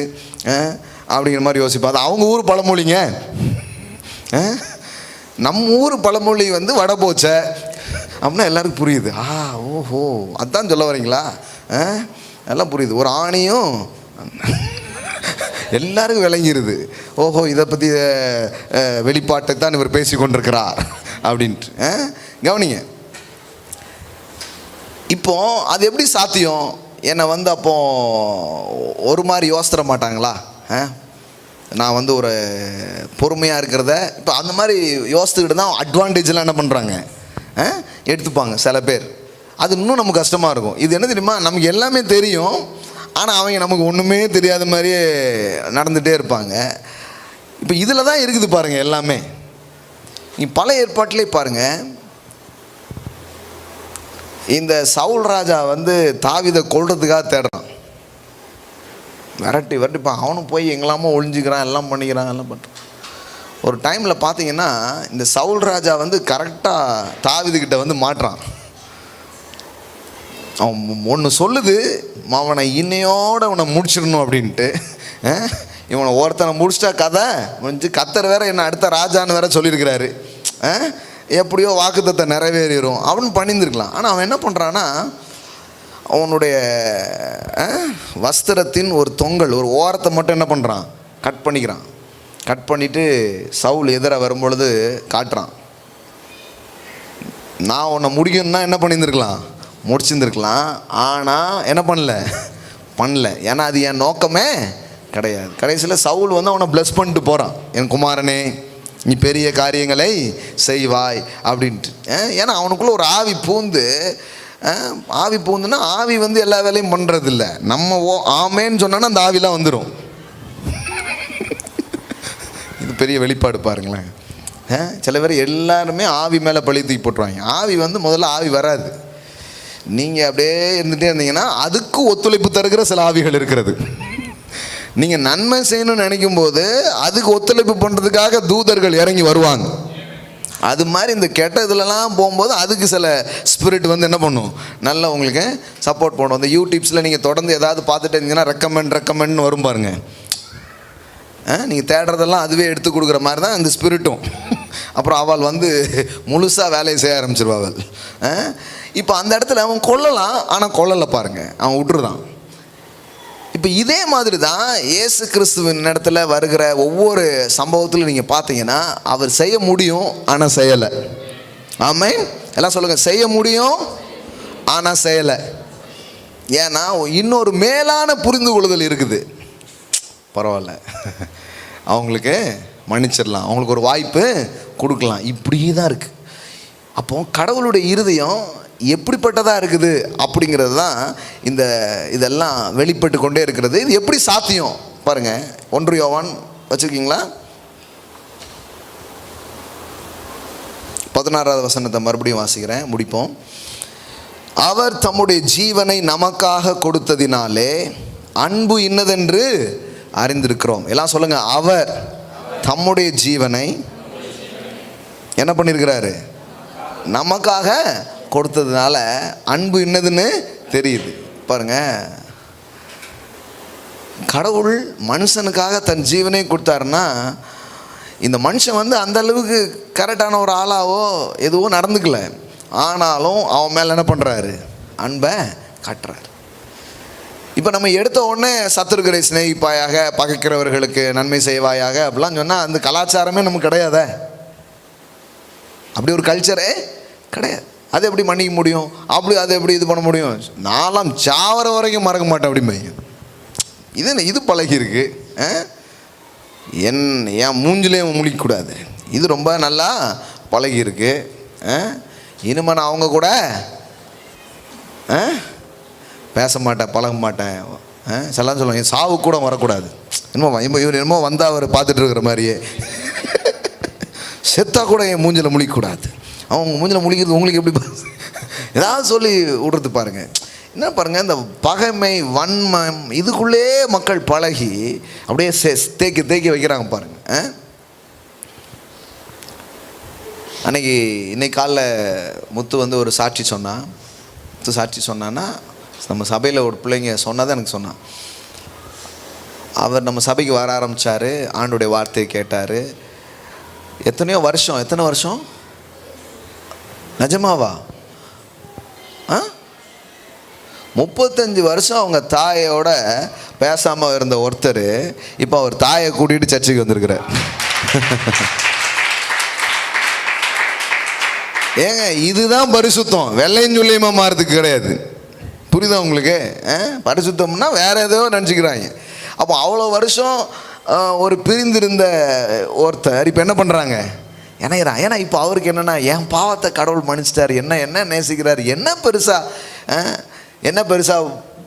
அப்படிங்கிற மாதிரி யோசிப்போம். அது அவங்க ஊர் பழமொழிங்க. நம்ம ஊர் பழமொழி வந்து வடை போச்ச அப்படின்னா எல்லாருக்கும் புரியுது. ஓஹோ அதான் சொல்ல வரீங்களா? எல்லாம் புரியுது. ஒரு ஆணியும் எல்லாருக்கும் விளங்கிடுது. ஓஹோ இதை பற்றி வெளிப்பாட்டை தான் இவர் பேசி கொண்டிருக்கிறார் அப்படின்ட்டு. கவனிங்க, இப்போ அது எப்படி சாத்தியம்? என்னை வந்து அப்போ ஒரு மாதிரி யோசிட மாட்டாங்களா? நான் வந்து ஒரு பொறுமையாக இருக்கிறத இப்போ அந்த மாதிரி யோசித்துக்கிட்டு தான் அட்வான்டேஜெலாம் என்ன பண்ணுறாங்க, எடுத்துப்பாங்க சில பேர். அது இன்னும் நமக்கு கஷ்டமாக இருக்கும். இது என்ன தெரியுமா, நமக்கு எல்லாமே தெரியும், ஆனால் அவங்க நமக்கு ஒன்றுமே தெரியாத மாதிரியே நடந்துகிட்டே இருப்பாங்க. இப்போ இதில் தான் இருக்குது பாருங்கள் எல்லாமே. நீ பழைய ஏற்பாட்டிலே பாருங்கள், இந்த சவுல் ராஜா வந்து தாவீதை கொல்றதுக்காக தேடுறான். விரட்டி விரட்டிப்பான். அவனும் போய் எங்கெல்லாமோ ஒழிஞ்சிக்கிறான், எல்லாம் பண்ணிக்கிறான், எல்லாம் பண்ணுறான். ஒரு டைமில் பார்த்தீங்கன்னா இந்த சவுல் ராஜா வந்து கரெக்டாக தாவீதுக்கிட்ட வந்து மாட்டுறான். அவன் ஒன்று சொல்லுது, அவனை இன்னையோடு அவனை முடிச்சிடணும் அப்படின்ட்டு. இவனை ஒருத்தனை முடிச்சிட்டா கதை முடிஞ்சு, கத்தர் வேற என்ன அடுத்த ராஜான்னு வேற சொல்லியிருக்கிறாரு. எப்படியோ வாக்குத்தத்தை நிறைவேறிடும் அவன் பண்ணியிருந்துருக்கலாம். ஆனால் அவன் என்ன பண்ணுறான்னா, அவனுடைய வஸ்திரத்தின் ஒரு தொங்கல், ஒரு ஓரத்தை மட்டும் என்ன பண்ணுறான், கட் பண்ணிக்கிறான். கட் பண்ணிவிட்டு சவுல் எதிர வரும்பொழுது காட்டுறான். நான் உன்னை முடிக்கணும்னா என்ன பண்ணியிருந்துருக்கலாம், முடிச்சிருந்துருக்கலாம். ஆனால் என்ன பண்ணல. ஏன்னா அது என் நோக்கமே கிடையாது. கடைசியில் சவுல் வந்து அவனை ப்ளஸ் பண்ணிட்டு போகிறான். என் குமாரனே நீ பெரிய காரியங்களை செய்வாய் அப்படின்ட்டு. ஏன்னா அவனுக்குள்ளே ஒரு ஆவி பூந்துன்னா ஆவி வந்து எல்லா வேலையும் பண்ணுறதில்ல. நம்ம ஆமேன்னு சொன்னோன்னா அந்த ஆவிலாம் வந்துடும். இது பெரிய வெளிப்பாடு பாருங்களேன். சில பேர் எல்லாருமே ஆவி மேலே பழி தூக்கி போட்டுருவாங்க. ஆவி வந்து முதல்ல ஆவி வராது. நீங்கள் அப்படியே இருந்துகிட்டே இருந்தீங்கன்னா அதுக்கு ஒத்துழைப்பு தருகிற சில ஆவிகள் இருக்கிறது. நீங்கள் நன்மை செய்யணும்னு நினைக்கும் போது அதுக்கு ஒத்துழைப்பு பண்ணுறதுக்காக தூதர்கள் இறங்கி வருவாங்க. அது மாதிரி இந்த கெட்ட இதுலலாம் போகும்போது அதுக்கு சில ஸ்பிரிட் வந்து என்ன பண்ணும், நல்லா உங்களுக்கு சப்போர்ட் பண்ணும். இந்த யூடியூப்ஸில் நீங்கள் தொடர்ந்து ஏதாவது பார்த்துட்டு இருந்தீங்கன்னா ரெக்கமெண்ட்னு வரும் பாருங்கள். நீங்கள் தேடுறதெல்லாம் அதுவே எடுத்து கொடுக்குற மாதிரி தான் இந்த ஸ்பிரிட்டும். அப்புறம் அவள் வந்து முழுசாக வேலையை செய்ய ஆரம்பிச்சிருவாள். இப்போ அந்த இடத்துல அவன் கொல்லலாம், ஆனால் கொல்லலை பாருங்கள், அவன் விட்டுருதான். இப்போ இதே மாதிரி தான் இயேசு கிறிஸ்துவின் இடத்துல வருகிற ஒவ்வொரு சம்பவத்திலும் நீங்கள் பார்த்தீங்கன்னா அவர் செய்ய முடியும் ஆனால் செய்யலை. ஆமென், எல்லாம் சொல்லுங்கள், செய்ய முடியும் ஆனால் செய்யலை. ஏன்னா இன்னொரு மேலான புரிந்து கொள்ளுதல் இருக்குது. பரவாயில்ல, அவங்களுக்கு மன்னிச்சிடலாம், அவங்களுக்கு ஒரு வாய்ப்பு கொடுக்கலாம், இப்படி தான் இருக்குது. அப்போ கடவுளுடைய இருதயம் எப்படிப்பட்டதாக இருக்குது அப்படிங்கிறது தான் இதெல்லாம் வெளிப்பட்டு கொண்டே இருக்கிறது. இது எப்படி சாத்தியம் பாருங்கள். 1 யோவான் வச்சுருக்கீங்களா? 16வது வசனத்தை மறுபடியும் வாசிக்கிறேன், முடிப்போம். அவர் தம்முடைய ஜீவனை நமக்காக கொடுத்ததினாலே அன்பு இன்னதென்று அறிந்திருக்கிறோம். எல்லாம் சொல்லுங்க, அவர் தம்முடைய ஜீவனை என்ன பண்ணியிருக்கிறாரு, நமக்காக கொடுத்ததுனால அன்பு என்னதுன்னு தெரியுது. பாருங்க, கடவுள் மனுஷனுக்காக தன் ஜீவனை கொடுத்தாருன்னா இந்த மனுஷன் வந்து அந்த அளவுக்கு கரெக்டான ஒரு ஆளாவோ எதுவோ நடந்துக்கல, ஆனாலும் அவன் மேலே என்ன பண்ணுறாரு, அன்பை காட்டுறாரு. இப்போ நம்ம எடுத்த உடனே சத்துருக்களை சிநேகிப்பாயாக, பகைக்கிறவர்களுக்கு நன்மை செய்வாயாக அப்படிலாம் சொன்னால் அந்த கலாச்சாரமே நமக்கு கிடையாதே, அப்படி ஒரு கல்ச்சரே கிடையாது. அது எப்படி மன்னிக்க முடியும், அப்படி அதை எப்படி இது பண்ண முடியும், நாலாம் சாவர வரைக்கும் மறக்க மாட்டேன் அப்படிம்பாங்க. இது பழகிருக்கு. என் மூஞ்சிலே முழிக்கக்கூடாது, இது ரொம்ப நல்லா பழகியிருக்கு. இனிமே நான் அவங்க கூட பேச மாட்டேன், பழக மாட்டேன். சிலாம் சொல்லுவாங்க சாவு கூட வரக்கூடாது. இவர் என்னமோ வந்தால் அவர் பார்த்துட்டு இருக்கிற மாதிரியே, செத்தா கூட என் மூஞ்சில் முழிக்கக்கூடாது. அவங்க மூஞ்சில் முழிக்கிறது உங்களுக்கு எப்படி ஏதாவது சொல்லி விடுறது பாருங்கள். என்ன பாருங்கள், இந்த பகைமை வன்மம் இதுக்குள்ளே மக்கள் பழகி அப்படியே தேக்கி வைக்கிறாங்க பாருங்கள். இன்னைக்கு காலைல முத்து வந்து ஒரு சாட்சி சொன்னான்னா, நம்ம சபையில் ஒரு பிள்ளைங்க சொன்னதான் எனக்கு சொன்னான். அவர் நம்ம சபைக்கு வர ஆரம்பித்தார், ஆண்டுடைய வார்த்தையை கேட்டார். எத்தனை வருஷம் நிஜமாவா? 35 வருஷம் அவங்க தாயோட பேசாமல் இருந்த ஒருத்தர் இப்போ அவர் தாயை கூட்டிகிட்டு சர்ச்சுக்கு வந்திருக்கிறார். ஏங்க, இதுதான் பரிசுத்தம். வெள்ளையும் சொல்லியமா மாறதுக்கு கிடையாது. புரியுதா உங்களுக்கு? பரிசுத்தம்னா வேற ஏதோ நினச்சிக்கிறாங்க. அப்போ அவ்வளோ வருஷம் ஒரு பிரிந்திருந்த ஒருத்தர் இப்போ என்ன பண்ணுறாங்க, இணைகிறான். ஏன்னா இப்போ அவருக்கு என்னென்னா, என் பாவத்தை கடவுள் மன்னிச்சிட்டார், என்ன நேசிக்கிறார், என்ன பெருசாக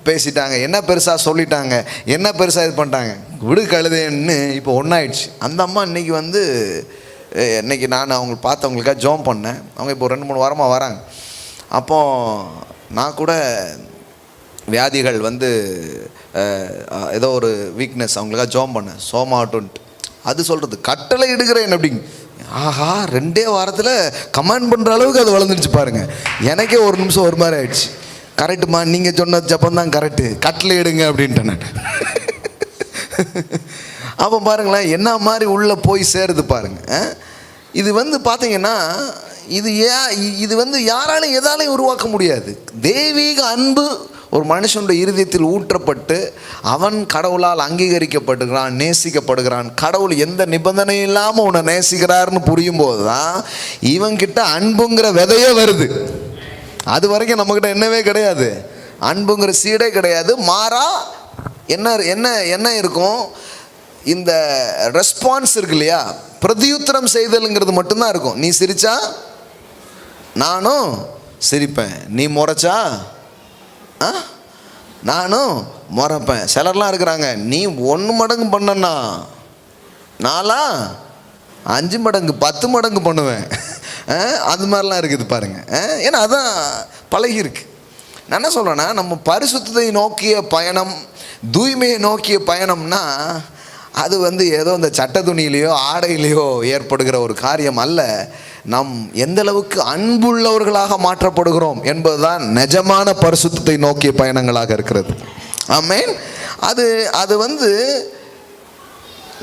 பேசிட்டாங்க, என்ன பெருசாக சொல்லிட்டாங்க, என்ன பெருசாக இது பண்ணிட்டாங்க, விடு கழுதேன்னு இப்போ ஒன்றாயிடுச்சு. அந்த அம்மா இன்றைக்கி வந்து இன்றைக்கி நான் அவங்களை பார்த்தவங்களுக்காக ஜோம் பண்ணேன். அவங்க இப்போ 2-3 வாரமாக வராங்க. அப்போது நான் கூட வியாதிகள் வந்து ஏதோ ஒரு வீக்னஸ் அவங்களுக்காக ஜோம் பண்ணேன், சோமாட்டுன்ட்டு. அது சொல்கிறது கட்டளை இடுகிறேன் அப்படிங்க. ஆஹா, 2 வாரத்தில் கமெண்ட் பண்ணுற அளவுக்கு அது வளர்ந்துருச்சு பாருங்கள். எனக்கே ஒரு நிமிஷம் ஒரு மாதிரி ஆயிடுச்சு. கரெக்டுமா, நீங்கள் சொன்ன ஜப்பந்தான் கரெக்டு, கட்டளை எடுங்க அப்படின்ட்டேன் நான். அப்போ பாருங்களேன் என்ன மாதிரி உள்ளே போய் சேருது பாருங்கள். இது வந்து பார்த்தீங்கன்னா இது வந்து யாராலையும் எதாலையும் உருவாக்க முடியாது. தெய்வீக அன்பு ஒரு மனுஷனுடைய இருதயத்தில் ஊற்றப்பட்டு அவன் கடவுளால் அங்கீகரிக்கப்படுகிறான், நேசிக்கப்படுகிறான். கடவுள் எந்த நிபந்தனை இல்லாமல் உன்னை நேசிக்கிறாருன்னு புரியும் போது தான் இவன்கிட்ட அன்புங்கிற விதையே வருது. அது வரைக்கும் நம்மக்கிட்ட என்னவே கிடையாது, அன்புங்கிற சீடே கிடையாது. மாறா என்ன இருக்கும், இந்த ரெஸ்பான்ஸ் இருக்கு இல்லையா, பிரதியுத்தரம் செய்தலுங்கிறது மட்டும்தான் இருக்கும். நீ சிரிச்சா நானும் சிரிப்பேன், நீ முறைச்சா நானும் முறைப்பேன். சிலர்லாம் இருக்கிறாங்க, நீ 1 மடங்கு பண்ணனா நானா 5 மடங்கு 10 மடங்கு பண்ணுவேன். அது மாதிரிலாம் இருக்குது பாருங்கள். ஏன்னா அதான் பழகிருக்கு. நான் என்ன சொல்கிறேன்னா, நம்ம பரிசுத்தத்தை நோக்கிய பயணம், தூய்மையை நோக்கிய பயணம்னா அது வந்து ஏதோ இந்த சட்ட துணியிலையோ ஆடையிலையோ ஏற்படுகிற ஒரு காரியம் அல்ல. நாம் எந்த அளவுக்கு அன்புள்ளவர்களாக மாற்றப்படுகிறோம் என்பதுதான் நிஜமான பரிசுத்தத்தை நோக்கிய பயணங்களாக இருக்கிறது. ஆமென். அது வந்து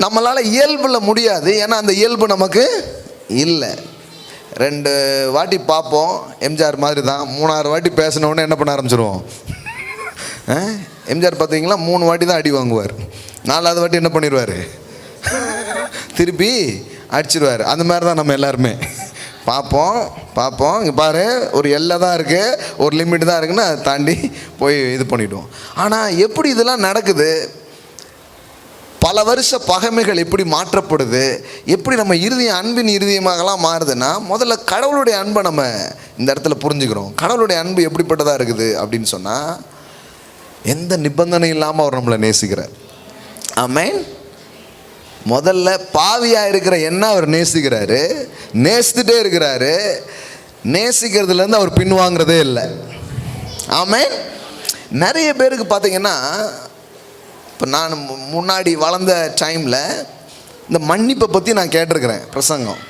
நம்மளால் இயல்பில் முடியாது. ஏன்னா அந்த இயல்பு நமக்கு இல்லை. 2 வாட்டி பார்ப்போம், எம்ஜிஆர் மாதிரி தான். 3ஆவது வாட்டி பேசினோடனே என்ன பண்ண ஆரம்பிச்சிருவோம். எம்ஜிஆர் பார்த்தீங்களா 3 வாட்டி தான் அடி வாங்குவார். 4ஆவது வாட்டி என்ன பண்ணிடுவார், திருப்பி அடிச்சிடுவார். அந்த மாதிரி தான் நம்ம எல்லாருமே பார்ப்போம். இங்கே பாரு, ஒரு எல்லை தான் இருக்குது, ஒரு லிமிட் தான் இருக்குன்னு அதை தாண்டி போய் இது பண்ணிவிடுவோம். ஆனால் எப்படி இதெல்லாம் நடக்குது, பல வருஷ பகைமைகள் எப்படி மாற்றப்படுது, எப்படி நம்ம அன்பின் இருதயமாகலாம் மாறுதுன்னா, முதல்ல கடவுளுடைய அன்பை நம்ம இந்த இடத்துல புரிஞ்சுக்கிறோம். கடவுளுடைய அன்பு எப்படிப்பட்டதாக இருக்குது அப்படின்னு சொன்னால், எந்த நிபந்தனை இல்லாமல் அவர் நம்மளை நேசிக்கிறார். ஆமென். முதல்ல பாவியாக இருக்கிற என்ன அவர் நேசிக்கிறாரு, நேசித்துட்டே இருக்கிறாரு. நேசிக்கிறதுலேருந்து அவர் பின்வாங்கிறதே இல்லை. ஆமென். நிறைய பேருக்கு பார்த்தீங்கன்னா, இப்போ நான் முன்னாடி வளர்ந்த டைமில் இந்த மன்னிப்பை பற்றி நான் கேட்டிருக்கிறேன் பிரசங்கம்.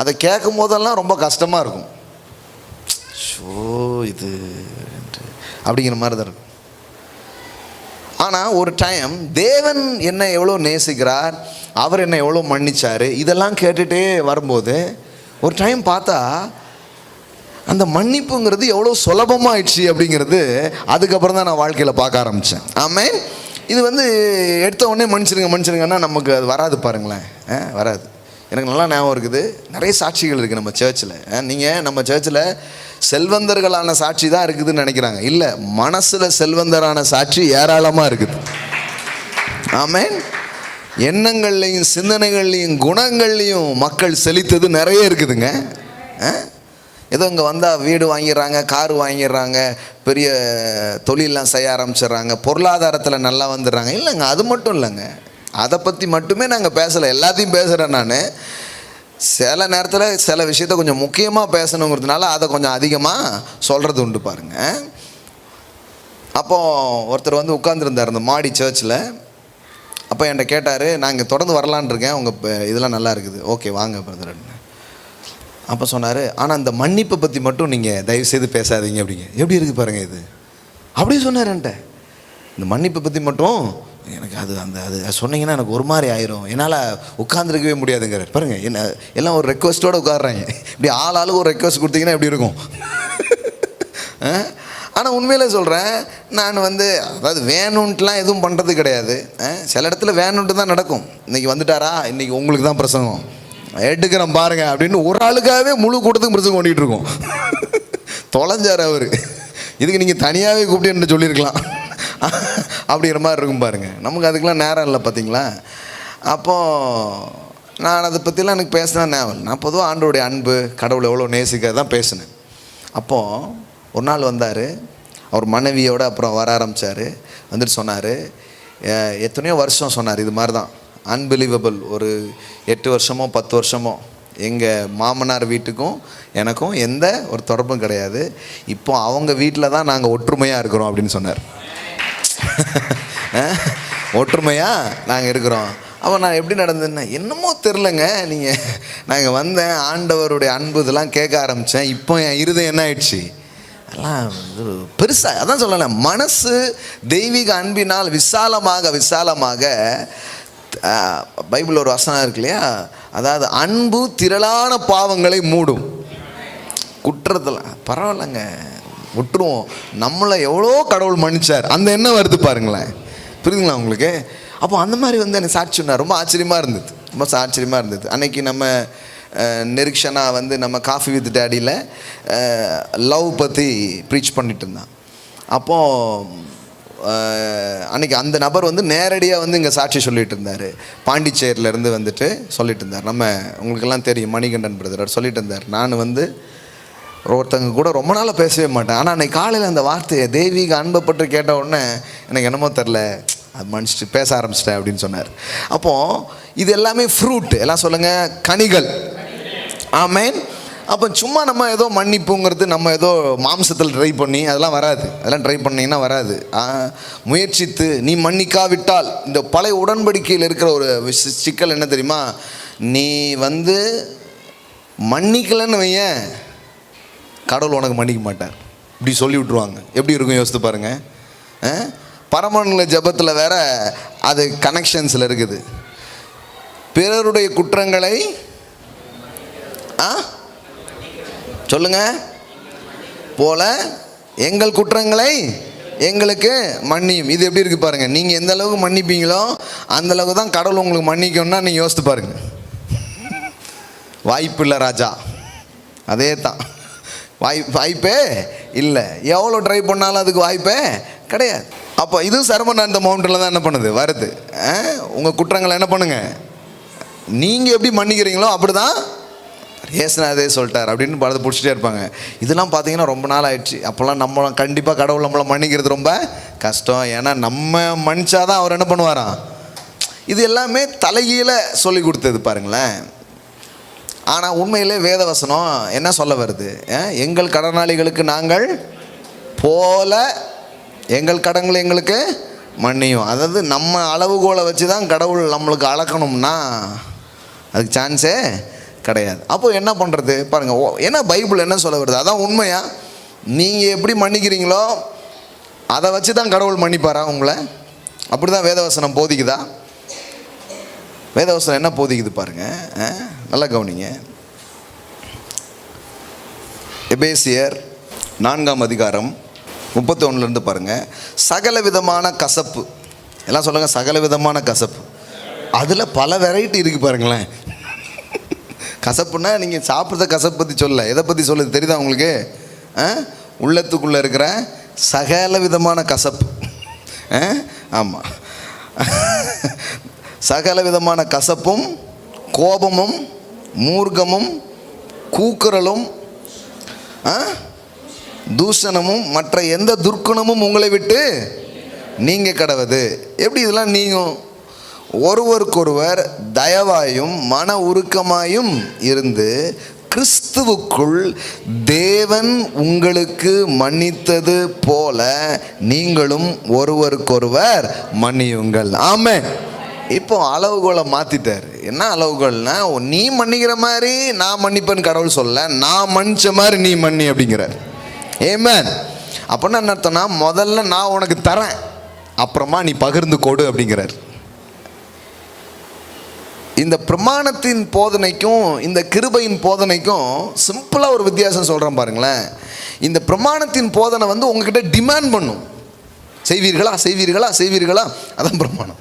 அதை கேட்கும் போதெல்லாம் ரொம்ப கஷ்டமாக இருக்கும். இது அப்படிங்கிற மாதிரி தான் இருக்கும். ஆனால் ஒரு டைம் தேவன் என்னை எவ்வளோ நேசிக்கிறார், அவர் என்னை எவ்வளோ மன்னிச்சார், இதெல்லாம் கேட்டுகிட்டே வரும்போது ஒரு டைம் பார்த்தா அந்த மன்னிப்புங்கிறது எவ்வளோ சுலபமாகிடுச்சு அப்படிங்கிறது அதுக்கப்புறம் தான் நான் வாழ்க்கையில் பார்க்க ஆரம்பித்தேன். ஆமென். இது வந்து எடுத்த உடனே மன்னிச்சிருங்கன்னா நமக்கு அது வராது பாருங்களேன், வராது. எனக்கு நல்லா ஞாபகம் இருக்குது, நிறைய சாட்சிகள் இருக்குது நம்ம சர்ச்சில். நீங்கள் நம்ம சர்ச்சில் செல்வந்தர்களான சாட்சி தான் இருக்குதுன்னு நினைக்கிறாங்க. இல்லை, மனசில் செல்வந்தரான சாட்சி ஏராளமாக இருக்குது. ஆமென். எண்ணங்கள்லையும் சிந்தனைகள்லையும் குணங்கள்லையும் மக்கள் செழித்தது நிறைய இருக்குதுங்க. ஏதோ இங்கே வந்தால் வீடு வாங்கிடுறாங்க, காரு வாங்கிடுறாங்க, பெரிய தொழிலெலாம் செய்ய ஆரம்பிச்சிடுறாங்க, பொருளாதாரத்தில் நல்லா வந்துடுறாங்க. இல்லைங்க, அது மட்டும் இல்லைங்க. அதை பற்றி மட்டுமே நாங்கள் பேசலை, எல்லாத்தையும் பேசுகிறேன் நான். சில நேரத்தில் சில விஷயத்த கொஞ்சம் முக்கியமாக பேசணுங்கிறதுனால அதை கொஞ்சம் அதிகமாக சொல்கிறது உண்டு பாருங்கள். அப்போது ஒருத்தர் வந்து உட்காந்துருந்தார் இந்த மாடி சர்ச்சில். அப்போ என்கிட்ட கேட்டார், நான் இங்கே தொடர்ந்து வரலான் இருக்கேன், உங்கள் இதெல்லாம் நல்லா இருக்குது, ஓகே வாங்க பிரதர். அப்போ சொன்னார், ஆனால் இந்த மன்னிப்பை பற்றி மட்டும் நீங்கள் தயவுசெய்து பேசாதீங்க அப்படிங்க. எப்படி இருக்குது பாருங்கள் இது, அப்படியே சொன்னார் என்கிட்ட. இந்த மன்னிப்பை பற்றி மட்டும் எனக்கு அது சொன்னீங்கன்னா எனக்கு ஒரு மாதிரி ஆயிரும், என்னால் உட்காந்துருக்கவே முடியாதுங்கிறார் பாருங்கள். என்ன எல்லாம் ஒரு ரெக்வஸ்ட்டோடு உட்காடுறாங்க. இப்படி ஆளுக்கு ஒரு ரெக்வஸ்ட் கொடுத்தீங்கன்னா எப்படி இருக்கும்? ஆனால் உண்மையிலே சொல்கிறேன், நான் வந்து அதாவது வேணுன்ட்டுலாம் எதுவும் பண்ணுறது கிடையாது. சில இடத்துல வேணுன்ட்டு தான் நடக்கும். இன்றைக்கி வந்துட்டாரா, இன்றைக்கி உங்களுக்கு தான் பிரசங்கம் எடுக்கிறோம் பாருங்க அப்படின்னு ஒரு ஆளுக்காகவே முழு கூட்டத்துக்கு பிரசங்கம் பண்ணிகிட்டு இருக்கோம். தொலைஞ்சார் அவர், இதுக்கு நீங்கள் தனியாகவே கூப்பிட்டு என்ன சொல்லியிருக்கலாம் அப்படிங்கிற மாதிரி இருக்கும் பாருங்கள். நமக்கு அதுக்கெலாம் நேரம் இல்லை பார்த்தீங்களா. அப்போது நான் அதை பற்றிலாம் எனக்கு பேசினா நேரம். நான் பொதுவாக ஆண்டவருடைய அன்பு, கடவுளை எவ்வளோ நேசிக்க தான் பேசினேன். அப்போது ஒரு நாள் வந்தார், அவர் மனைவியோடு அப்புறம் வர ஆரம்பித்தார். வந்துட்டு சொன்னார், எத்தனையோ வருஷம் சொன்னார் இது மாதிரி தான், அன்பிலீவபிள், ஒரு 8 வருஷமோ 10 வருஷமோ எங்கள் மாமனார் வீட்டுக்கும் எனக்கும் எந்த ஒரு தொடர்பும் கிடையாது, இப்போ அவங்க வீட்டில் தான் நாங்கள் ஒற்றுமையாக இருக்கிறோம் அப்படின்னு சொன்னார். ஒற்றுமையாக நாங்கள் இருக்கிறோம். அப்போ நான் எப்படி நடந்ததுன்னா, என்னமோ தெரிலங்க, நாங்கள் வந்தேன், ஆண்டவருடைய அன்பு இதெல்லாம் கேட்க ஆரம்பித்தேன், இப்போ என் இருதயம் என்ன ஆயிடுச்சு, எல்லாம் பெருசாக. அதான் சொல்லலை, மனசு தெய்வீக அன்பினால் விசாலமாக பைபிள் ஒரு வசனம் இருக்கு இல்லையா, அதாவது அன்பு திரளான பாவங்களை மூடும். குற்றத்தில் பரவாயில்லைங்க, விட்டுருவோம், நம்மளை எவ்வளோ கடவுள் மன்னிச்சார், அந்த எண்ணம் வருது பாருங்களேன். புரியுதுங்களா உங்களுக்கு? அப்போ அந்த மாதிரி வந்து எனக்கு சாட்சி சொன்னார். ரொம்ப ஆச்சரியமாக இருந்தது. அன்னைக்கு நம்ம நிரீக்ஷனாக வந்து நம்ம காஃபி வித் டேடியில் லவ் பற்றி ப்ரீச் பண்ணிட்டு இருந்தான். அப்போது அன்றைக்கி அந்த நபர் வந்து நேரடியாக வந்து இங்கே சாட்சி சொல்லிகிட்டு இருந்தார். பாண்டிச்சேரியிலேருந்து வந்துட்டு சொல்லிட்டு இருந்தார். நம்ம உங்களுக்கெல்லாம் தெரியும், மணிகண்டன் பிரதர் சொல்லிட்டு இருந்தார், நான் வந்து ஒருத்தங்க கூட ரொம்ப நாளாக பேசவே மாட்டேன், ஆனால் அன்றைக்கி காலையில் அந்த வார்த்தையை தெய்வீக அன்பை பற்றி கேட்ட உடனே எனக்கு என்னமோ தெரில, அது மன்னிச்சிட்டு பேச ஆரம்பிச்சிட்டேன் அப்படின்னு சொன்னார். அப்போது இது எல்லாமே ஃப்ரூட், எல்லாம் சொல்லுங்கள், கனிகள். ஆமேன். அப்போ சும்மா நம்ம ஏதோ மன்னிப்புங்கிறது நம்ம ஏதோ மாம்சத்தில் ட்ரை பண்ணி அதெல்லாம் வராது. அதெல்லாம் ட்ரை பண்ணிங்கன்னா வராது. முயற்சித்து நீ மன்னிக்காவிட்டால், இந்த பழைய உடன்படிக்கையில் இருக்கிற ஒரு சிக்கல் என்ன தெரியுமா, நீ வந்து மன்னிக்கலன்னு வையன், கடவுள் உனக்கு மன்னிக்க மாட்டார், இப்படி சொல்லி விட்ருவாங்க. எப்படி இருக்கும் யோசித்து பாருங்கள். பரமன்ல ஜபத்தில் வேற அது கனெக்ஷன்ஸில் இருக்குது. பிறருடைய குற்றங்களை சொல்லுங்க போல எங்கள் குற்றங்களை எங்களுக்கு மன்னியும். இது எப்படி இருக்குது பாருங்கள். நீங்கள் எந்த அளவுக்கு மன்னிப்பீங்களோ அந்த அளவுக்கு தான் கடவுள் உங்களுக்கு மன்னிக்கணும்னா நீங்கள் யோசித்து பாருங்கள். வாய்ப்பு இல்லை ராஜா, அதே தான், வாய்ப்பே இல்லை. எவ்வளோ ட்ரை பண்ணாலும் அதுக்கு வாய்ப்பே கிடையாது. அப்போ இதுவும் சர்மன் அந்த மவுண்டனில் தான் என்ன பண்ணுது வருது. உங்கள் குற்றங்களை என்ன பண்ணுங்க, நீங்கள் எப்படி மன்னிக்கிறீங்களோ அப்படி தான் ஏசுநாதே சொல்லிட்டார் அப்படின்னு பலதை பிடிச்சிட்டே இருப்பாங்க. இதெல்லாம் பார்த்தீங்கன்னா ரொம்ப நாள் ஆயிடுச்சு. அப்போல்லாம் நம்ம கண்டிப்பாக கடவுள் நம்மளை மன்னிக்கிறது ரொம்ப கஷ்டம். ஏன்னா நம்ம மன்னிச்சாதான் அவர் என்ன பண்ணுவாராம். இது எல்லாமே தலைகீழ சொல்லி கொடுத்தது பாருங்களேன். ஆனால் உண்மையிலே வேதவசனம் என்ன சொல்ல வருது, எங்கள் கடனாளிகளுக்கு நாங்கள் போல எங்கள் கடன்களை எங்களுக்கு மன்னியும். அதாவது நம்ம அளவுகோலை வச்சு தான் கடவுள் நம்மளுக்கு அளக்கணும்னா அதுக்கு சான்ஸே கிடையாது. அப்போது என்ன பண்ணுறது பாருங்கள். ஏன்னா பைபிள் என்ன சொல்ல வருது, அதான் உண்மையா. நீங்கள் எப்படி மன்னிக்கிறீங்களோ அதை வச்சு தான் கடவுள் மன்னிப்பாரா உங்களை? அப்படி தான் வேதவசனம் போதிக்குதா? வேதவசனம் என்ன போதிக்குது பாருங்கள், நல்லா கவனிங்க. எபேசியர் 4ஆம் அதிகாரம் 31 பாருங்கள். சகல விதமான கசப்பு, எல்லாம் சொல்லுங்கள், சகல விதமான கசப்பு. அதில் பல வெரைட்டி இருக்குது பாருங்களேன். கசப்புன்னா நீங்கள் சாப்பிட்ற கசப்பு பற்றி சொல்ல, எதை பற்றி சொல்லுது தெரியுதா உங்களுக்கு? உள்ளத்துக்குள்ளே இருக்கிற சகல விதமான கசப்பு. ஆமாம், சகல விதமான கசப்பும், கோபமும், மூர்க்கமும், கூக்குரலும், தூஷணமும் மற்ற எந்த துர்க்குணமும் உங்களை விட்டு நீங்க கடவது. எப்படி இதெல்லாம் நீங்கும்? ஒருவருக்கொருவர் தயவாயும் மன உருக்கமாயும் இருந்து கிறிஸ்துவுக்குள் தேவன் உங்களுக்கு மன்னித்தது போல நீங்களும் ஒருவருக்கொருவர் மன்னியுங்கள். ஆமென். இப்போ அளவுகோலை மாற்றிட்டார். என்ன அளவுகோல்னா, நீ மன்னிக்கிற மாதிரி நான் மன்னிப்பேன்னு கடவுள் சொல்ல, நான் மன்னிச்ச மாதிரி நீ மன்னி அப்படிங்கிறார். ஆமென். அப்படின்னா என்ன அர்த்தம்னா, முதல்ல நான் உனக்கு தரேன், அப்புறமா நீ பகிர்ந்து கொடு அப்படிங்கிறார். இந்த பிரமாணத்தின் போதனைக்கும் இந்த கிருபையின் போதனைக்கும் சிம்பிளாக ஒரு வித்தியாசம் சொல்கிறேன் பாருங்களேன். இந்த பிரமாணத்தின் போதனை வந்து உங்ககிட்ட டிமாண்ட் பண்ணும், செய்வீர்களா செய்வீர்களா செய்வீர்களா, அதான் பிரமாணம்.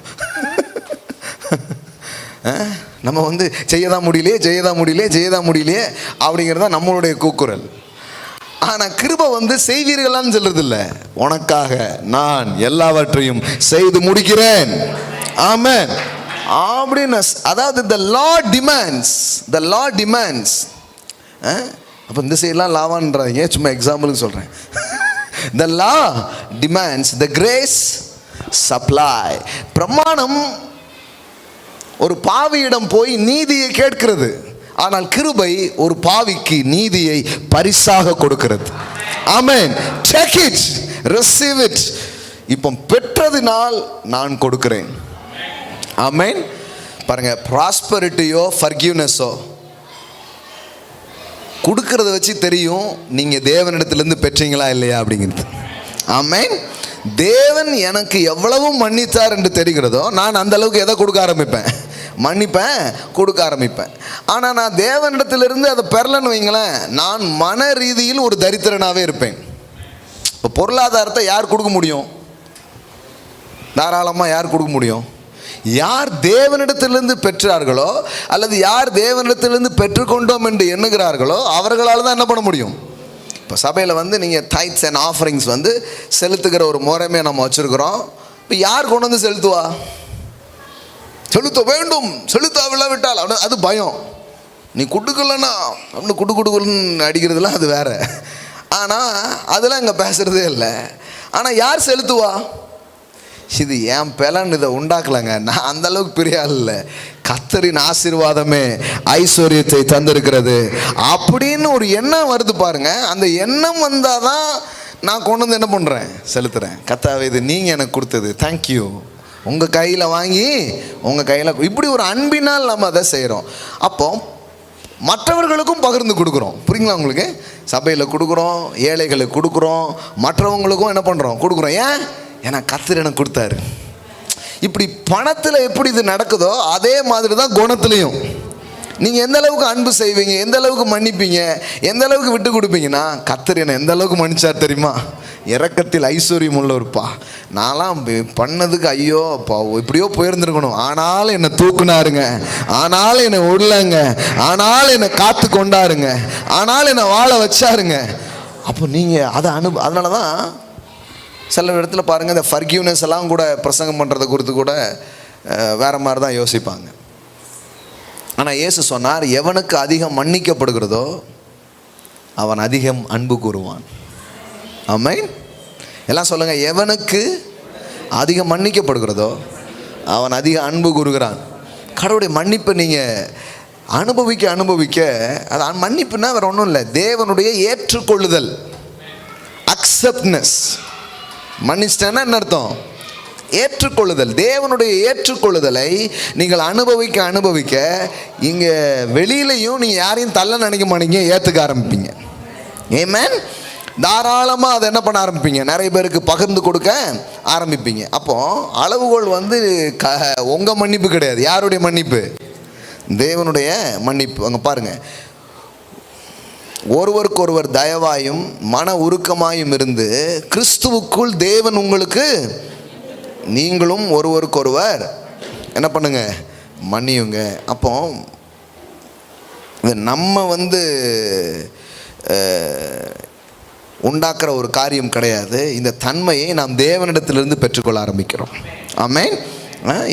நம்ம வந்து செய்யதான் முடியலையே செய்யதான் முடியலையே செய்யதான் முடியலையே அப்படிங்கிறது தான் நம்மளுடைய கூக்குரல். ஆனால் கிருபை வந்து செய்வீர்களான்னு சொல்றது இல்லை, உனக்காக நான் எல்லாவற்றையும் செய்து முடிக்கிறேன். ஆமென். அப்படின்னு அதாவது the law demands. அப்போ இந்த சைடெலாம் லாவான்றாங்க, சும்மா எக்ஸாம்பிளுக்கு சொல்கிறேன். the law demands, the grace supply. பிரமாணம் ஒரு பாவியிடம் போய் நீதியை கேட்கிறது, ஆனால் கிருபை ஒரு பாவிக்கு நீதியை பரிசாக கொடுக்கிறது. ஆமென். Take it, receive it. இப்போ பெற்றதினால் நான் கொடுக்கிறேன். ஆமென். பாருங்க, ப்ராஸ்பரிட்டியோ ஃபர்கிவ்னஸோ கொடுக்கறத வச்சு தெரியும் நீங்க தேவனிடத்திலிருந்து பெற்றீங்களா இல்லையா அப்படிங்கிறது. ஆமென். தேவன் எனக்கு எவ்வளவு மன்னித்தார் என்று தெரிகிறதோ நான் அந்த அளவுக்கு எதை கொடுக்க ஆரம்பிப்பேன், மன்னிப்பேன், கொடுக்க ஆரம்பிப்பேன். ஆனால் நான் தேவனிடத்திலிருந்து அதை பெறலன்னு வைங்களேன், நான் மன ரீதியில் ஒரு தரித்திரனாகவே இருப்பேன். இப்போ பொருளாதாரத்தை யார் கொடுக்க முடியும்? தாராளமாக யார் கொடுக்க முடியும்? யார் தேவனிடத்திலிருந்து பெற்றார்களோ அல்லது யார் தேவனிடத்திலிருந்து பெற்றுக்கொண்டோம் என்று எண்ணுகிறார்களோ அவர்களால் தான் என்ன பண்ண முடியும். இப்போ சபையில் வந்து நீங்கள் டைட்ஸ் அண்ட் ஆஃபரிங்ஸ் வந்து செலுத்துகிற ஒரு முறைமையை நம்ம வச்சுருக்கிறோம். இப்போ யார் கொண்டு வந்து செலுத்துவா? செலுத்த வேண்டும், செலுத்த விழாவிட்டால் அப்படின்னு அது பயம். நீ கொடுக்கலன்னா அப்படின்னு கொடுக்குன்னு அடிக்கிறதுலாம் அது வேற. ஆனால் அதெல்லாம் இங்கே பேசுகிறதே இல்லை. ஆனால் யார் செலுத்துவா? இது ஏன் பலன், இதை உண்டாக்கலைங்க, நான் அந்த அளவுக்கு பெரிய ஆள் இல்லை, கர்த்தரின் ஆசீர்வாதமே ஐஸ்வர்யத்தை தந்திருக்கிறது அப்படின்னு ஒரு எண்ணம் வருது பாருங்க. அந்த எண்ணம் வந்தால் தான் நான் கொண்டு வந்து என்ன பண்ணுறேன், செலுத்துகிறேன். கர்த்தாவே இது நீங்கள் எனக்கு கொடுத்தது, தேங்க்யூ, உங்கள் கையில் வாங்கி உங்கள் கையில், இப்படி ஒரு அன்பினால் நம்ம அதை செய்கிறோம். அப்போ மற்றவர்களுக்கும் பகிர்ந்து கொடுக்குறோம். புரியுங்களா உங்களுக்கு? சபையில் கொடுக்குறோம், ஏழைகளுக்கு கொடுக்குறோம், மற்றவங்களுக்கும் என்ன பண்ணுறோம், கொடுக்குறோம். ஏன்னா கர்த்தர் எனக்கு கொடுத்தாரு. இப்படி பணத்தில் எப்படி இது நடக்குதோ அதே மாதிரி தான் குணத்துலையும். நீங்கள் எந்த அளவுக்கு அன்பு செய்வீங்க, எந்த அளவுக்கு மன்னிப்பீங்க, எந்த அளவுக்கு விட்டு கொடுப்பீங்கன்னா, கர்த்தர் என்னை எந்த அளவுக்கு மன்னிச்சார் தெரியுமா? இரக்கத்தில் ஐஸ்வர்யம் உள்ளவர்ப்பா. நான்லாம் பண்ணதுக்கு ஐயோ அப்பா இப்படியோ போயிருந்துருக்கணும், ஆனாலும் என்னை தூக்குனாருங்க, ஆனாலும் என்னை விடலங்க, ஆனாலும் என்னை காத்து கொண்டாருங்க, ஆனாலும் என்னை வாழ வச்சாருங்க. அப்போ நீங்கள் அதை அதனால தான் சில இடத்துல பாருங்கள், இந்த ஃபர்கிவ்னஸ் எல்லாம் கூட பிரசங்கம் பண்ணுறதை குறித்து கூட வேறு மாதிரி தான் யோசிப்பாங்க. ஆனால் இயேசு சொன்னார், எவனுக்கு அதிகம் மன்னிக்கப்படுகிறதோ அவன் அதிகம் அன்பு கூறுவான். ஆமென். எல்லாம் சொல்லுங்கள், எவனுக்கு அதிகம் மன்னிக்கப்படுகிறதோ அவன் அதிக அன்பு கூறுகிறான். கடவுளுடைய மன்னிப்பை நீங்கள் அனுபவிக்க அது மன்னிப்புன்னா வேறு ஒன்றும் இல்லை, தேவனுடைய ஏற்றுக்கொள்ளுதல், அக்செப்ட்னஸ். மன்னிச்சிட்டேன்னா என்ன அர்த்தம்? ஏற்றுக்கொள்ளுதல். தேவனுடைய ஏற்றுக்கொள்ளுதலை நீங்கள் அனுபவிக்க இங்கே வெளியிலையும் நீங்கள் யாரையும் தள்ள நினைக்க மாட்டீங்க, ஏற்றுக்க ஆரம்பிப்பீங்க. ஆமென். தாராளமாக அதை என்ன பண்ண ஆரம்பிப்பீங்க, நிறைய பேருக்கு பகிர்ந்து கொடுக்க ஆரம்பிப்பீங்க. அப்போ அளவுகோல் வந்து உங்கள் மன்னிப்பு கிடையாது. யாருடைய மன்னிப்பு? தேவனுடைய மன்னிப்பு. அங்கே பாருங்கள், ஒருவருக்கொருவர் தயவாயும் மன உருக்கமாயும் இருந்து கிறிஸ்துவுக்குள் தேவன் உங்களுக்கு, நீங்களும் ஒருவருக்கொருவர் என்ன பண்ணுங்க, மன்னியுங்க. அப்போ நம்ம வந்து உண்டாக்குற ஒரு காரியம் கிடையாது. இந்த தன்மையை நாம் தேவனிடத்திலிருந்து பெற்றுக்கொள்ள ஆரம்பிக்கிறோம். ஆமென்.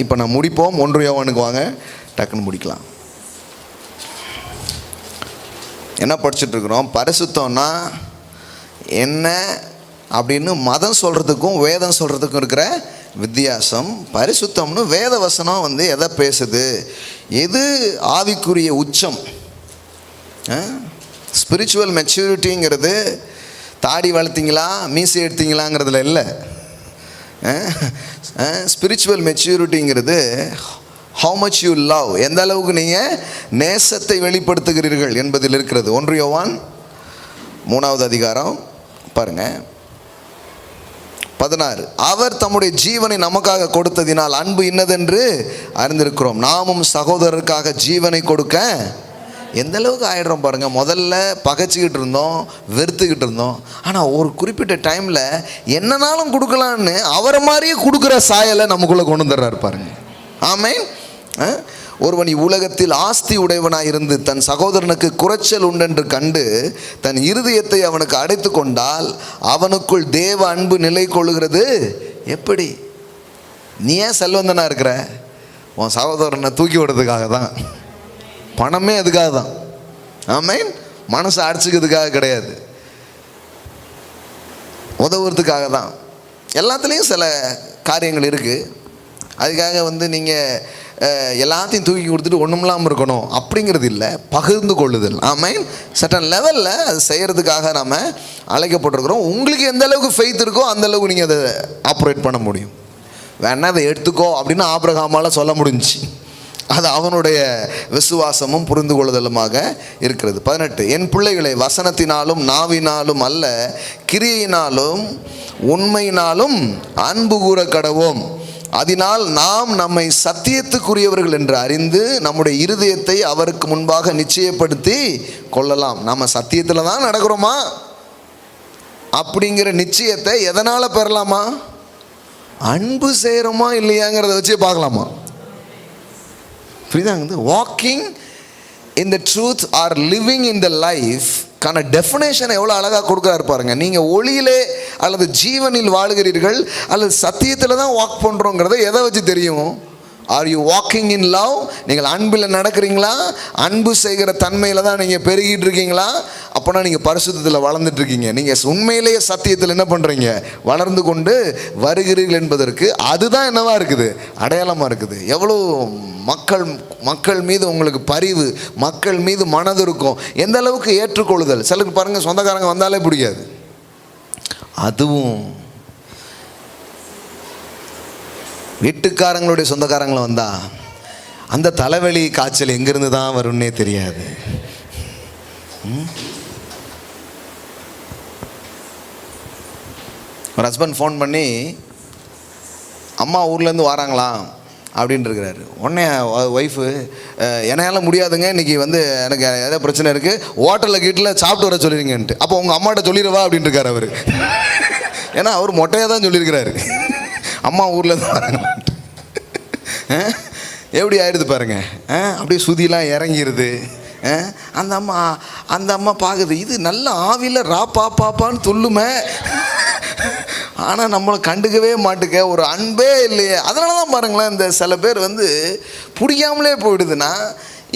இப்போ நான் முடிப்போம். 1 யோவானுக்கு வாங்க, டக்குன்னு முடிக்கலாம். என்ன படிச்சுட்ருக்குறோம்? பரிசுத்தம்னா என்ன அப்படின்னு மதம் சொல்கிறதுக்கும் வேதம் சொல்கிறதுக்கும் இருக்கிற வித்தியாசம். பரிசுத்தம்னு வேத வசனம் வந்து எதை பேசுது, எது ஆவிக்குரிய உச்சம். ஸ்பிரிச்சுவல் மெச்சூரிட்டிங்கிறது தாடி வளர்த்திங்களா மீசை எடுத்தீங்களாங்கிறதுல இல்லை. ஸ்பிரிச்சுவல் மெச்சூரிட்டிங்கிறது how much you love, எந்த அளவுக்கு நீங்கள் நேசத்தை வெளிப்படுத்துகிறீர்கள் என்பதில் இருக்கிறது. 1 யோவான் 3வது அதிகாரம் பாருங்கள் 16. அவர் தம்முடைய ஜீவனை நமக்காக கொடுத்ததினால் அன்பு இன்னதென்று அறிந்திருக்கிறோம். நாமும் சகோதரருக்காக ஜீவனை கொடுக்க எந்த அளவுக்கு ஆயிடுறோம் பாருங்கள். முதல்ல பகைச்சிக்கிட்டு இருந்தோம், வெறுத்துக்கிட்டு இருந்தோம். ஆனால் ஒரு குறிப்பிட்ட டைமில் என்னன்னாலும் கொடுக்கலான்னு அவரை மாதிரியே கொடுக்குற சாயலை நமக்குள்ளே கொண்டு வந்துடுறாரு பாருங்க. ஆமென். ஒருவன் உலகத்தில் ஆஸ்தி உடையவனாக இருந்து தன் சகோதரனுக்கு குறைச்சல் உண்டென்று கண்டு தன் இருதயத்தை அவனுக்கு அடைத்து கொண்டால் அவனுக்குள் தேவ அன்பு நிலை கொள்ளுகிறது எப்படி? நீ ஏன் செல்வந்தனாக இருக்கிற? உன் சகோதரனை தூக்கி விடுறதுக்காக தான். பணமே அதுக்காக தான். ஆமென். மனசை அடிச்சுக்கிறதுக்காக கிடையாது, உதவுறதுக்காக தான். எல்லாத்துலேயும் சில காரியங்கள் இருக்குது. அதுக்காக வந்து நீங்கள் எல்லாத்தையும் தூக்கி கொடுத்துட்டு ஒன்றும் இல்லாமல் இருக்கணும் அப்படிங்கிறது இல்லை. பகிர்ந்து கொள்ளுதல். ஆமென். சர்டன் லெவலில் அது செய்கிறதுக்காக நாம் அழைக்கப்பட்டிருக்கிறோம். உங்களுக்கு எந்த அளவுக்கு ஃபெய்த் இருக்கோ அந்த அளவுக்கு நீங்கள் அதை ஆப்ரேட் பண்ண முடியும். வேணா அதை எடுத்துக்கோ அப்படின்னு ஆபிரகாமால் சொல்ல முடிஞ்சிச்சு. அது அவனுடைய விசுவாசமும் புரிந்து கொள்ளுதலுமாக இருக்கிறது. 18. என் பிள்ளைகளை வசனத்தினாலும் நாவினாலும் அல்ல, கிரியையினாலும் உண்மையினாலும் அன்பு கூற கடவோம். அதனால் நாம் நம்மை சத்தியத்துக்குரியவர்கள் என்று அறிந்து நம்முடைய இருதயத்தை அவருக்கு முன்பாக நிச்சயப்படுத்தி கொள்ளலாம். நம்ம சத்தியத்தில் தான் நடக்கிறோமா அப்படிங்கிற நிச்சயத்தை எதனால் பெறலாமா? அன்பு செய்கிறோமா இல்லையாங்கிறத வச்சே பார்க்கலாமா? புரியுதாங்க? Walking in the truth or living in the life கான டெஃபினேஷனை எவ்வளோ அழகாக கொடுக்குறாரு பாருங்க. நீங்கள் ஒளியிலே அல்லது ஜீவனில் வாழுகிறீர்கள் அல்லது சத்தியத்தில் தான் வாக் பண்ணுறோங்கிறத எதை வச்சு தெரியும்? Are you walking in love? நீங்கள் அன்பில் நடக்கிறீங்களா? அன்பு செய்கிற தன்மையில் தான் நீங்கள் பெருகிட்டு இருக்கீங்களா? அப்போனா நீங்கள் பரிசுத்தத்தில் வளர்ந்துட்டுருக்கீங்க. நீங்கள் உண்மையிலேயே சத்தியத்தில் என்ன பண்ணுறீங்க? வளர்ந்து கொண்டு வருகிறீர்கள் என்பதற்கு அதுதான் என்னவா இருக்குது? அடையாளமாக இருக்குது. எவ்வளோ மக்கள் மீது உங்களுக்கு பரிவு, மக்கள் மீது மனது இருக்கும், எந்த அளவுக்கு ஏற்றுக்கொள்ளுதல். சிலருக்கு பாருங்கள், சொந்தக்காரங்க வந்தாலே பிடிக்காது. அதுவும் வீட்டுக்காரங்களுடைய சொந்தக்காரங்களை வந்தா அந்த தலைவலி காய்ச்சல் எங்கிருந்து தான் வரும்னே தெரியாது. ஒரு ஹஸ்பண்ட் ஃபோன் பண்ணி அம்மா ஊர்லேருந்து வராங்களா அப்படின்ட்டு இருக்கிறாரு. உடனே ஒய்ஃபு, என்னால் முடியாதுங்க, இன்றைக்கி வந்து எனக்கு ஏதோ பிரச்சனை இருக்குது, ஹோட்டலில் கீட்டில் சாப்பிட்டு வர சொல்லிடுங்கன்ட்டு. அப்போ உங்கள் அம்மாட்ட சொல்லிடுவா அப்படின்ட்டு இருக்காரு அவர். ஏன்னா அவர் மொட்டையாக தான் சொல்லியிருக்கிறாரு, அம்மா ஊரில் தான் வராங்களான்ட்டு. எப்படி ஆயிடுது பாருங்க. அப்படியே சுதிலாம் இறங்கிடுது. அந்த அம்மா பார்க்குது, இது நல்ல ஆவியில் ரா பாப்பான்னு சொல்லுமே, ஆனால் நம்மளை கண்டுக்கவே மாட்டுக்க, ஒரு அன்பே இல்லையே. அதனால தான் பாருங்களேன், இந்த சில பேர் வந்து பிடிக்காமலே போயிடுதுன்னா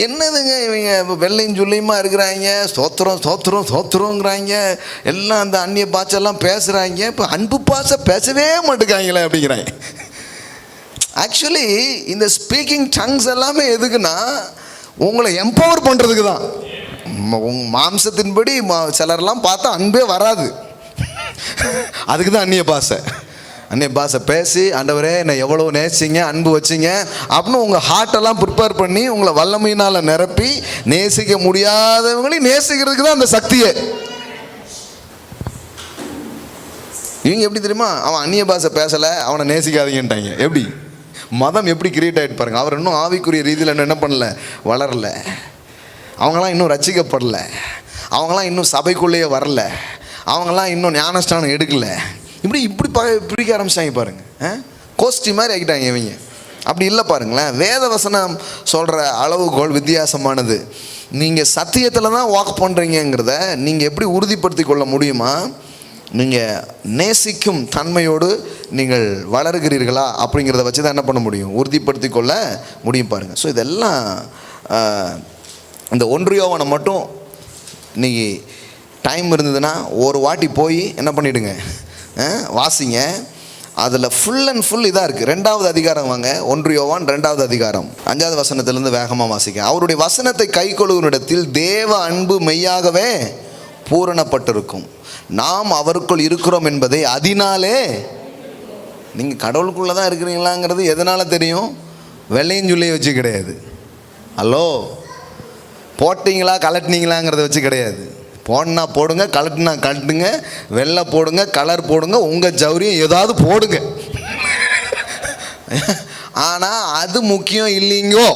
என்னதுங்க இவங்க வெள்ளையும் சொல்லியுமா இருக்கிறாங்க, சோத்திரங்கிறாங்க, எல்லாம் அந்த அந்நிய பாஷெல்லாம் பேசுகிறாங்க, இப்போ அன்பு பாஷை பேசவே மாட்டுக்காங்களே அப்படிங்கிறாங்க. ஆக்சுவலி இந்த ஸ்பீக்கிங் டங்ஸ் எல்லாமே எதுக்குன்னா உங்களை எம்பவர் பண்ணுறதுக்கு தான். உங்கள் மாம்சத்தின்படி சிலர்லாம் பார்த்தா அன்பே வராது, அதுக்கு தான் அந்நிய பாஷை பேசி, ஆண்டவரே என்னை எவ்வளோ நேசிங்க, அன்பு வச்சிங்க அப்படின்னு உங்கள் ஹார்ட்டெல்லாம் ப்ரிப்பேர் பண்ணி உங்களை வல்லமையினால் நிரப்பி நேசிக்க முடியாதவங்களையும் நேசிக்கிறதுக்கு தான் அந்த சக்தியை. இவங்க எப்படி தெரியுமா? அவன் அந்நிய பாஷை பேசலை, அவனை நேசிக்காதீங்கன்ட்டாங்க. எப்படி மதம் எப்படி கிரியேட் ஆகிட்டு பாருங்க. அவர் இன்னும் ஆவிக்குரிய ரீதியில் என்ன பண்ணல, வளரல. அவங்களாம் இன்னும் ரட்சிக்கப்படல, அவங்களாம் இன்னும் சபைக்குள்ளேயே வரல, அவங்களாம் இன்னும் ஞானஸ்தானம் எடுக்கல. இப்படி பிடிக்க ஆரம்பிச்சிட்டாங்க பாருங்க. கோஷ்டி மாதிரி ஆகிட்டாங்க இவங்க. அப்படி இல்லை பாருங்களேன். வேத வசனம் சொல்கிற அளவுகோல் வித்தியாசமானது. நீங்கள் சத்தியத்தில் தான் வாக் பண்ணுறீங்கிறத நீங்கள் எப்படி உறுதிப்படுத்தி கொள்ள முடியுமா? நீங்கள் நேசிக்கும் தன்மையோடு நீங்கள் வளர்கிறீர்களா அப்படிங்கிறத வச்சு தான் என்ன பண்ண முடியும், உறுதிப்படுத்தி கொள்ள முடியும் பாருங்கள். ஸோ இதெல்லாம் இந்த 1 யோவானை மட்டும் இன்றைக்கி டைம் இருந்ததுன்னா ஒரு வாட்டி போய் என்ன பண்ணிவிடுங்க, வாசிங்க. அதில் ஃபுல் அண்ட் ஃபுல் இதாக இருக்குது. 2வது அதிகாரம் வாங்க, 1 யோவான் 2வது அதிகாரம் 5வது வசனத்திலேருந்து வேகமாக வாசிக்க. அவருடைய வசனத்தை கைக்கொள்ளுவனிடத்தில் தேவ அன்பு மெய்யாகவே பூரணப்பட்டிருக்கும், நாம் அவருக்குள் இருக்கிறோம் என்பதை அதனாலே. நீங்கள் கடவுளுக்குள்ளே தான் இருக்கிறீங்களாங்கிறது எதனால் தெரியும்? வெள்ளையும் சொல்லியை வச்சு கிடையாது. ஹலோ, போட்டிங்களா கலட்டினீங்களாங்கிறத வச்சு கிடையாது. போடனா போடுங்க, கலட்டுனா கலட்டுங்க, வெள்ளை போடுங்க, கலர் போடுங்க, உங்கள் ஜவுரியம் ஏதாவது போடுங்க. ஆனால் அது முக்கியம் இல்லைங்கோ.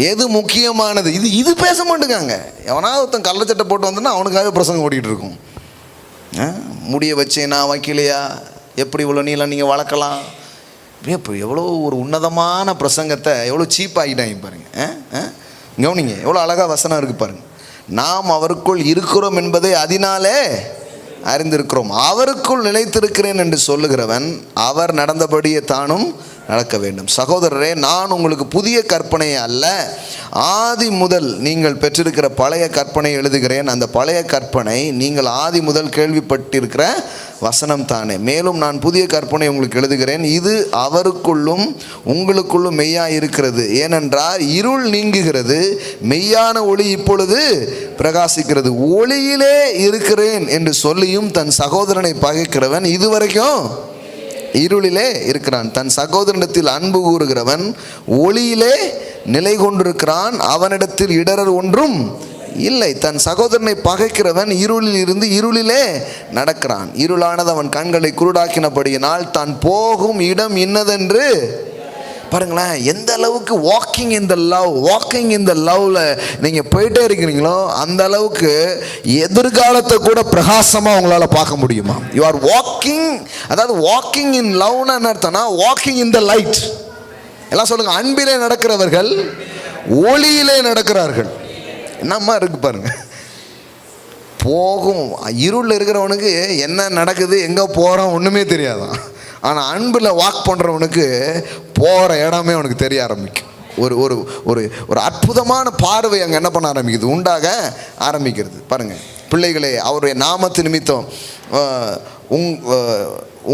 எது முக்கியமானது? இது பேச மாட்டேங்காங்க. எவனாவது ஒருத்தன் கள்ளச்சட்டை போட்டு வந்தோன்னா அவனுக்காக பிரசங்கம் ஓடிக்கிட்டு இருக்கும். முடிய வச்சேனா வைக்கலையா, எப்படி இவ்வளோ நீளம் நீங்கள் வளர்க்கலாம், இப்போ எவ்வளோ ஒரு உன்னதமான பிரசங்கத்தை எவ்வளோ சீப்பாகிட்டாங்க பாருங்கள். கவனிங்க, எவ்வளோ அழகாக வசனம் இருக்குது பாருங்கள். நாம் அவருக்குள் இருக்கிறோம் என்பதை அதனாலே அறிந்திருக்கிறோம். அவருக்குள் நிலைத்திருக்கிறேன் என்று சொல்லுகிறவன் அவர் நடந்தபடியே தானும் நடக்க வேண்டும். சகோதரரே, நான் உங்களுக்கு புதிய கற்பனையை அல்ல, ஆதி முதல் நீங்கள் பெற்றிருக்கிற பழைய கற்பனை எழுதுகிறேன். அந்த பழைய கற்பனை நீங்கள் ஆதி முதல் கேள்விப்பட்டிருக்கிற வசனம் தானே. மேலும் நான் புதிய கற்பனை உங்களுக்கு எழுதுகிறேன், இது அவருக்குள்ளும் உங்களுக்குள்ளும் மெய்யாக இருக்கிறது. ஏனென்றால் இருள் நீங்குகிறது, மெய்யான ஒளி இப்பொழுது பிரகாசிக்கிறது. ஒளியிலே இருக்கிறேன் என்று சொல்லியும் தன் சகோதரனை பகைக்கிறவன் இதுவரைக்கும் இருளிலே இருக்கிறான். தன் சகோதரனிடத்தில் அன்பு கூறுகிறவன் ஒளியிலே நிலை கொண்டிருக்கிறான், அவனிடத்தில் இடரல் ஒன்றும் இல்லை. தன் சகோதரனை பகைக்கிறவன் இருளில் இருந்து இருளிலே நடக்கிறான். இருளானது அவன் கண்களை குருடாக்கினபடியினால் தான் போகும் இடம் இன்னதென்று. பாருங்களேன், எந்த அளவுக்கு வாக்கிங் இந்த லவ்ல நீங்கள் போயிட்டே இருக்கிறீங்களோ அந்த அளவுக்கு எதிர்காலத்தை கூட பிரகாசமாக உங்களால் பார்க்க முடியுமா? யூ ஆர் வாக்கிங், அதாவது வாக்கிங் இன் லவ்னா என்ன அர்த்தம்னா வாக்கிங் இன் த லைட். எல்லாம் சொல்லுங்க, அன்பிலே நடக்கிறவர்கள் ஒளியிலே நடக்கிறார்கள். என்னம்மா இருக்கு பாருங்க. போகும் இருளில் இருக்கிறவனுக்கு என்ன நடக்குது, எங்கே போகிறோம் ஒன்றுமே தெரியாதான். ஆனால் அன்பில் வாக் பண்ணுறவனுக்கு போகிற இடமே அவனுக்கு தெரிய ஆரம்பிக்கும். ஒரு ஒரு ஒரு ஒரு அற்புதமான பார்வை அங்கே என்ன பண்ண ஆரம்பிக்குது, உண்டாக ஆரம்பிக்கிறது. பாருங்கள் பிள்ளைகளே, அவருடைய நாமத்து நிமித்தம்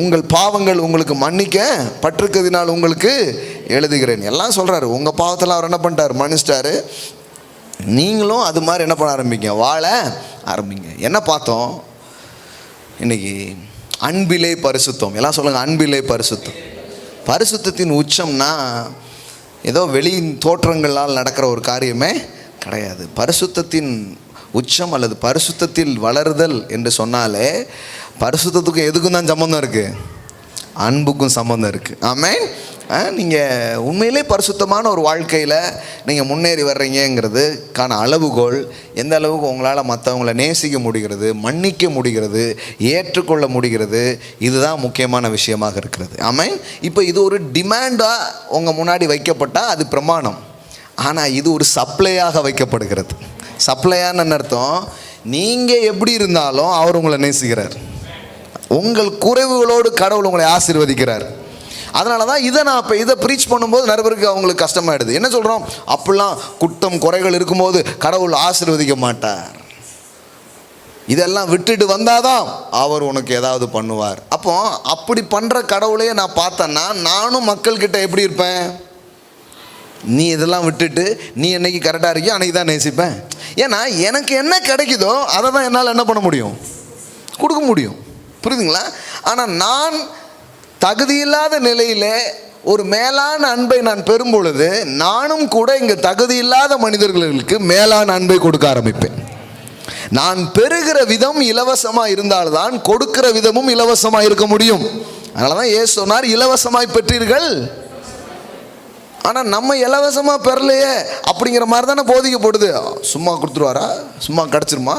உங்கள் பாவங்கள் உங்களுக்கு மன்னிக்க பட்டிருக்கிறதுனால் உங்களுக்கு எழுதுகிறேன் எல்லாம் சொல்கிறாரு. உங்கள் பாவத்தெல்லாம் அவர் என்ன பண்ணிட்டார், மன்னிச்சிட்டாரு. நீங்களும் அது மாதிரி என்ன பண்ண ஆரம்பிங்க, வாழ ஆரம்பிங்க. என்ன பார்த்தோம் இன்னைக்கு? அன்பிலே பரிசுத்தம். எல்லாம் சொல்லுங்கள், அன்பிலே பரிசுத்தம். பரிசுத்தத்தின் உச்சம்னா ஏதோ வெளியின் தோற்றங்களால் நடக்கிற ஒரு காரியமே கிடையாது. பரிசுத்தத்தின் உச்சம் அல்லது பரிசுத்தத்தில் வளருதல் என்று சொன்னாலே பரிசுத்தத்துக்கும் எதுக்கும் தான் சம்பந்தம் இருக்குது, அன்புக்கும் சம்பந்தம் இருக்குது. ஆமென். நீங்கள் உண்மையிலே பரிசுத்தமான ஒரு வாழ்க்கையில் நீங்கள் முன்னேறி வர்றீங்கிறதுக்கான அளவுகோல் எந்த அளவுக்கு உங்களால் மற்றவங்களை நேசிக்க முடிகிறது, மன்னிக்க முடிகிறது, ஏற்றுக்கொள்ள முடிகிறது, இதுதான் முக்கியமான விஷயமாக இருக்கிறது. ஆமென். இப்போ இது ஒரு டிமாண்டாக உங்கள் முன்னாடி வைக்கப்பட்டால் அது பிரமாணம். ஆனால் இது ஒரு சப்ளையாக வைக்கப்படுகிறது. சப்ளையான்னு அர்த்தம், நீங்கள் எப்படி இருந்தாலும் அவர் உங்களை நேசிக்கிறார். உங்கள் குறைவுகளோடு கடவுள் உங்களை ஆசீர்வதிக்கிறார். அதனால தான் இதை ப்ரீச் பண்ணும்போது நிறைய பேருக்கு அவங்களுக்கு கஷ்டமாயிடுது. என்ன சொல்கிறோம், அப்படிலாம் குற்றம் குறைகள் இருக்கும்போது கடவுள் ஆசீர்வதிக்க மாட்டார், இதெல்லாம் விட்டுட்டு வந்தாதான் அவர் உனக்கு ஏதாவது பண்ணுவார். அப்போ அப்படி பண்ணுற கடவுளையே நான் பார்த்தேன்னா நானும் மக்கள்கிட்ட எப்படி இருப்பேன்? நீ இதெல்லாம் விட்டுட்டு நீ என்னைக்கு கரெக்டாக இருக்கியோ அன்றைக்கி தான் நேசிப்பேன். ஏன்னா எனக்கு என்ன கிடைக்குதோ அதை தான் என்னால் என்ன பண்ண முடியும், கொடுக்க முடியும். புரியுதுங்களா? ஆனால் நான் தகுதியில்லாத நிலையில் ஒரு மேலான அன்பை நான் பெறும் பொழுது நானும் கூட இங்கே தகுதியில்லாத மனிதர்களுக்கு மேலான அன்பை கொடுக்க ஆரம்பிப்பேன். நான் பெறுகிற விதம் இலவசமாக இருந்தால்தான் கொடுக்கிற விதமும் இலவசமாக இருக்க முடியும். அதனால தான் இயேசு சொன்னார், இலவசமாய் பெற்றீர்கள். ஆனால் நம்ம இலவசமாக பெறலையே அப்படிங்கிற மாதிரி தானே போதிக்கப்படுது. சும்மா கொடுத்துருவாரா, சும்மா கிடச்சிருமா,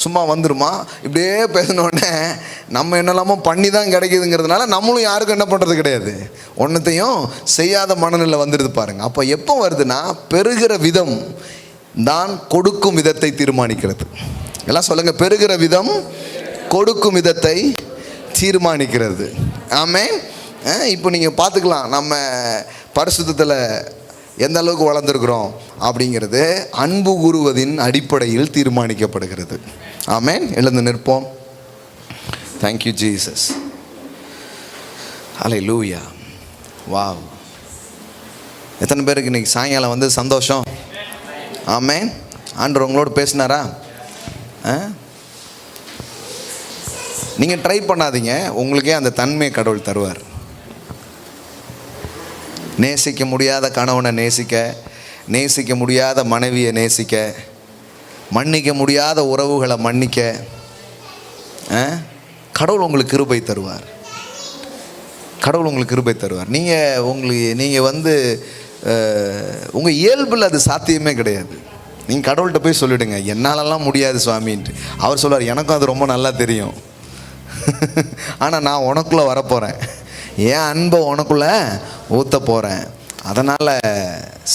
சும்மா வந்துடுமா, இப்படியே பேசினோடனே நம்ம என்னெல்லாமோ பண்ணி தான் கிடைக்குதுங்கிறதுனால நம்மளும் யாருக்கும் என்ன பண்ணுறது கிடையாது, ஒன்றுத்தையும் செய்யாத மனநிலை வந்துடுது பாருங்கள். அப்போ எப்போ வருதுன்னா, பெறுகிற விதம் தான் கொடுக்கும் விதத்தை தீர்மானிக்கிறது. எல்லாம் சொல்லுங்கள், பெறுகிற விதம் கொடுக்கும் விதத்தை தீர்மானிக்கிறது. ஆமென். இப்போ நீங்கள் பார்த்துக்கலாம் நம்ம பரிசுத்தத்தில் எந்த அளவுக்கு வளர்ந்துருக்குறோம் அப்படிங்கிறது அன்பு கூறுவதின் அடிப்படையில் தீர்மானிக்கப்படுகிறது. ஆமென். எழுந்து நிற்போம். Thank you Jesus. ஹல்லேலூயா. வாவ். எத்தனை பேருக்கு இன்றைக்கி சாயங்காலம் வந்து சந்தோஷம்? ஆமென். ஆண்டவர் உங்களோட பேசினாரா? நீங்கள் ட்ரை பண்ணாதீங்க, உங்களுக்கே அந்த தன்மையை கடவுள் தருவார். நேசிக்க முடியாத கணவனை நேசிக்க முடியாத மனைவியை நேசிக்க, மன்னிக்க முடியாத உறவுகளை மன்னிக்க கடவுள் உங்களுக்கு கிருபை தருவார். கடவுள் உங்களுக்கு கிருபை தருவார். நீங்கள் வந்து உங்கள் இயல்பில் அது சாத்தியமே கிடையாது. நீங்கள் கடவுள்கிட்ட போய் சொல்லிவிடுங்க, என்னாலலாம் முடியாது சுவாமின்ட்டு. அவர் சொல்வார், எனக்கும் அது ரொம்ப நல்லா தெரியும், ஆனால் நான் உனக்குள்ளே வரப்போகிறேன், என் அன்பை உனக்குள்ளே ஊற்ற போகிறேன், அதனால்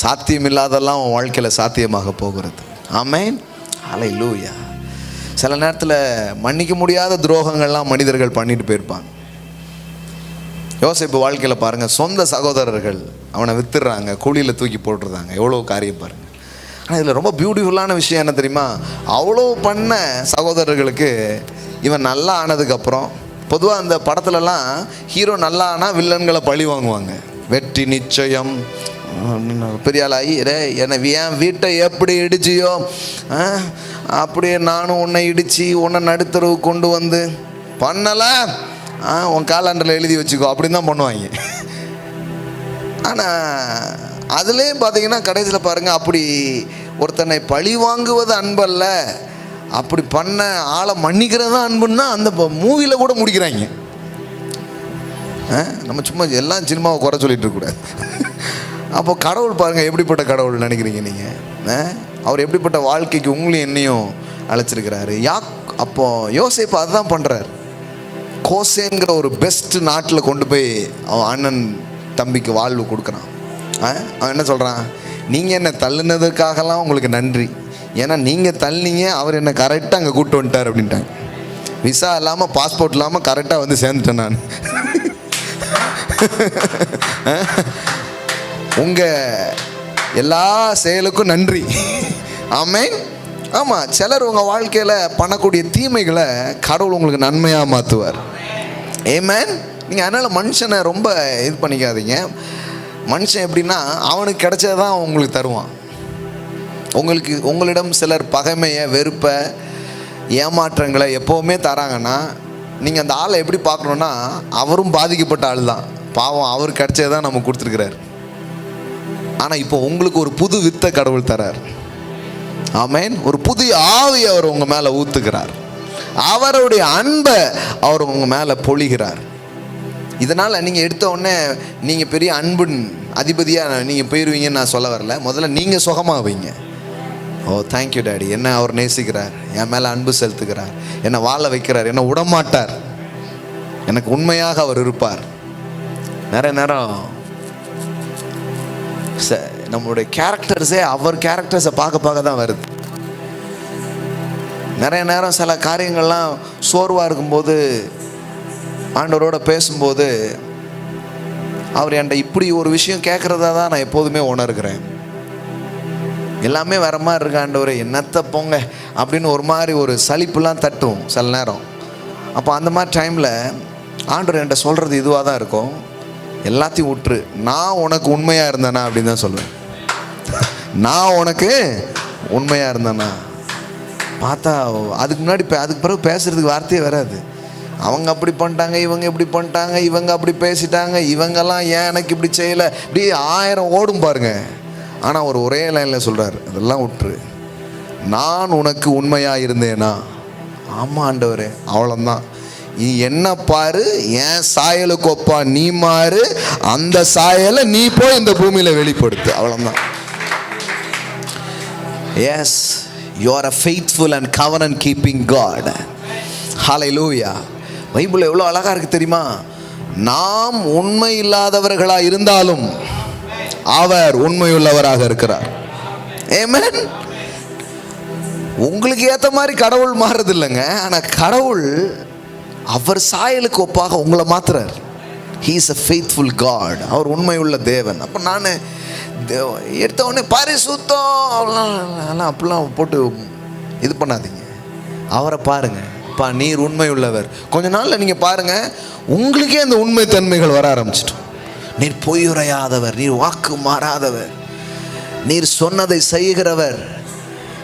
சாத்தியமில்லாதெல்லாம் உன் வாழ்க்கையில் சாத்தியமாக போகிறது. ஆமென். ஹல்லேலூயா. சில நேரத்தில் மன்னிக்க முடியாத துரோகங்கள்லாம் மனிதர்கள் பண்ணிட்டு போயிருப்பாங்க. யோசேப்பு வாழ்க்கையில் பாருங்கள், சொந்த சகோதரர்கள் அவனை வித்துடுறாங்க, கூலியில் தூக்கி போட்டுருந்தாங்க. எவ்வளோ காரியம் பாருங்கள். ஆனால் இதில் ரொம்ப பியூட்டிஃபுல்லான விஷயம் என்ன தெரியுமா? அவ்வளோ பண்ண சகோதரர்களுக்கு இவன் நல்லா ஆனதுக்கப்புறம், பொதுவாக அந்த படத்துலலாம் ஹீரோ நல்லா ஆனால் வில்லன்களை பழி வாங்குவாங்க. வெற்றி நிச்சயம், பெரிய ஆளாகி என்னை என் வீட்டை எப்படி இடிச்சியோ அப்படியே நானும் உன்னை இடித்து உன்னை நடுத்தரவு கொண்டு வந்து பண்ணலை, உன் காலாண்டரில் எழுதி வச்சுக்கோ அப்படின்னு தான் பண்ணுவாங்க. ஆனால் அதுலேயே பார்த்தீங்கன்னா கடைசியில் பாருங்கள், அப்படி ஒருத்தனை பழி வாங்குவது அன்பல்ல, அப்படி பண்ண ஆளை மன்னிக்கிறது தான் அன்புன்னா அந்த மூவியில் கூட முடிக்கிறாங்க. நம்ம சும்மா எல்லாம் சினிமாவை குறை சொல்லிட்டு இருக்கக்கூடாது. அப்போ கடவுள் பாருங்கள் எப்படிப்பட்ட கடவுள் நினைக்கிறீங்க நீங்கள்? அவர் எப்படிப்பட்ட வாழ்க்கைக்கு உங்களையும் என்னையும் அழைச்சிருக்கிறாரு. அப்போ யோசேப்பு அதுதான் பண்ணுறார். கோசேன்கிற ஒரு பெஸ்ட் நாட்டில் கொண்டு போய் அவன் அண்ணன் தம்பிக்கு வாழ்வு கொடுக்குறான். அவன் என்ன சொல்கிறான்? நீங்கள் என்னை தள்ளுனதுக்காகலாம் உங்களுக்கு நன்றி, ஏன்னா நீங்கள் தள்ளினீங்க, அவர் என்னை கரெக்டாக அங்கே கூப்பிட்டு வந்துட்டார் அப்படின்ட்டாங்க. விசா இல்லாமல் பாஸ்போர்ட் இல்லாமல் கரெக்டாக வந்து சேர்ந்துட்டேன் நான். உங்கள் எல்லா செயலுக்கும் நன்றி. ஆமென். ஆமாம், சிலர் உங்கள் வாழ்க்கையில் பண்ணக்கூடிய தீமைகளை கடவுள் உங்களுக்கு நன்மையாக மாற்றுவார். ஆமென். நீங்கள் அதனால் மனுஷனை ரொம்ப இது பண்ணிக்காதீங்க. மனுஷன் எப்படின்னா அவனுக்கு கிடைச்சது தான் உங்களுக்கு தருவான். உங்களிடம் சிலர் பகைமையை, வெறுப்பை, ஏமாற்றங்களை எப்போவுமே தராங்கன்னா நீங்கள் அந்த ஆளை எப்படி பார்க்கணுன்னா, அவரும் பாதிக்கப்பட்ட ஆள் தான், பாவம், அவர் கிடைச்சது தான் நமக்கு கொடுத்துருக்கிறார். ஆனால் இப்போ உங்களுக்கு ஒரு புது வித்தை கடவுள் தரார். ஆமென். ஒரு புதிய ஆவி அவர் உங்கள் மேலே ஊற்றுக்கிறார். அவருடைய அன்பை அவர் உங்கள் மேலே பொழிகிறார். இதனால் நீங்கள் எடுத்த உடனே நீங்கள் பெரிய அன்பின் அதிபதியாக நீங்கள் போயிடுவீங்கன்னு நான் சொல்ல வரல. முதல்ல நீங்கள் சுகமாவீங்க. ஓ தேங்க்யூ டாடி, என்ன அவர் நேசிக்கிறார், என் மேலே அன்பு செலுத்துகிறார், என்னை வாழ வைக்கிறார், என்னை விடமாட்டார், எனக்கு உண்மையாக அவர் இருப்பார். நிறைய நேரம் நம்மளுடைய கேரக்டர்ஸே அவர் கேரக்டர்ஸை பார்க்க தான் வருது. நிறைய நேரம் சில காரியங்கள்லாம் சோர்வாக இருக்கும்போது ஆண்டவரோட பேசும்போது அவர் என்கிட்ட இப்படி ஒரு விஷயம் கேட்குறதா தான் நான் எப்போதுமே உணர்கிறேன். எல்லாமே வர மாதிரி இருக்கு ஆண்டவரே, என்னத்தை போங்க அப்படின்னு ஒரு மாதிரி ஒரு சலிப்புலாம் தட்டும் சில நேரம். அப்போ அந்த மாதிரி டைமில் ஆண்டவர் என்கிட்ட சொல்கிறது இதுவாக தான் இருக்கும், எல்லாத்தையும் விட்டுரு, நான் உனக்கு உண்மையாக இருந்தேனா அப்படின்னு தான் சொல்லுவேன். நான் உனக்கு உண்மையாக இருந்தேனா. பார்த்தா அதுக்கு முன்னாடி அதுக்கு பிறகு பேசுகிறதுக்கு வார்த்தையே வராது. அவங்க அப்படி பண்ணிட்டாங்க, இவங்க இப்படி பண்ணிட்டாங்க, இவங்க அப்படி பேசிட்டாங்க, இவங்கெல்லாம் ஏன் எனக்கு இப்படி செய்யலை, இப்படி 1000 ஓடும் பாருங்க. ஆனால் ஒரு ஒரே லைனில் சொல்கிறார், அதெல்லாம் விட்டுரு, நான் உனக்கு உண்மையாக இருந்தேனா. ஆமாம் ஆண்டவரே, அவ்வளோதான், நீ என்ன பாரு, என் சாயலுக்கு ஒப்பா நீ மாறு, அந்த சாயலை நீ போய் இந்த பூமியில் வெளிப்படுத்து, அவ்வளோதான். Yes, you are a faithful and covenant keeping God. Hallelujah. Bible எவ்வளோ அழகாக இருக்குது தெரியுமா? நாம் உண்மை இல்லாதவர்களாக இருந்தாலும் அவர் உண்மையுள்ளவராக இருக்கிறார். ஆமென். உங்களுக்கு ஏற்ற மாதிரி கடவுள் மாறுறது இல்லைங்க. ஆனால் கடவுள் அவர் சாயலுக்கு ஒப்பாக உங்களை மாத்துறார். He is a faithful God. அவர் உண்மை உள்ள தேவன். அப்போ நான் எடுத்த உடனே பரிசுத்தம் அப்படிலாம் போட்டு இது பண்ணாதீங்க. அவரை பாருங்க, அப்பா நீர் உண்மை உள்ளவர். கொஞ்ச நாள்ல நீங்க பாருங்க, உங்களுக்கே அந்த உண்மை தன்மைகள் வர ஆரம்பிச்சிட்டோம். நீர் பொய்யுரையாதவர், நீர் வாக்கு மாறாதவர், நீர் சொன்னதை செய்கிறவர்.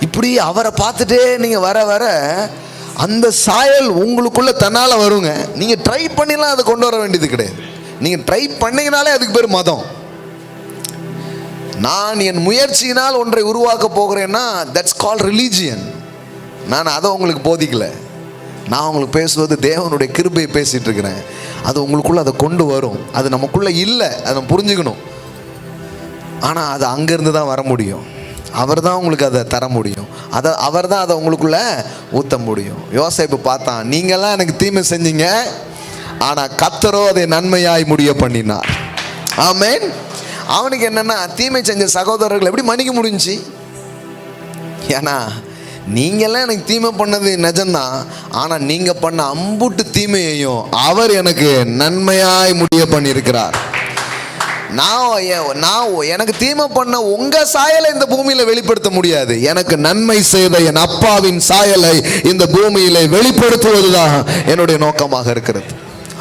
இப்படி அவரை பார்த்துட்டே நீங்க வர வர அந்த சாயல் உங்களுக்குள்ள தன்னால வருங்க. நீங்க ட்ரை பண்ணிலாம் அதை கொண்டு வர வேண்டியது கிடையாது. நீங்க ட்ரை பண்ணீங்கனாலே அதுக்கு பேர் மதம். நான் என் முயற்சியினால் ஒன்றை உருவாக்க போகிறேன்னா தட்ஸ் கால்ட் ரிலீஜியன். நான் அதை உங்களுக்கு போதிக்கல. நான் உங்களுக்கு பேசுவது தேவனுடைய கிருபையை பேசிட்டு இருக்கிறேன். அது உங்களுக்குள்ள அதை கொண்டு வரும். அது நமக்குள்ள இல்லை, அதை நம்ம புரிஞ்சுக்கணும். ஆனால் அது அங்கேருந்து தான் வர முடியும். அவர் தான் உங்களுக்கு அதை தர முடியும். அவர் தான் அதை உங்களுக்குள்ள ஊற்ற முடியும். யோசேப்பு பார்த்தான், நீங்கள்லாம் எனக்கு தீமை செஞ்சீங்க, ஆனால் கர்த்தரோ அதை நன்மையாய் முடிய பண்ணினார். ஆமென். அவனுக்கு என்னன்னா, தீமை செஞ்ச சகோதரர்கள் எப்படி மன்னிக்க முடிஞ்சுச்சு? ஏன்னா நீங்கள்லாம் எனக்கு தீமை பண்ணது நிஜம்தான், ஆனால் நீங்கள் பண்ண அம்புட்டு தீமையையும் அவர் எனக்கு நன்மையாய் முடிய பண்ணியிருக்கிறார். நான் எனக்கு தீமை பண்ண உங்க சாயலை இந்த பூமியில வெளிப்படுத்த முடியாது. எனக்கு நன்மை செய்த என் அப்பாவின் சாயலை இந்த பூமியில வெளிப்படுத்துவதுதான் என்னுடைய நோக்கமாக இருக்கிறது.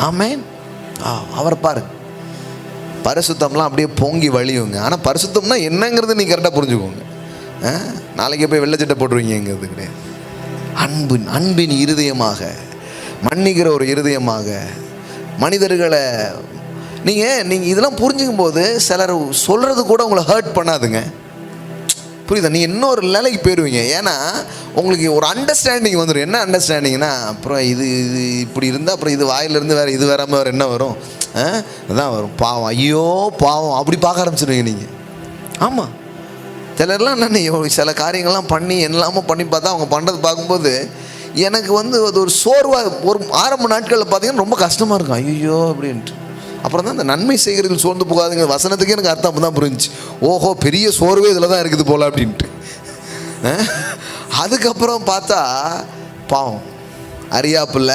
ஆமென். அவர் பாருங்க, பரிசுத்தம்லாம் அப்படியே பொங்கி வழியுங்க. ஆனால் பரிசுத்தம்னா என்னங்கிறது நீ கரெக்டாக புரிஞ்சுக்கோங்க. நாளைக்கு போய் வெள்ளச்சட்டை போட்டுருவீங்கிறது கிடையாது. அன்பின் இருதயமாக, மன்னிக்கிற ஒரு இருதயமாக மனிதர்களை நீங்கள் இதெல்லாம் புரிஞ்சுக்கும் போது சிலர் சொல்கிறது கூட உங்களை ஹர்ட் பண்ணாதுங்க. புரியுதா? நீங்கள் இன்னொரு நிலைக்கு போயிடுவீங்க. ஏன்னா உங்களுக்கு ஒரு அண்டர்ஸ்டாண்டிங் வந்துடும். என்ன அண்டர்ஸ்டாண்டிங்னா, அப்புறம் இது இப்படி இருந்தால் அப்புறம் இது வாயிலிருந்து வேறு இது வராமல் வேறு என்ன வரும்? அதுதான் வரும். பாவம், ஐயோ பாவம், அப்படி பார்க்க ஆரம்பிச்சிடுவீங்க நீங்கள். ஆமாம், சிலர்லாம் நான் சில காரியங்கள்லாம் பண்ணி எல்லாமே பண்ணி பார்த்தா அவங்க பண்ணுறது பார்க்கும்போது எனக்கு அது ஒரு சோர்வாக, ஒரு ஆரம்ப நாட்களில் பார்த்தீங்கன்னா ரொம்ப கஷ்டமாக இருக்கும். ஐயோ அப்படின்ட்டு. அப்புறம் தான் இந்த நன்மை செய்கிறதில் சோர்ந்து போகாதுங்க வசனத்துக்கு எனக்கு அர்த்தம் அப்போ தான் புரிஞ்சிச்சு. ஓஹோ, பெரிய சோர்வே இதில் தான் இருக்குது போல அப்படின்ட்டு. அதுக்கப்புறம் பார்த்தா பாவம் அறியாப்பில்ல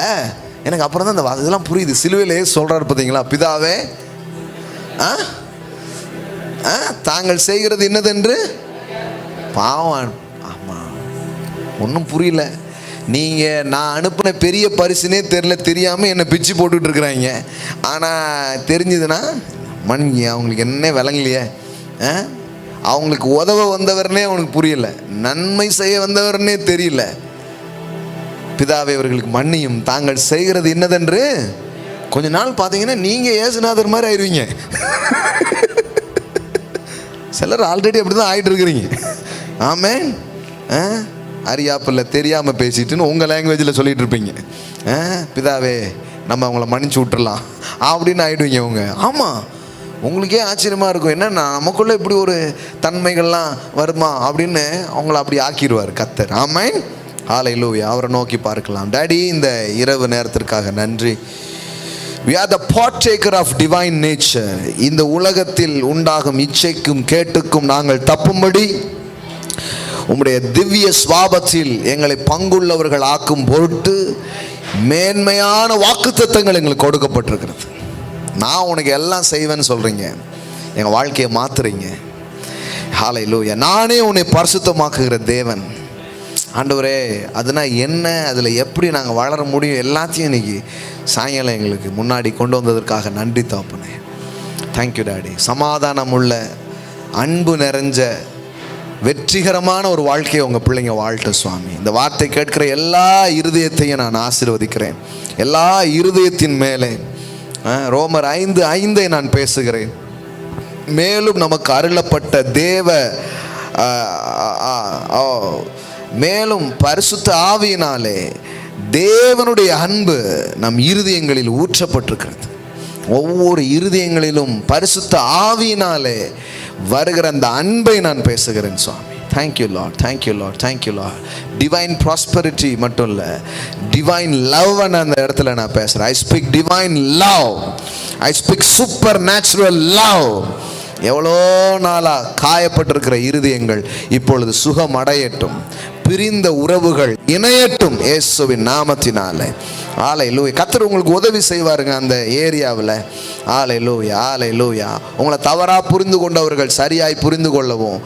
எனக்கு. அப்புறம் தான் இந்த இதெல்லாம் புரியுது. சிலுவையிலே சொல்கிறாரு பார்த்தீங்களா, பிதாவே தாங்கள் செய்கிறது என்னதென்று பாவம். ஆமாம், ஒன்றும் புரியல. நீங்கள் நான் அனுப்பின பெரிய பரிசுனே தெரியாமல் என்னை பிச்சு போட்டுக்கிட்டு இருக்கிறாங்க. ஆனால் தெரிஞ்சுதுன்னா மன்னிங்க, அவங்களுக்கு என்ன விளங்கலையே, அவங்களுக்கு உதவ வந்தவர்னே அவனுக்கு புரியல, நன்மை செய்ய வந்தவர்னே தெரியல. பிதாவே அவர்களுக்கு மன்னியும், தாங்கள் செய்கிறது என்னதென்று. கொஞ்ச நாள் பார்த்தீங்கன்னா நீங்கள் ஏசுநாதர் மாதிரி ஆயிடுவீங்க. சிலர் ஆல்ரெடி அப்படி தான் ஆகிட்டு இருக்கிறீங்க. ஆமென். அறியாப்பில்ல தெரியாமல் பேசிட்டுன்னு உங்கள் லாங்குவேஜில் சொல்லிகிட்டு இருப்பீங்க. பிதாவே நம்ம அவங்கள மன்னிச்சு விட்டுறலாம் அப்படின்னு ஆகிடுவீங்க அவங்க. ஆமாம், உங்களுக்கே ஆச்சரியமாக இருக்கும், என்ன நமக்குள்ளே இப்படி ஒரு தன்மைகள்லாம் வருமா அப்படின்னு அவங்கள அப்படி ஆக்கிடுவார் கர்த்தர். ஆமென். ஹல்லேலூயா. அவரை நோக்கி பார்க்கலாம். டாடி, இந்த இரவு நேரத்திற்காக நன்றி. We are the partaker of divine nature. இந்த உலகத்தில் உண்டாகும் இச்சைக்கும் கேட்டுக்கும் நாங்கள் தப்பும்படி உம்முடைய திவ்ய சுவாபத்தில் எங்களை பங்குள்ளவர்கள் ஆக்கும் பொருட்டு மேன்மையான வாக்குத்தத்தங்கள் எங்களுக்கு கொடுக்கப்பட்டிருக்கிறது. நான் உனக்கு எல்லாம் செய்வேன்னு சொல்கிறீங்க, எங்கள் வாழ்க்கையை மாற்றுறீங்க. ஹல்லேலூயா. நானே உன்னை பரிசுத்தமாக்குகிற தேவன். ஆண்டவரே, அதுனா என்ன, அதில் எப்படி நாங்கள் வளர முடியும், எல்லாத்தையும் இன்னைக்கு சாயங்காலம் எங்களுக்கு முன்னாடி கொண்டு வந்ததற்காக நன்றி தாப்பனே. Thank you daddy. சமாதானம் உள்ள, அன்பு நிறைஞ்ச, வெற்றிகரமான ஒரு வாழ்க்கையை உங்கள் பிள்ளைங்க வாழ்த்த சுவாமி. இந்த வார்த்தை கேட்கிற எல்லா இருதயத்தையும் நான் ஆசீர்வதிக்கிறேன். எல்லா இருதயத்தின் மேலே ரோமர் 5:5 நான் பேசுகிறேன். மேலும் நமக்கு அருளப்பட்ட மேலும் பரிசுத்த ஆவியினாலே தேவனுடைய அன்பு நம் இருதயங்களில் ஊற்றப்பட்டிருக்கிறது. ஒவ்வொரு இருதயங்களிலும் பரிசுத்த ஆவியினாலே வருகிற அந்த அன்பை நான் பேசுகிறேன் சுவாமி. Thank you Lord, thank you Lord, thank you Lord. Divine prosperity மட்டும் இல்லை, டிவைன் லவ் அந்த இடத்துல நான் பேசுகிறேன். I speak divine love, I speak supernatural love. எவ்வளோ நாளாக காயப்பட்டிருக்கிற இருதயங்கள் இப்பொழுது சுகம் அடையட்டும். பிரிந்த உறவுகள் இணையட்டும் இயேசுவின் நாமத்தினாலே. ஹல்லேலூயா. கர்த்தர் உங்களுக்கு உதவி செய்வாருங்க அந்த ஏரியாவில். ஹல்லேலூயா, ஹல்லேலூயா. உங்களை தவறாக புரிந்து கொண்டவர்கள் சரியாய் புரிந்து கொள்ளவும்,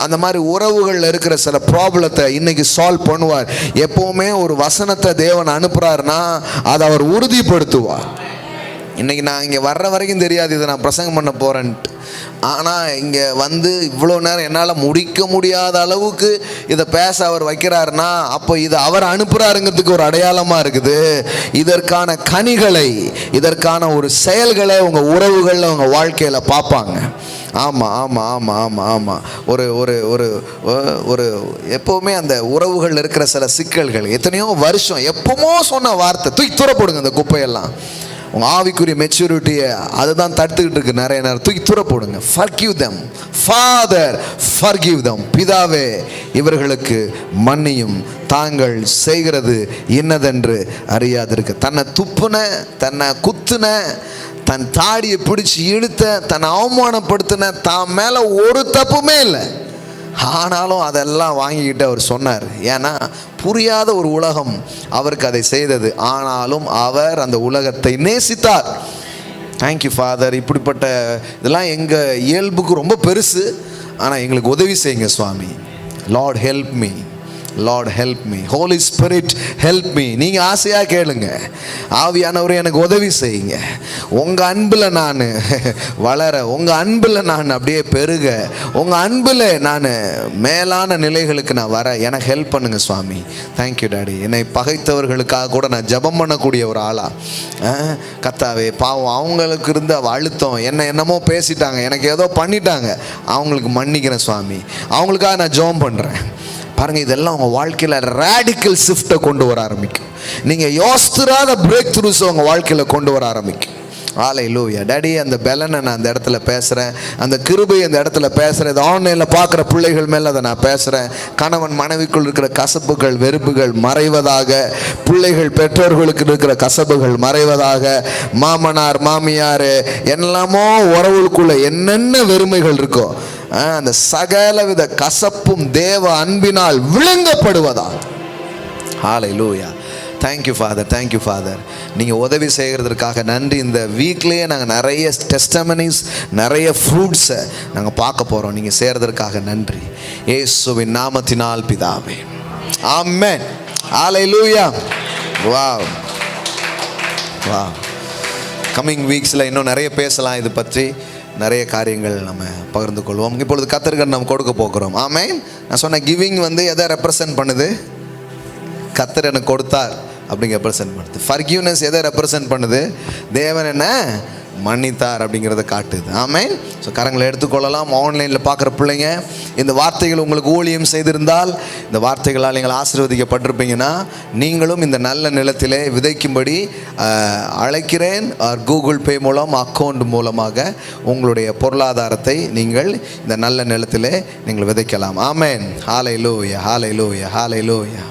அந்த மாதிரி உறவுகளில் இருக்கிற சில ப்ராப்ளத்தை இன்னைக்கு சால்வ் பண்ணுவார். எப்போவுமே ஒரு வசனத்தை தேவன் அனுப்புகிறாருன்னா அதை அவர் உறுதிப்படுத்துவார். இன்றைக்கி நான் இங்கே வர்ற வரைக்கும் தெரியாது இதை நான் பிரசங்கம் பண்ண போகிறேன்ட்டு. ஆனால் இங்கே வந்து இவ்வளோ நேரம் என்னால் முடிக்க முடியாத அளவுக்கு இதை பேச அவர் வைக்கிறாருன்னா அப்போ இதை அவர் அனுப்புகிறாருங்கிறதுக்கு ஒரு அடையாளமாக இருக்குது. இதற்கான கனிகளை, இதற்கான ஒரு செயல்களை உங்கள் உறவுகளில் உங்கள் வாழ்க்கையில் பார்ப்பாங்க. ஆமாம் ஆமாம் ஆமாம் ஆமாம் ஆமாம். ஒரு ஒரு ஒரு ஒரு எப்போவுமே அந்த உறவுகளில் இருக்கிற சில சிக்கல்கள் எத்தனையோ வருஷம் எப்போமோ சொன்ன வார்த்தை தூக்கி தூர போடுங்க. அந்த குப்பையெல்லாம் உங்கள் ஆவிக்குரிய மெச்சூரிட்டியை அதுதான் தடுத்துக்கிட்டு இருக்கு. நிறைய நேரம் தூக்கி தூர போடுங்க. Forgive them. Father, forgive them. பிதாவே இவர்களுக்கு மன்னியும், தாங்கள் செய்கிறது இன்னதென்று அறியாதிருக்க. தன்னை துப்புன, தன்னை குத்துன, தன் தாடியை பிடிச்சி இழுத்த, தன்னை அவமானப்படுத்தின, தான் மேலே ஒரு தப்புமே இல்லை. ஆனாலும் அதெல்லாம் வாங்கிக்கிட்டு அவர் சொன்னார். ஏன்னா புரியாத ஒரு உலகம் அவருக்கு அதை செய்தது. ஆனாலும் அவர் அந்த உலகத்தை நேசித்தார். Thank you father. இப்படிப்பட்ட இதெல்லாம் எங்கள் இயல்புக்கு ரொம்ப பெருசு. ஆனால் எங்களுக்கு உதவி செய்யுங்க சுவாமி. Lord help me, Lord help me, holy spirit help me. நீங்கள் ஆசையாக கேளுங்க. ஆவியானவரை எனக்கு உதவி செய்யுங்க. உங்கள் அன்பில் நான் வளர, உங்கள் அன்பில் நான் அப்படியே பெருக, உங்கள் அன்பில் நான் மேலான நிலைகளுக்கு நான் வர எனக்கு ஹெல்ப் பண்ணுங்க சுவாமி. Thank you daddy. என்னை பகைத்தவர்களுக்காக கூட நான் ஜெபம் பண்ணக்கூடிய ஒரு ஆளா. கர்த்தாவே பாவம் அவங்களுக்கு இருந்த அழுத்தம், என்னமோ பேசிட்டாங்க, எனக்கு ஏதோ பண்ணிட்டாங்க, அவங்களுக்கு மன்னிக்கிறேன் சுவாமி. அவங்களுக்காக நான் ஜெபம் பண்ணுறேன். பாருங்கள், இதெல்லாம் உங்கள் வாழ்க்கையில் ரேடிக்கல் ஷிஃப்ட்டை கொண்டு வர ஆரம்பிக்கும். நீங்கள் யோசித்திராத பிரேக் த்ரூஸ் உங்கள் வாழ்க்கையில் கொண்டு வர ஆரம்பிக்கும். ஹல்லேலூயா. டாடி, அந்த பெலனை நான் அந்த இடத்துல பேசுகிறேன், அந்த கிருபை அந்த இடத்துல பேசுகிறேன். இது ஆன்லைனில் பார்க்குற பிள்ளைகள் மேலே அதை நான் பேசுகிறேன். கணவன் மனைவிக்குள் இருக்கிற கசப்புகள் வெறுப்புகள் மறைவதாக, பிள்ளைகள் பெற்றோர்களுக்கு இருக்கிற கசப்புகள் மறைவதாக, மாமனார் மாமியார் என்னெல்லாமோ உறவுகளுக்குள்ள என்னென்ன வெறுமைகள் இருக்கோ அந்த சகலவித கசப்பும் தேவ அன்பினால் விழுங்கப்படுவதா. ஹல்லேலூயா. Thank you father, thank you father. நீங்கள் உதவி செய்கிறதுக்காக நன்றி. இந்த வீக்லேயே நாங்கள் நிறைய டெஸ்டமனிஸ், நிறைய ஃப்ரூட்ஸை நாங்கள் பார்க்க போகிறோம். நீங்கள் செய்கிறதுக்காக நன்றி. இயேசுவின் நாமத்தினால் பிதாவே, ஆமென். ஹல்லேலூயா. Wow wow. கம்மிங் வீக்ஸில் இன்னும் நிறைய பேசலாம். இது பற்றி நிறைய காரியங்கள் நம்ம பகிர்ந்து கொள்வோம். இப்பொழுது கர்த்தருக்கு நம்ம கொடுக்க போகிறோம். ஆமென். நான் சொன்ன கிவிங் வந்து எதை ரெப்ரசன்ட் பண்ணுது? கர்த்தர் எனக்கு கொடுத்தார் அப்படிங்கிற ரெப்ரசன்ட் பண்ணுது. ஃபர்கிவ்னஸ் எதை ரெப்ரசன்ட் பண்ணுது? தேவன் என்ன மன்னித்தார் அப்படிங்கிறத காட்டுது. ஆமென். ஸோ கரங்களை எடுத்துக்கொள்ளலாம். ஆன்லைனில் பார்க்குற பிள்ளைங்க, இந்த வார்த்தைகள் உங்களுக்கு ஊழியம் செய்திருந்தால், இந்த வார்த்தைகளால் நீங்கள் ஆசீர்வதிக்கப்பட்டிருப்பீங்கன்னா, நீங்களும் இந்த நல்ல நிலத்திலே விதைக்கும்படி அழைக்கிறேன். கூகுள் பே மூலம், அக்கௌண்ட் மூலமாக உங்களுடைய பொருளாதாரத்தை நீங்கள் இந்த நல்ல நிலத்திலே நீங்கள் விதைக்கலாம். ஆமென். ஹல்லேலூயா, ஹல்லேலூயா, ஹல்லேலூயா.